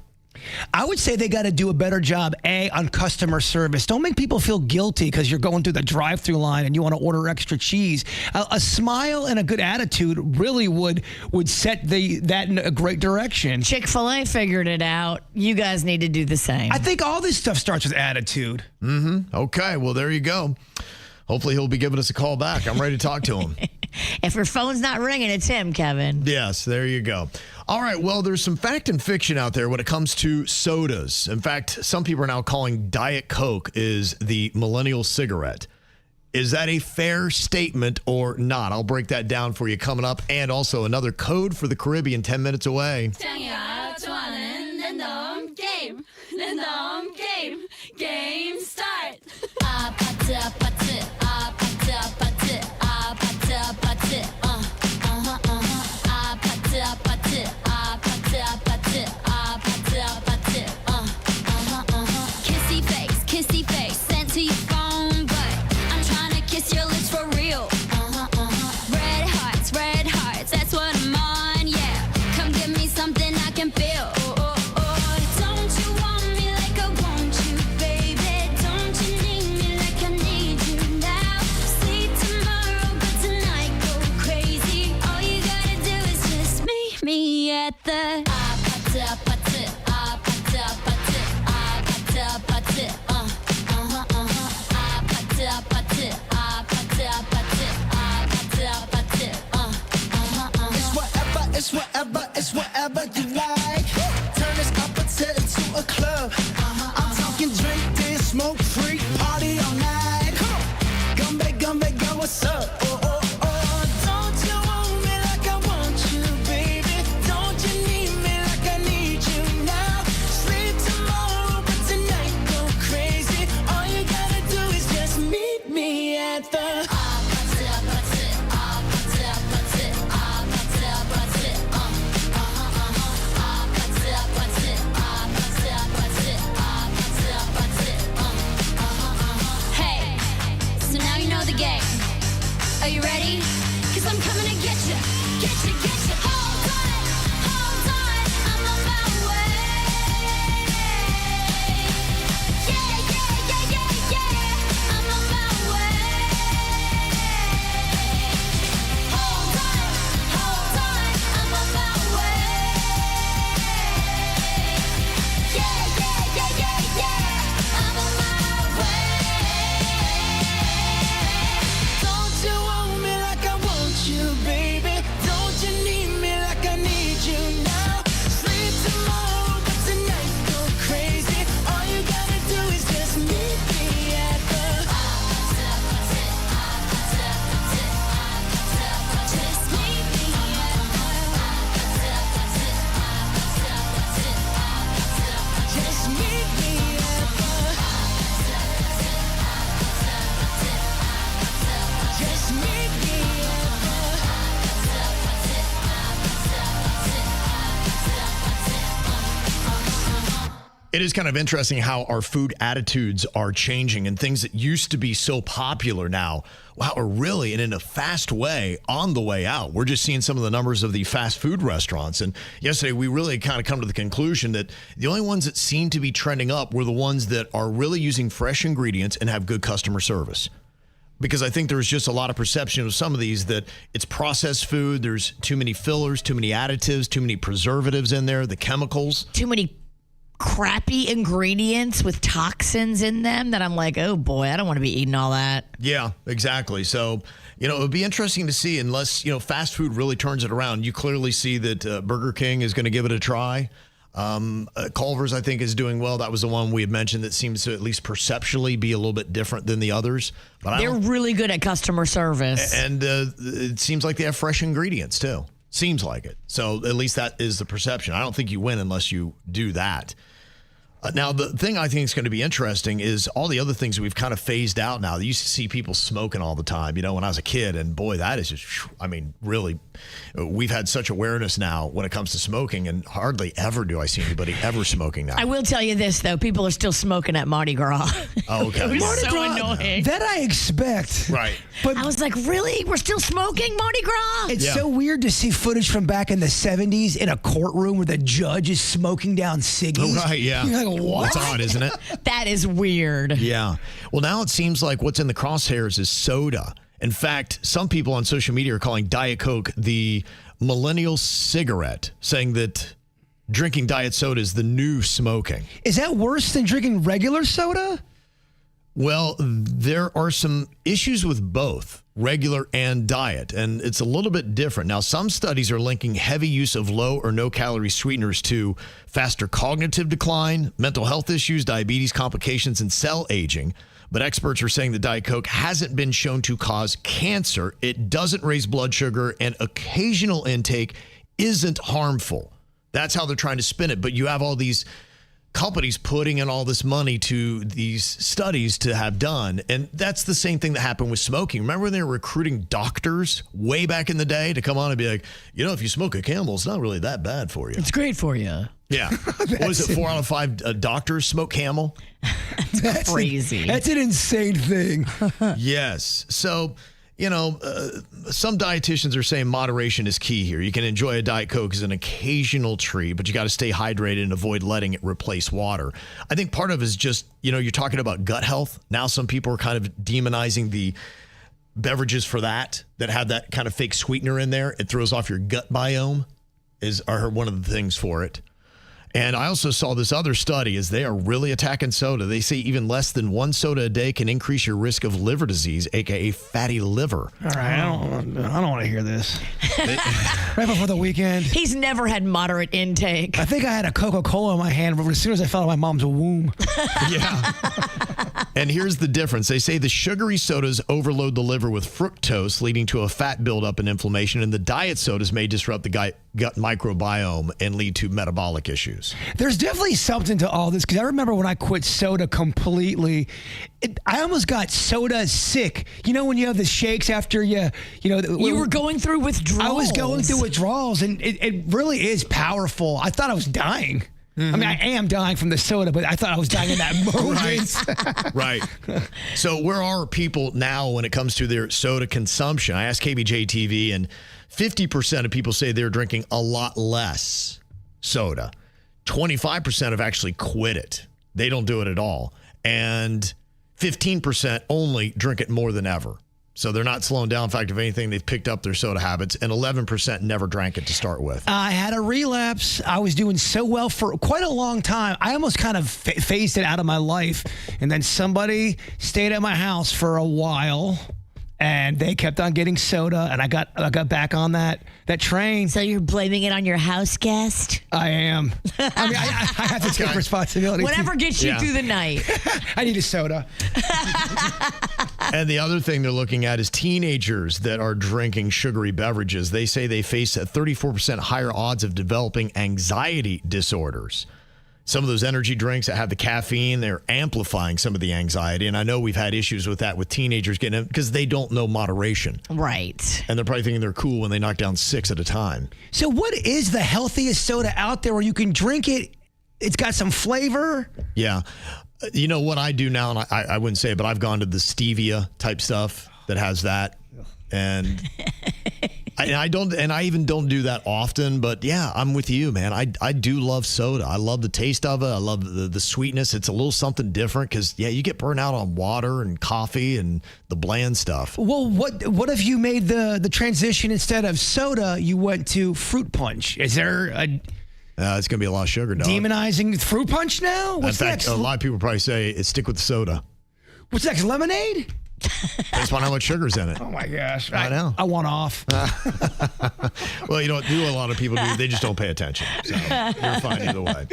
I would say they got to do a better job, on customer service. Don't make people feel guilty because you're going through the drive-through line and you want to order extra cheese. A smile and a good attitude really would set that in a great direction. Chick-fil-A figured it out. You guys need to do the same. I think all this stuff starts with attitude. Mm-hmm. Okay, well, there you go. Hopefully he'll be giving us a call back. I'm ready to talk to him. If your phone's not ringing, it's him, Kevin. Yes, there you go. All right, well, there's some fact and fiction out there when it comes to sodas. In fact, some people are now calling Diet Coke is the millennial cigarette. Is that a fair statement or not? I'll break that down for you coming up. And also another code for the Caribbean 10 minutes away. Game start. Kissy face, sent to your phone, but I'm trying to kiss your lips for real. Red hearts, that's what I'm on, yeah. Come give me something I can feel. Don't you want me like I want you, baby? Don't you need me like I need you now? Sleep tomorrow, but tonight go crazy. All you gotta do is just meet me at the It's whatever you like. Turn this opposite into a club. I'm talking drink, dance, smoke, freak, party all night. Come on, come back, girl, what's up? Don't you want me like I want you, baby? Don't you need me like I need you now? Sleep tomorrow, but tonight go crazy. All you gotta do is just meet me at the game. Are you ready? 'Cause I'm coming to get you. Get you. Hold on, I'm on my way. Yeah. I'm on my way. Hold on, I'm on my way. Yeah. I'm on my way. Don't you want me like I want you, baby? Don't you need me It is kind of interesting how our food attitudes are changing, and things that used to be so popular now, wow, are really, and in a fast way, on the way out. We're just seeing some of the numbers of the fast food restaurants. And yesterday, we really kind of come to the conclusion that the only ones that seem to be trending up were the ones that are really using fresh ingredients and have good customer service. Because I think there's just a lot of perception of some of these that it's processed food. There's too many fillers, too many additives, too many preservatives in there, the chemicals. Too many crappy ingredients with toxins in them that I'm like, oh boy, I don't want to be eating all that. Yeah, exactly. So, it would be interesting to see, unless, fast food really turns it around. You clearly see that Burger King is going to give it a try. Culver's, I think, is doing well. That was the one we had mentioned that seems to at least perceptually be a little bit different than the others. But they're really good at customer service. And it seems like they have fresh ingredients, too. Seems like it. So at least that is the perception. I don't think you win unless you do that. Now, the thing I think is going to be interesting is all the other things we've kind of phased out now. You used to see people smoking all the time, when I was a kid. And boy, that is just, really, we've had such awareness now when it comes to smoking. And hardly ever do I see anybody ever smoking now. I will tell you this, though. People are still smoking at Mardi Gras. Oh, okay. It was so annoying. That I expect. Right. But I was like, really? We're still smoking Mardi Gras? It's so weird to see footage from back in the 70s in a courtroom where the judge is smoking down ciggies. Right, yeah. You're like, what? That's odd, isn't it? That is weird. Yeah. Well, now it seems like what's in the crosshairs is soda. In fact, some people on social media are calling Diet Coke the millennial cigarette, saying that drinking diet soda is the new smoking. Is that worse than drinking regular soda? Well, there are some issues with both regular and diet, and it's a little bit different. Now, some studies are linking heavy use of low or no calorie sweeteners to faster cognitive decline, mental health issues, diabetes complications, and cell aging. But experts are saying that Diet Coke hasn't been shown to cause cancer. It doesn't raise blood sugar, and occasional intake isn't harmful. That's how they're trying to spin it. But you have all these companies putting in all this money to these studies to have done. And that's the same thing that happened with smoking. Remember when they were recruiting doctors way back in the day to come on and be like, if you smoke a Camel, it's not really that bad for you. It's great for you. Yeah. What was it? 4 out of 5 doctors smoke Camel? That's crazy. That's an insane thing. Yes. So, some dietitians are saying moderation is key here. You can enjoy a Diet Coke as an occasional treat, but you got to stay hydrated and avoid letting it replace water. I think part of it is just, you're talking about gut health. Now some people are kind of demonizing the beverages for that have that kind of fake sweetener in there. It throws off your gut biome are one of the things for it. And I also saw this other study as they are really attacking soda. They say even less than 1 soda a day can increase your risk of liver disease, a.k.a. fatty liver. All right, I don't want to hear this. Right before the weekend. He's never had moderate intake. I think I had a Coca-Cola in my hand as soon as I fell out of my mom's womb. Yeah. And here's the difference. They say the sugary sodas overload the liver with fructose, leading to a fat buildup and inflammation, and the diet sodas may disrupt the gut microbiome and lead to metabolic issues. There's definitely something to all this, because I remember when I quit soda completely, I almost got soda sick. When you have the shakes after you were going through withdrawals. I was going through withdrawals, and it really is powerful. I thought I was dying. Mm-hmm. I mean, I am dying from the soda, but I thought I was dying in that moment. Right. So where are people now when it comes to their soda consumption? I asked KVJ TV, and 50% of people say they're drinking a lot less soda. 25% have actually quit it. They don't do it at all. And 15% only drink it more than ever. So they're not slowing down. In fact, if anything, they've picked up their soda habits, and 11% never drank it to start with. I had a relapse. I was doing so well for quite a long time. I almost kind of phased it out of my life. And then somebody stayed at my house for a while, and they kept on getting soda, and I got back on that train. So you're blaming it on your house guest? I am. I mean, I have to take responsibility. Whatever gets you through the night. I need a soda. And the other thing they're looking at is teenagers that are drinking sugary beverages. They say they face a 34% higher odds of developing anxiety disorders. Some of those energy drinks that have the caffeine, they're amplifying some of the anxiety. And I know we've had issues with that with teenagers getting it because they don't know moderation. Right. And they're probably thinking they're cool when they knock down 6 at a time. So what is the healthiest soda out there where you can drink it It's got some flavor. Yeah. You know what I do now, and I wouldn't say it, but I've gone to the stevia type stuff that has that. And I even don't do that often, but yeah, I'm with you, man. I do love soda. I love the taste of it. I love the sweetness. It's a little something different because, yeah, you get burnt out on water and coffee and the bland stuff. Well, what if you made the transition instead of soda, you went to fruit punch? Is there a... it's going to be a lot of sugar, dog. Demonizing fruit punch now? What's next? A lot of people probably say stick with the soda. What's next, lemonade? Depends on how much sugar's in it. Oh, my gosh. I know. I want off. Well, you know what a lot of people do? They just don't pay attention. So you're fine either way.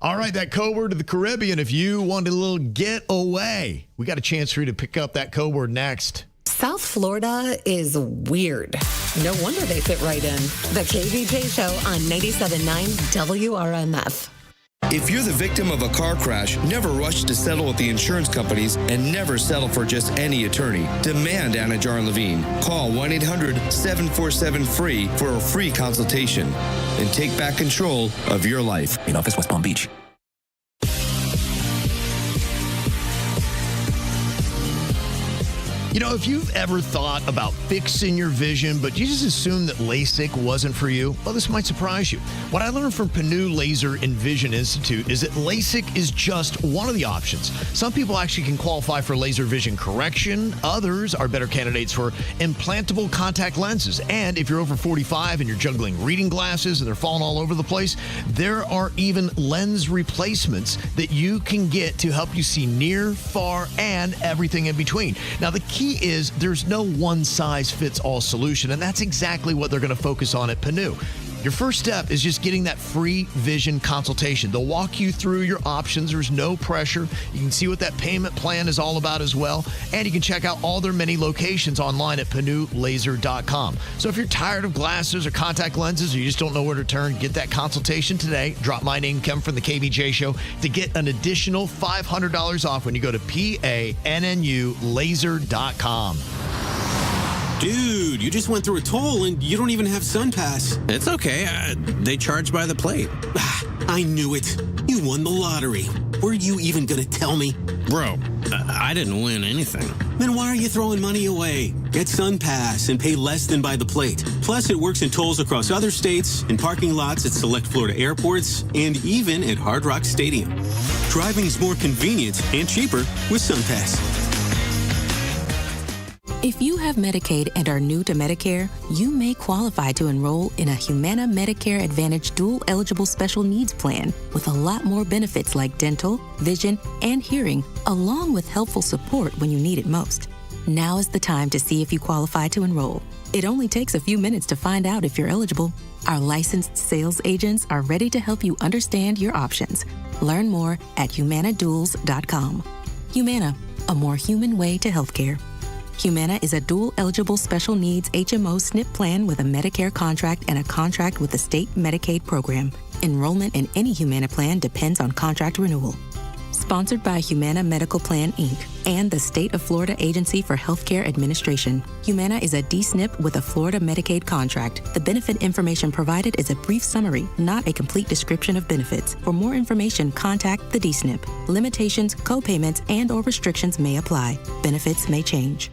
All right, that code word to the Caribbean. If you wanted a little getaway, we got a chance for you to pick up that code word next. South Florida is weird. No wonder they fit right in. The KVJ Show on 97.9 WRMF. If you're the victim of a car crash, never rush to settle with the insurance companies and never settle for just any attorney. Demand Anna Jar and Levine. Call 1-800-747-FREE for a free consultation and take back control of your life. In office, West Palm Beach. You know, if you've ever thought about fixing your vision, but you just assumed that LASIK wasn't for you, well, this might surprise you. What I learned from Panu Laser and Vision Institute is that LASIK is just one of the options. Some people actually can qualify for laser vision correction. Others are better candidates for implantable contact lenses. And if you're over 45 and you're juggling reading glasses and they're falling all over the place, there are even lens replacements that you can get to help you see near, far, and everything in between. Now, the key is there's no one-size-fits-all solution, and that's exactly what they're going to focus on at Panu. Your first step is just getting that free vision consultation. They'll walk you through your options. There's no pressure. You can see what that payment plan is all about as well, and you can check out all their many locations online at PanuLaser.com. So if you're tired of glasses or contact lenses or you just don't know where to turn, get that consultation today. Drop my name, Kevin from the KVJ Show, to get an additional $500 off when you go to PANNULaser.com. Dude, you just went through a toll and you don't even have SunPass. It's okay. They charge by the plate. I knew it. You won the lottery. Were you even going to tell me? Bro, I didn't win anything. Then why are you throwing money away? Get SunPass and pay less than by the plate. Plus, it works in tolls across other states, in parking lots at select Florida airports, and even at Hard Rock Stadium. Driving's more convenient and cheaper with SunPass. If you have Medicaid and are new to Medicare, you may qualify to enroll in a Humana Medicare Advantage dual eligible special needs plan with a lot more benefits like dental, vision, and hearing, along with helpful support when you need it most. Now is the time to see if you qualify to enroll. It only takes a few minutes to find out if you're eligible. Our licensed sales agents are ready to help you understand your options. Learn more at humanaduals.com. Humana, a more human way to healthcare. Humana is a dual-eligible special needs HMO SNP plan with a Medicare contract and a contract with the state Medicaid program. Enrollment in any Humana plan depends on contract renewal. Sponsored by Humana Medical Plan, Inc. and the State of Florida Agency for Healthcare Administration. Humana is a D-SNP with a Florida Medicaid contract. The benefit information provided is a brief summary, not a complete description of benefits. For more information, contact the D-SNP. Limitations, co-payments, and/or restrictions may apply. Benefits may change.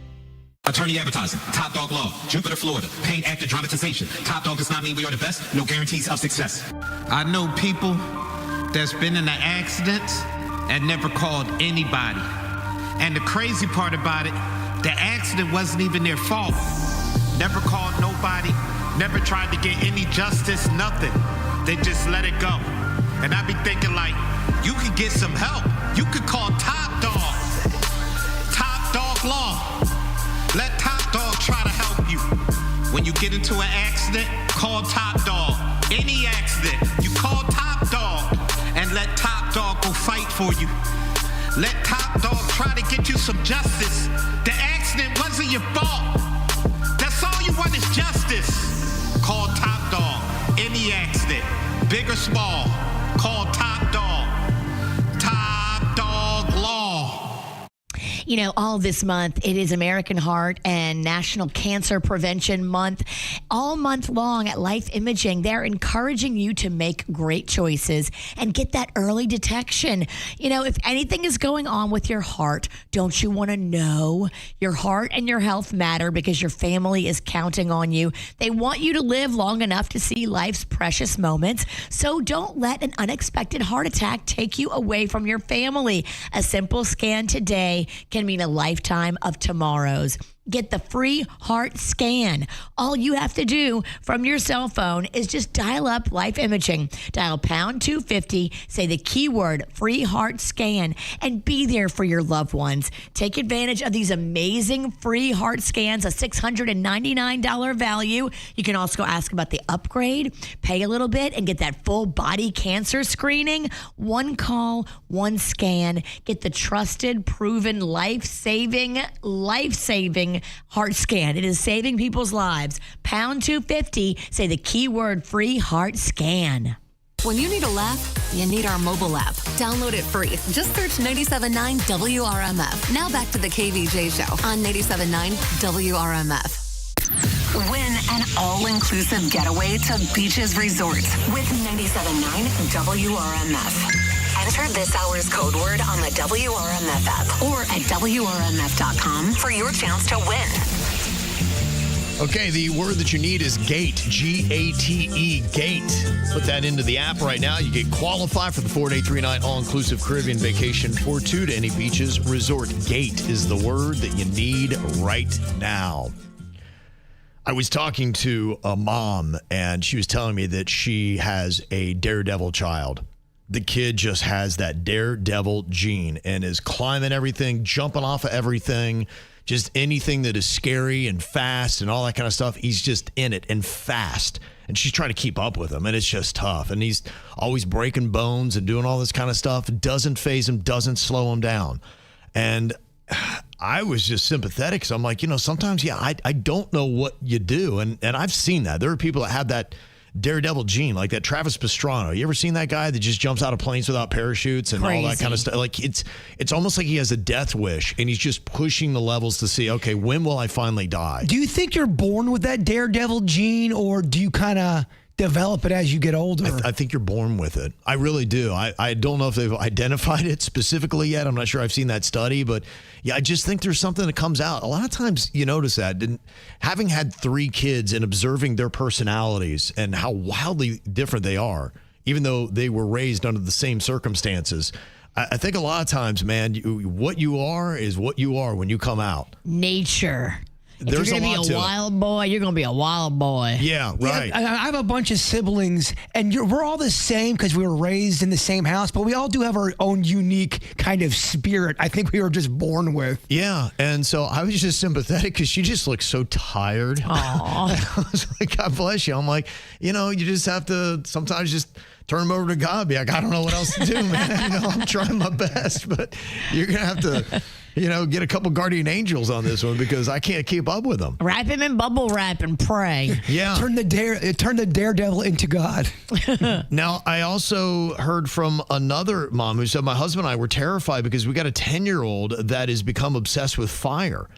Attorney advertising, Top Dog Law, Jupiter, Florida, paid actor dramatization. Top Dog does not mean we are the best, no guarantees of success. I know people that's been in an accident and never called anybody. And the crazy part about it, the accident wasn't even their fault. Never called nobody, never tried to get any justice, nothing. They just let it go. And I be thinking like, you could get some help. You could call Top Dog. Top Dog Law. Let Top Dog try to help you. When you get into an accident, call Top Dog. Any accident, you call Top Dog and let Top Dog go fight for you. Let Top Dog try to get you some justice. The accident wasn't your fault. That's all you want is justice. Call Top Dog. Any accident, big or small, call Top Dog. Top Dog Law. all this month, it is American Heart and National Cancer Prevention Month. All month long at Life Imaging, they're encouraging you to make great choices and get that early detection. If anything is going on with your heart, don't you want to know? Your heart and your health matter because your family is counting on you. They want you to live long enough to see life's precious moments. So don't let an unexpected heart attack take you away from your family. A simple scan today can mean a lifetime of tomorrows. Get the free heart scan. All you have to do from your cell phone is just dial up Life Imaging. Dial pound 250, say the keyword free heart scan, and be there for your loved ones. Take advantage of these amazing free heart scans, a $699 value. You can also ask about the upgrade, pay a little bit, and get that full body cancer screening. One call, one scan. Get the trusted, proven, life-saving heart scan. It is saving people's lives. Pound 250, say the keyword free heart scan. When you need a laugh, you need our mobile app. Download it free. Just search 97.9 WRMF. Now back to the KVJ Show on 97.9 WRMF. Win an all-inclusive getaway to Beaches Resorts with 97.9 WRMF. Enter this hour's code word on the WRMF app or at WRMF.com for your chance to win. Okay, the word that you need is GATE, G-A-T-E, GATE. Put that into the app right now. You get qualified for the 4-day, 3-night all-inclusive Caribbean vacation for two to any beaches resort. GATE is the word that you need right now. I was talking to a mom, and she was telling me that she has a daredevil child. The kid just has that daredevil gene and is climbing everything, jumping off of everything, just anything that is scary and fast and all that kind of stuff. He's just in it and fast. And she's trying to keep up with him, and it's just tough. And he's always breaking bones and doing all this kind of stuff. It doesn't faze him, doesn't slow him down. And I was just sympathetic because I'm like, sometimes, I don't know what you do. And I've seen that. There are people that have that daredevil gene, like that Travis Pastrana. You ever seen that guy that just jumps out of planes without parachutes and all that kind of stuff? Like it's almost like he has a death wish, and he's just pushing the levels to see, okay, when will I finally die? Do you think you're born with that daredevil gene, or do you kind of develop it as you get older? I think you're born with it. I really do. I don't know if they've identified it specifically yet. I'm not sure I've seen that study, but I just think there's something that comes out. A lot of times you notice that. Having had 3 kids and observing their personalities and how wildly different they are, even though they were raised under the same circumstances, I think a lot of times, man, what you are is what you are when you come out. Nature. If There's you're going to be a wild boy, you're going to be a wild boy. Yeah, right. Yeah, I have a bunch of siblings, and we're all the same because we were raised in the same house, but we all do have our own unique kind of spirit I think we were just born with. Yeah, and so I was just sympathetic because she just looked so tired. Aww. I was like, God bless you. I'm like, you just have to sometimes just turn them over to God. Be like, I don't know what else to do, man. I'm trying my best, but you're going to have to... get a couple guardian angels on this one because I can't keep up with them. Wrap him in bubble wrap and pray. Yeah. Turn the daredevil into God. Now, I also heard from another mom who said, my husband and I were terrified because we got a 10-year-old that has become obsessed with fire.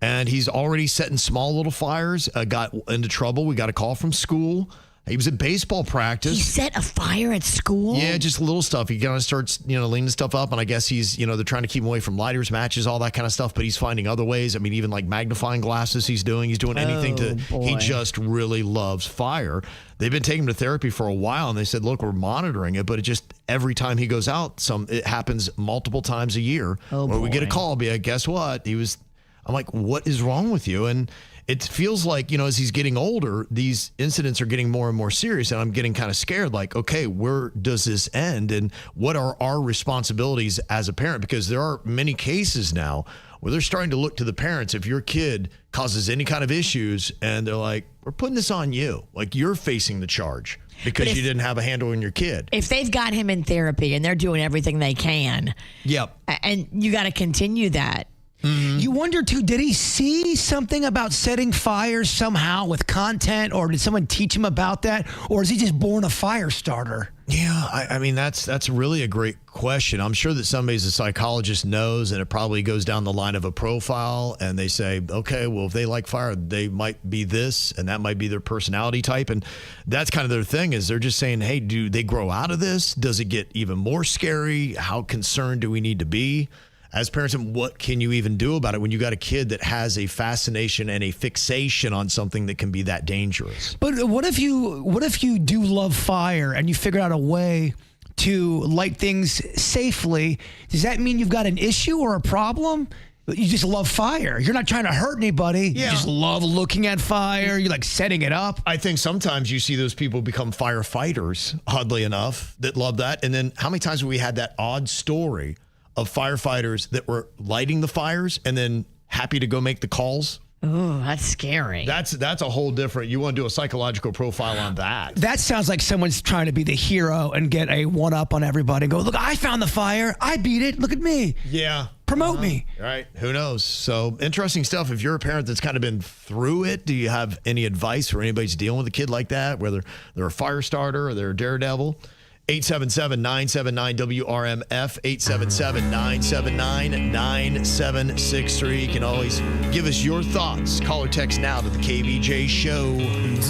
And he's already setting small little fires, got into trouble. We got a call from school. He was at baseball practice. He set a fire at school? Yeah, just little stuff. He kind of starts, leaning stuff up, and I guess he's, they're trying to keep him away from lighters, matches, all that kind of stuff, but he's finding other ways. I mean, even like magnifying glasses he's doing anything he just really loves fire. They've been taking him to therapy for a while, and they said, look, we're monitoring it, but it just, every time he goes out, it happens multiple times a year. Where we get a call, be like, guess what? I'm like, what is wrong with you? And it feels like, as he's getting older, these incidents are getting more and more serious, and I'm getting kind of scared, like, okay, where does this end? And what are our responsibilities as a parent? Because there are many cases now where they're starting to look to the parents. If your kid causes any kind of issues, and they're like, we're putting this on you. Like, you're facing the charge because you didn't have a handle on your kid. If they've got him in therapy and they're doing everything they can. Yep. And you got to continue that. Mm-hmm. You wonder, too, did he see something about setting fires somehow with content, or did someone teach him about that, or is he just born a fire starter? Yeah, I mean, that's really a great question. I'm sure that somebody as a psychologist knows, and it probably goes down the line of a profile, and they say, okay, well, if they like fire, they might be this, and that might be their personality type. And that's kind of their thing, is they're just saying, hey, do they grow out of this? Does it get even more scary? How concerned do we need to be as parents? And what can you even do about it when you got a kid that has a fascination and a fixation on something that can be that dangerous? But what if you do love fire and you figure out a way to light things safely? Does that mean you've got an issue or a problem? You just love fire. You're not trying to hurt anybody. Yeah. You just love looking at fire. You like setting it up. I think sometimes you see those people become firefighters, oddly enough, that love that. And then how many times have we had that odd story of firefighters that were lighting the fires and then happy to go make the calls? Oh, that's scary. That's a whole different. You want to do a psychological profile on that? That sounds like someone's trying to be the hero and get a one-up on everybody and go, look, I found the fire. I beat it. Look at me. Yeah. Promote me. Right. Who knows? So interesting stuff. If you're a parent that's kind of been through it, do you have any advice for anybody who's dealing with a kid like that, whether they're a fire starter or they're a daredevil? 877-979-WRMF, 877-979-9763. You can always give us your thoughts. Call or text now to the KVJ Show.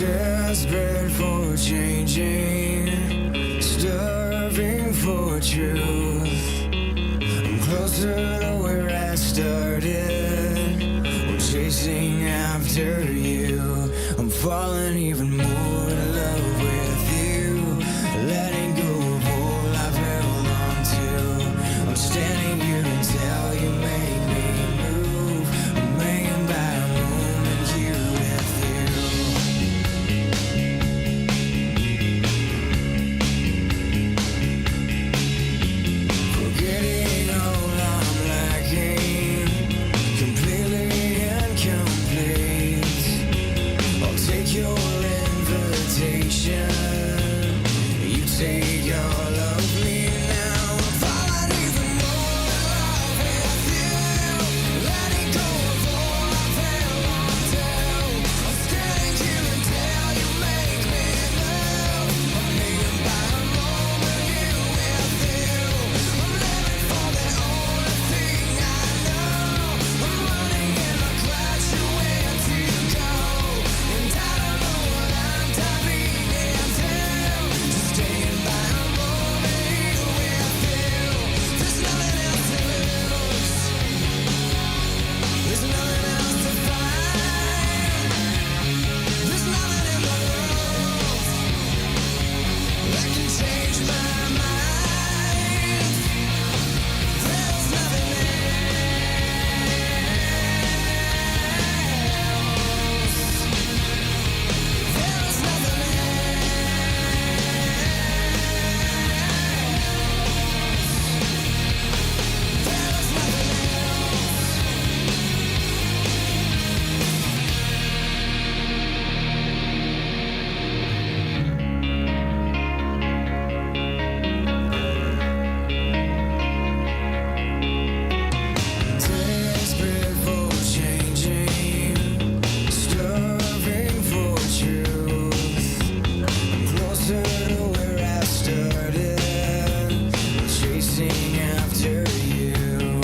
Desperate for changing, starving for truth. I'm closer to where I started. I'm chasing after you. I'm falling even more in love with you. Letting go of all I've held on to. I'm standing here until you make me move. I'm hanging by a moment here with you. Forgetting all I'm lacking, completely incomplete. I'll take your invitation. Take all of me now. I'm falling even more in love with you. Letting go of all I've held on to. I'm standing here until you make me move. I'm hanging by a moment here with you. I'm living for the only thing I know. I'm running and I crash where to go. And I don't know what I'm diving into. Just staying by a moment here with you. There's nothing else to lose. There's nothing else to find. There's nothing in the world that can change my mind. There's nothing else. There's nothing Desperate for changing, starving for truth. I'm closer to where I started, chasing after you.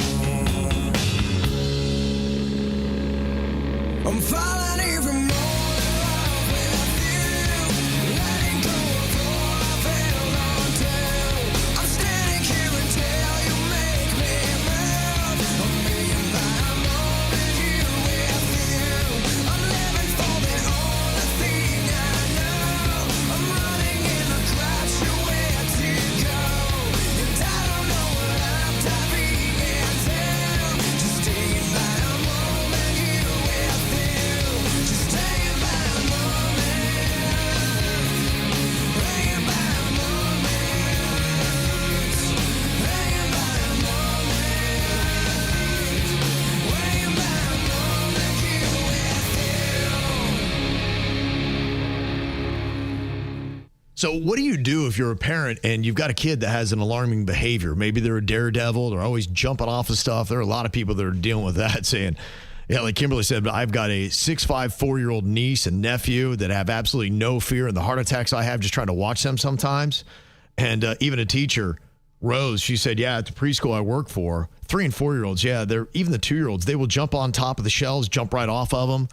I'm falling even more in love with you. Letting go of all I've held on to. I'm standing here until you make me move. I'm hanging by a moment here with you. I'm living for the only thing I know. I'm running and I crash where to go. And I don't know what I'm diving into. Just staying by a moment here with you. Just staying by a moment. Hanging by a moment. Hanging by a moment. Hanging by a moment here with you. So what do you do if you're a parent and you've got a kid that has an alarming behavior? Maybe they're a daredevil. They're always jumping off of stuff. There are a lot of people that are dealing with that, saying, yeah, like Kimberly said, I've got a 6'5", 4-year-old niece and nephew that have absolutely no fear, and the heart attacks I have just trying to watch them sometimes. And even a teacher, Rose, she said, yeah, at the preschool I work for, 3 and 4-year-olds, yeah, they're even the 2-year-olds, they will jump on top of the shelves, jump right off of them.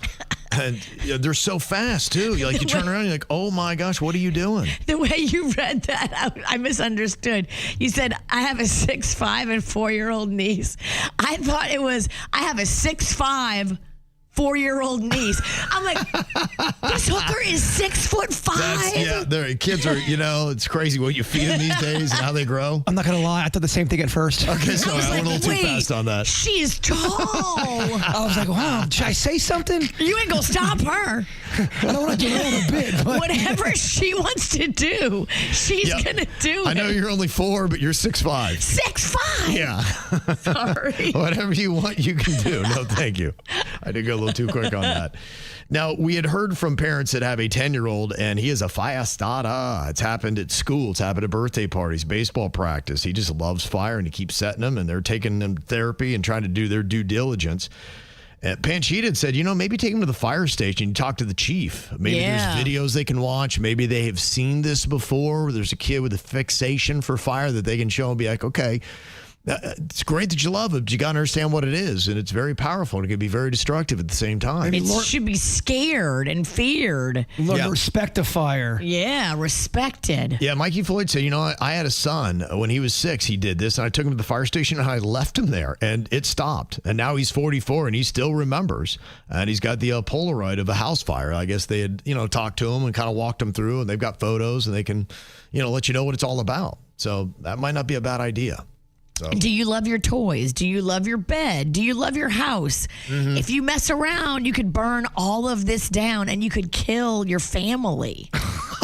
And they're so fast, too. You turn around, you're like, oh, my gosh, what are you doing? The way you read that, I misunderstood. You said, I have a 6'5" and 4-year-old niece. I thought it was, I have a 6'5" 4-year-old niece. I'm like, this hooker is 6'5". Yeah, their kids are, it's crazy what you feed them these days and how they grow. I'm not going to lie. I thought the same thing at first. Okay, so I went a little too fast on that. She is tall. I was like, wow, should I say something? You ain't going to stop her. I don't want to derail a bit. But whatever she wants to do, she's going to do it. I know you're only 4, but you're 6'5". 6'5"? Yeah. Sorry. Whatever you want, you can do. No, thank you. I did go a little too quick on that. Now, we had heard from parents that have a 10-year-old, and he is a firestarter. It's happened at school. It's happened at birthday parties, baseball practice. He just loves fire, and he keeps setting them, and they're taking them therapy and trying to do their due diligence. Panchita had said, maybe take him to the fire station and talk to the chief. Maybe there's videos they can watch. Maybe they have seen this before. There's a kid with a fixation for fire that they can show and be like, okay, it's great that you love it, but you got to understand what it is. And it's very powerful. And it can be very destructive at the same time. It should be scared and feared. Learn to respect the fire. Yeah, respected. Yeah, Mikey Floyd said, I had a son. When he was 6, he did this. And I took him to the fire station and I left him there. And it stopped. And now he's 44 and he still remembers. And he's got the Polaroid of a house fire. I guess they had, talked to him and kind of walked him through. And they've got photos and they can, let you know what it's all about. So that might not be a bad idea. So. Do you love your toys? Do you love your bed? Do you love your house? Mm-hmm. If you mess around, you could burn all of this down and you could kill your family.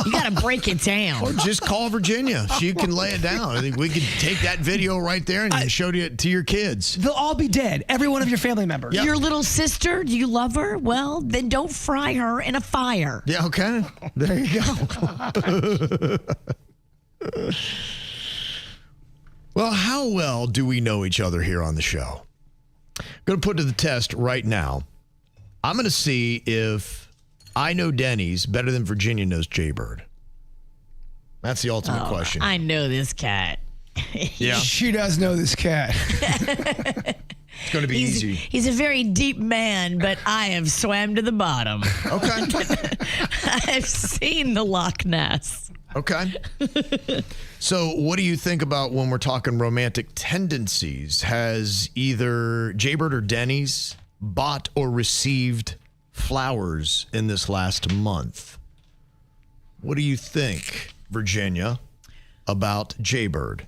You got to break it down. Or just call Virginia. She can lay it down. I think we could take that video right there and show it to your kids. They'll all be dead. Every one of your family members. Yep. Your little sister, do you love her? Well, then don't fry her in a fire. Yeah, okay. There you go. Well, how well do we know each other here on the show? I'm going to put to the test right now. I'm going to see if I know Denny's better than Virginia knows Jaybird. That's the ultimate question. I know this cat. Yeah. She does know this cat. It's going to be easy. He's a very deep man, but I have swam to the bottom. Okay. I've seen the Loch Ness. Okay. So what do you think about when we're talking romantic tendencies? Has either Jaybird or Denny's bought or received flowers in this last month? What do you think, Virginia, about Jaybird?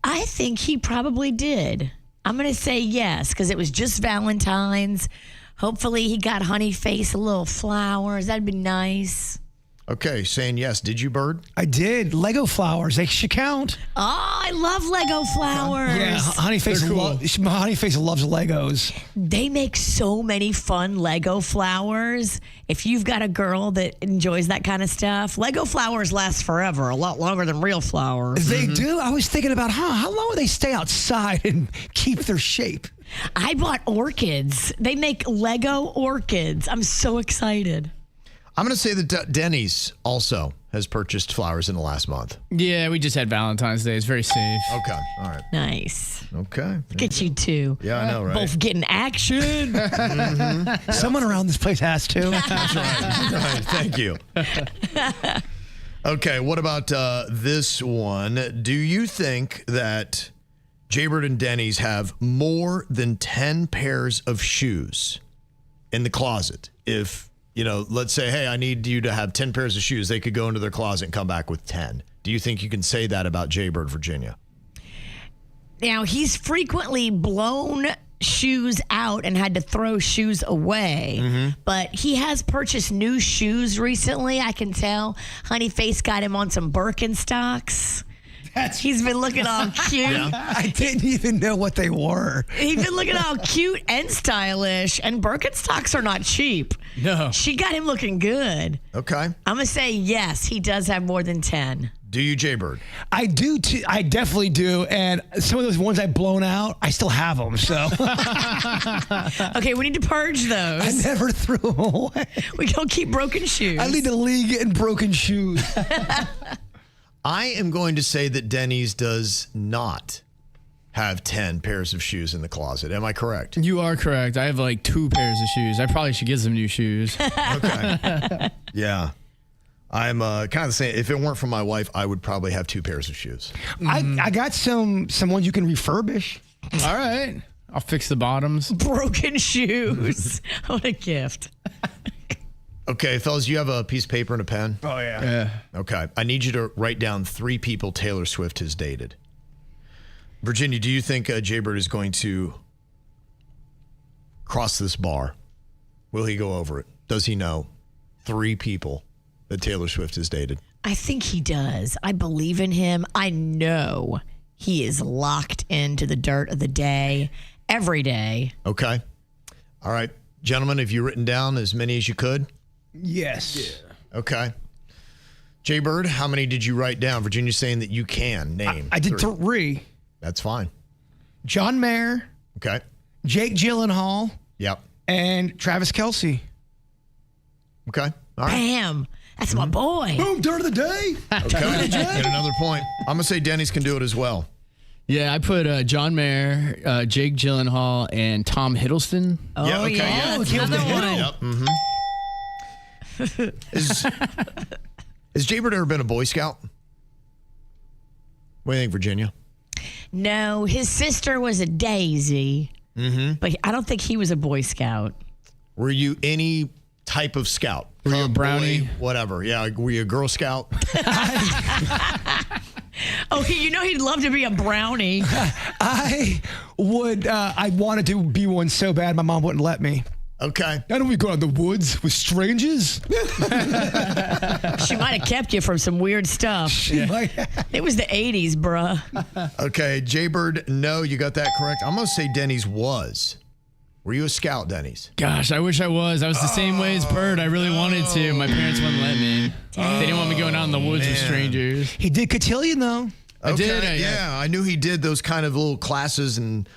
I think he probably did. I'm going to say yes, because it was just Valentine's. Hopefully he got Honey Face a little flowers. That'd be nice. Okay, saying yes. Did you, Bird? I did. Lego flowers. They should count. Oh, I love Lego flowers. Yeah, Honeyface loves Legos. They make so many fun Lego flowers. If you've got a girl that enjoys that kind of stuff, Lego flowers last forever, a lot longer than real flowers. They do? I was thinking about, how long will they stay outside and keep their shape? I bought orchids. They make Lego orchids. I'm so excited. I'm going to say that Denny's also has purchased flowers in the last month. Yeah, we just had Valentine's Day. It's very safe. Okay. All right. Nice. Okay. Look at you two. Yeah, I know, right? Both getting action. Mm-hmm. Someone around this place has to. That's right. Right. Thank you. Okay. What about this one? Do you think that Jaybird and Denny's have more than 10 pairs of shoes in the closet? If let's say, hey, I need you to have 10 pairs of shoes. They could go into their closet and come back with 10. Do you think you can say that about Jaybird, Virginia? Now, he's frequently blown shoes out and had to throw shoes away, but he has purchased new shoes recently. I can tell. Honeyface got him on some Birkenstocks. He's been looking all cute. Yeah. I didn't even know what they were. He's been looking all cute and stylish, and Birkenstocks are not cheap. No. She got him looking good. Okay. I'm going to say yes, he does have more than 10. Do you, Jaybird? I do. I definitely do. And some of those ones I've blown out, I still have them. So. Okay, we need to purge those. I never threw them away. We don't keep broken shoes. I lead the league in broken shoes. I am going to say that Denny's does not have 10 pairs of shoes in the closet. Am I correct? You are correct. I have like 2 pairs of shoes. I probably should get some new shoes. Okay. Yeah. I'm kind of saying if it weren't for my wife, I would probably have 2 pairs of shoes. I got some ones you can refurbish. All right. I'll fix the bottoms. Broken shoes. What a gift. Okay, fellas, you have a piece of paper and a pen? Oh, yeah. Okay. I need you to write down 3 people Taylor Swift has dated. Virginia, do you think Jaybird is going to cross this bar? Will he go over it? Does he know 3 people that Taylor Swift has dated? I think he does. I believe in him. I know he is locked into the dirt of the day every day. Okay. All right. Gentlemen, have you written down as many as you could? Yes. Yeah. Okay. Jaybird, how many did you write down? Virginia's saying that you can name. I did 3. That's fine. John Mayer. Okay. Jake Gyllenhaal. Yep. And Travis Kelce. Okay. All right. Bam. That's my boy. Boom, dirt of the day. Okay. Get another point. I'm going to say Denny's can do it as well. Yeah, I put John Mayer, Jake Gyllenhaal, and Tom Hiddleston. Oh, yeah. Okay. yeah. That's another one. Yep. Mm-hmm. Has Jaybird ever been a Boy Scout? What do you think, Virginia? No, his sister was a Daisy, but I don't think he was a Boy Scout. Were you any type of scout? Were you a brownie? Boy, whatever. Yeah. Were you a Girl Scout? Oh, he'd love to be a brownie. I wanted to be one so bad my mom wouldn't let me. Okay. I don't we go out in the woods with strangers. She might have kept you from some weird stuff. It was the 80s, bruh. Okay, Jaybird, no, you got that correct. I'm going to say Denny's was. Were you a scout, Denny's? Gosh, I wish I was. I was the same way as Bird. I really wanted to. My parents wouldn't let me. They didn't want me going out in the woods with strangers. He did cotillion, though. I did. Yeah, I knew he did those kind of little classes, and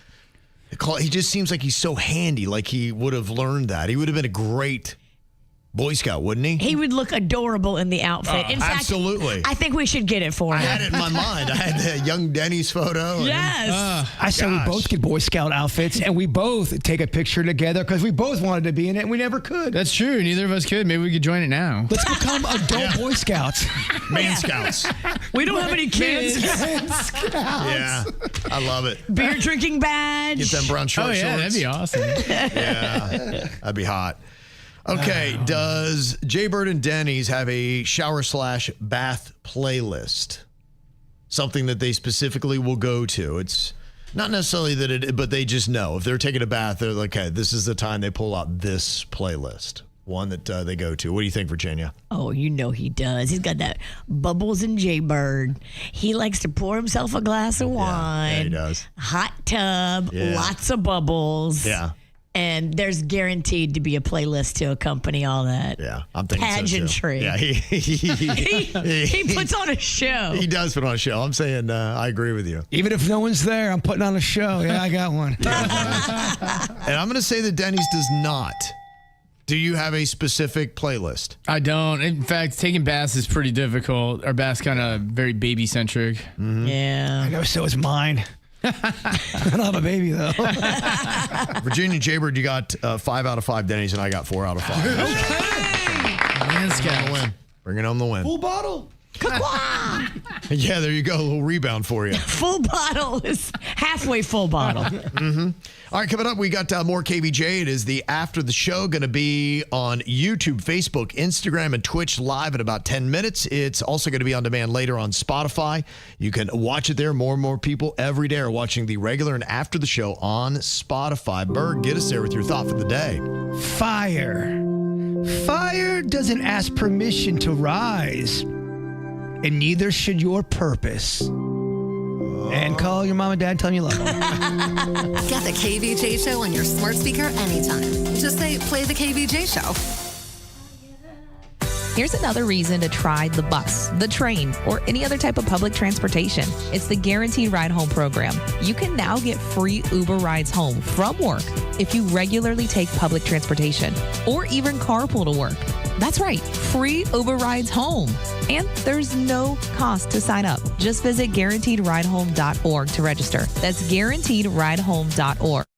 he just seems like he's so handy, like he would have learned that. He would have been a great Boy Scout, wouldn't he? He would look adorable in the outfit. In fact, absolutely. I think we should get it for him. I had it in my mind. I had the young Denny's photo. Yes. I said we both get Boy Scout outfits, and we both take a picture together because we both wanted to be in it, and we never could. That's true. Neither of us could. Maybe we could join it now. Let's become adult Boy Scouts. Man Scouts. We don't have any kids. Yeah, I love it. Beer drinking badge. Get them brown short shorts. That'd be awesome. Yeah, that'd be hot. Okay, does Jaybird and Denny's have a shower/bath playlist? Something that they specifically will go to. It's not necessarily but they just know. If they're taking a bath, they're like, okay, this is the time they pull out this playlist. One that they go to. What do you think, Virginia? Oh, you know he does. He's got that Bubbles and Jaybird. He likes to pour himself a glass of wine. Yeah, he does. Hot tub, lots of bubbles. Yeah. And there's guaranteed to be a playlist to accompany all that. Yeah, I'm thinking pageantry. So too. Yeah, he puts on a show. He does put on a show. I'm saying I agree with you. Even if no one's there, I'm putting on a show. Yeah, I got one. And I'm going to say that Denny's does not. Do you have a specific playlist? I don't. In fact, taking baths is pretty difficult. Our bath's kind of very baby-centric. Mm-hmm. Yeah. I know, so is mine. I don't have a baby, though. Virginia Jaybird, you got 5 out of 5 Denny's, and I got 4 out of 5. Okay. Bringing home the win. Full bottle. Yeah, there you go. A little rebound for you. Full bottle is halfway full bottle. Mm-hmm. All right, coming up, we got more KVJ. It is the After the Show, going to be on YouTube, Facebook, Instagram, and Twitch live in about 10 minutes. It's also going to be on demand later on Spotify. You can watch it there. More and more people every day are watching the regular and After the Show on Spotify. Berg, get us there with your thought for the day. Fire. Fire doesn't ask permission to rise, and neither should your purpose. And call your mom and dad and tell them you love them. Get the KVJ Show on your smart speaker anytime. Just say, play the KVJ Show. Here's another reason to try the bus, the train, or any other type of public transportation. It's the Guaranteed Ride Home program. You can now get free Uber rides home from work if you regularly take public transportation or even carpool to work. That's right, free Uber rides home. And there's no cost to sign up. Just visit guaranteedridehome.org to register. That's guaranteedridehome.org.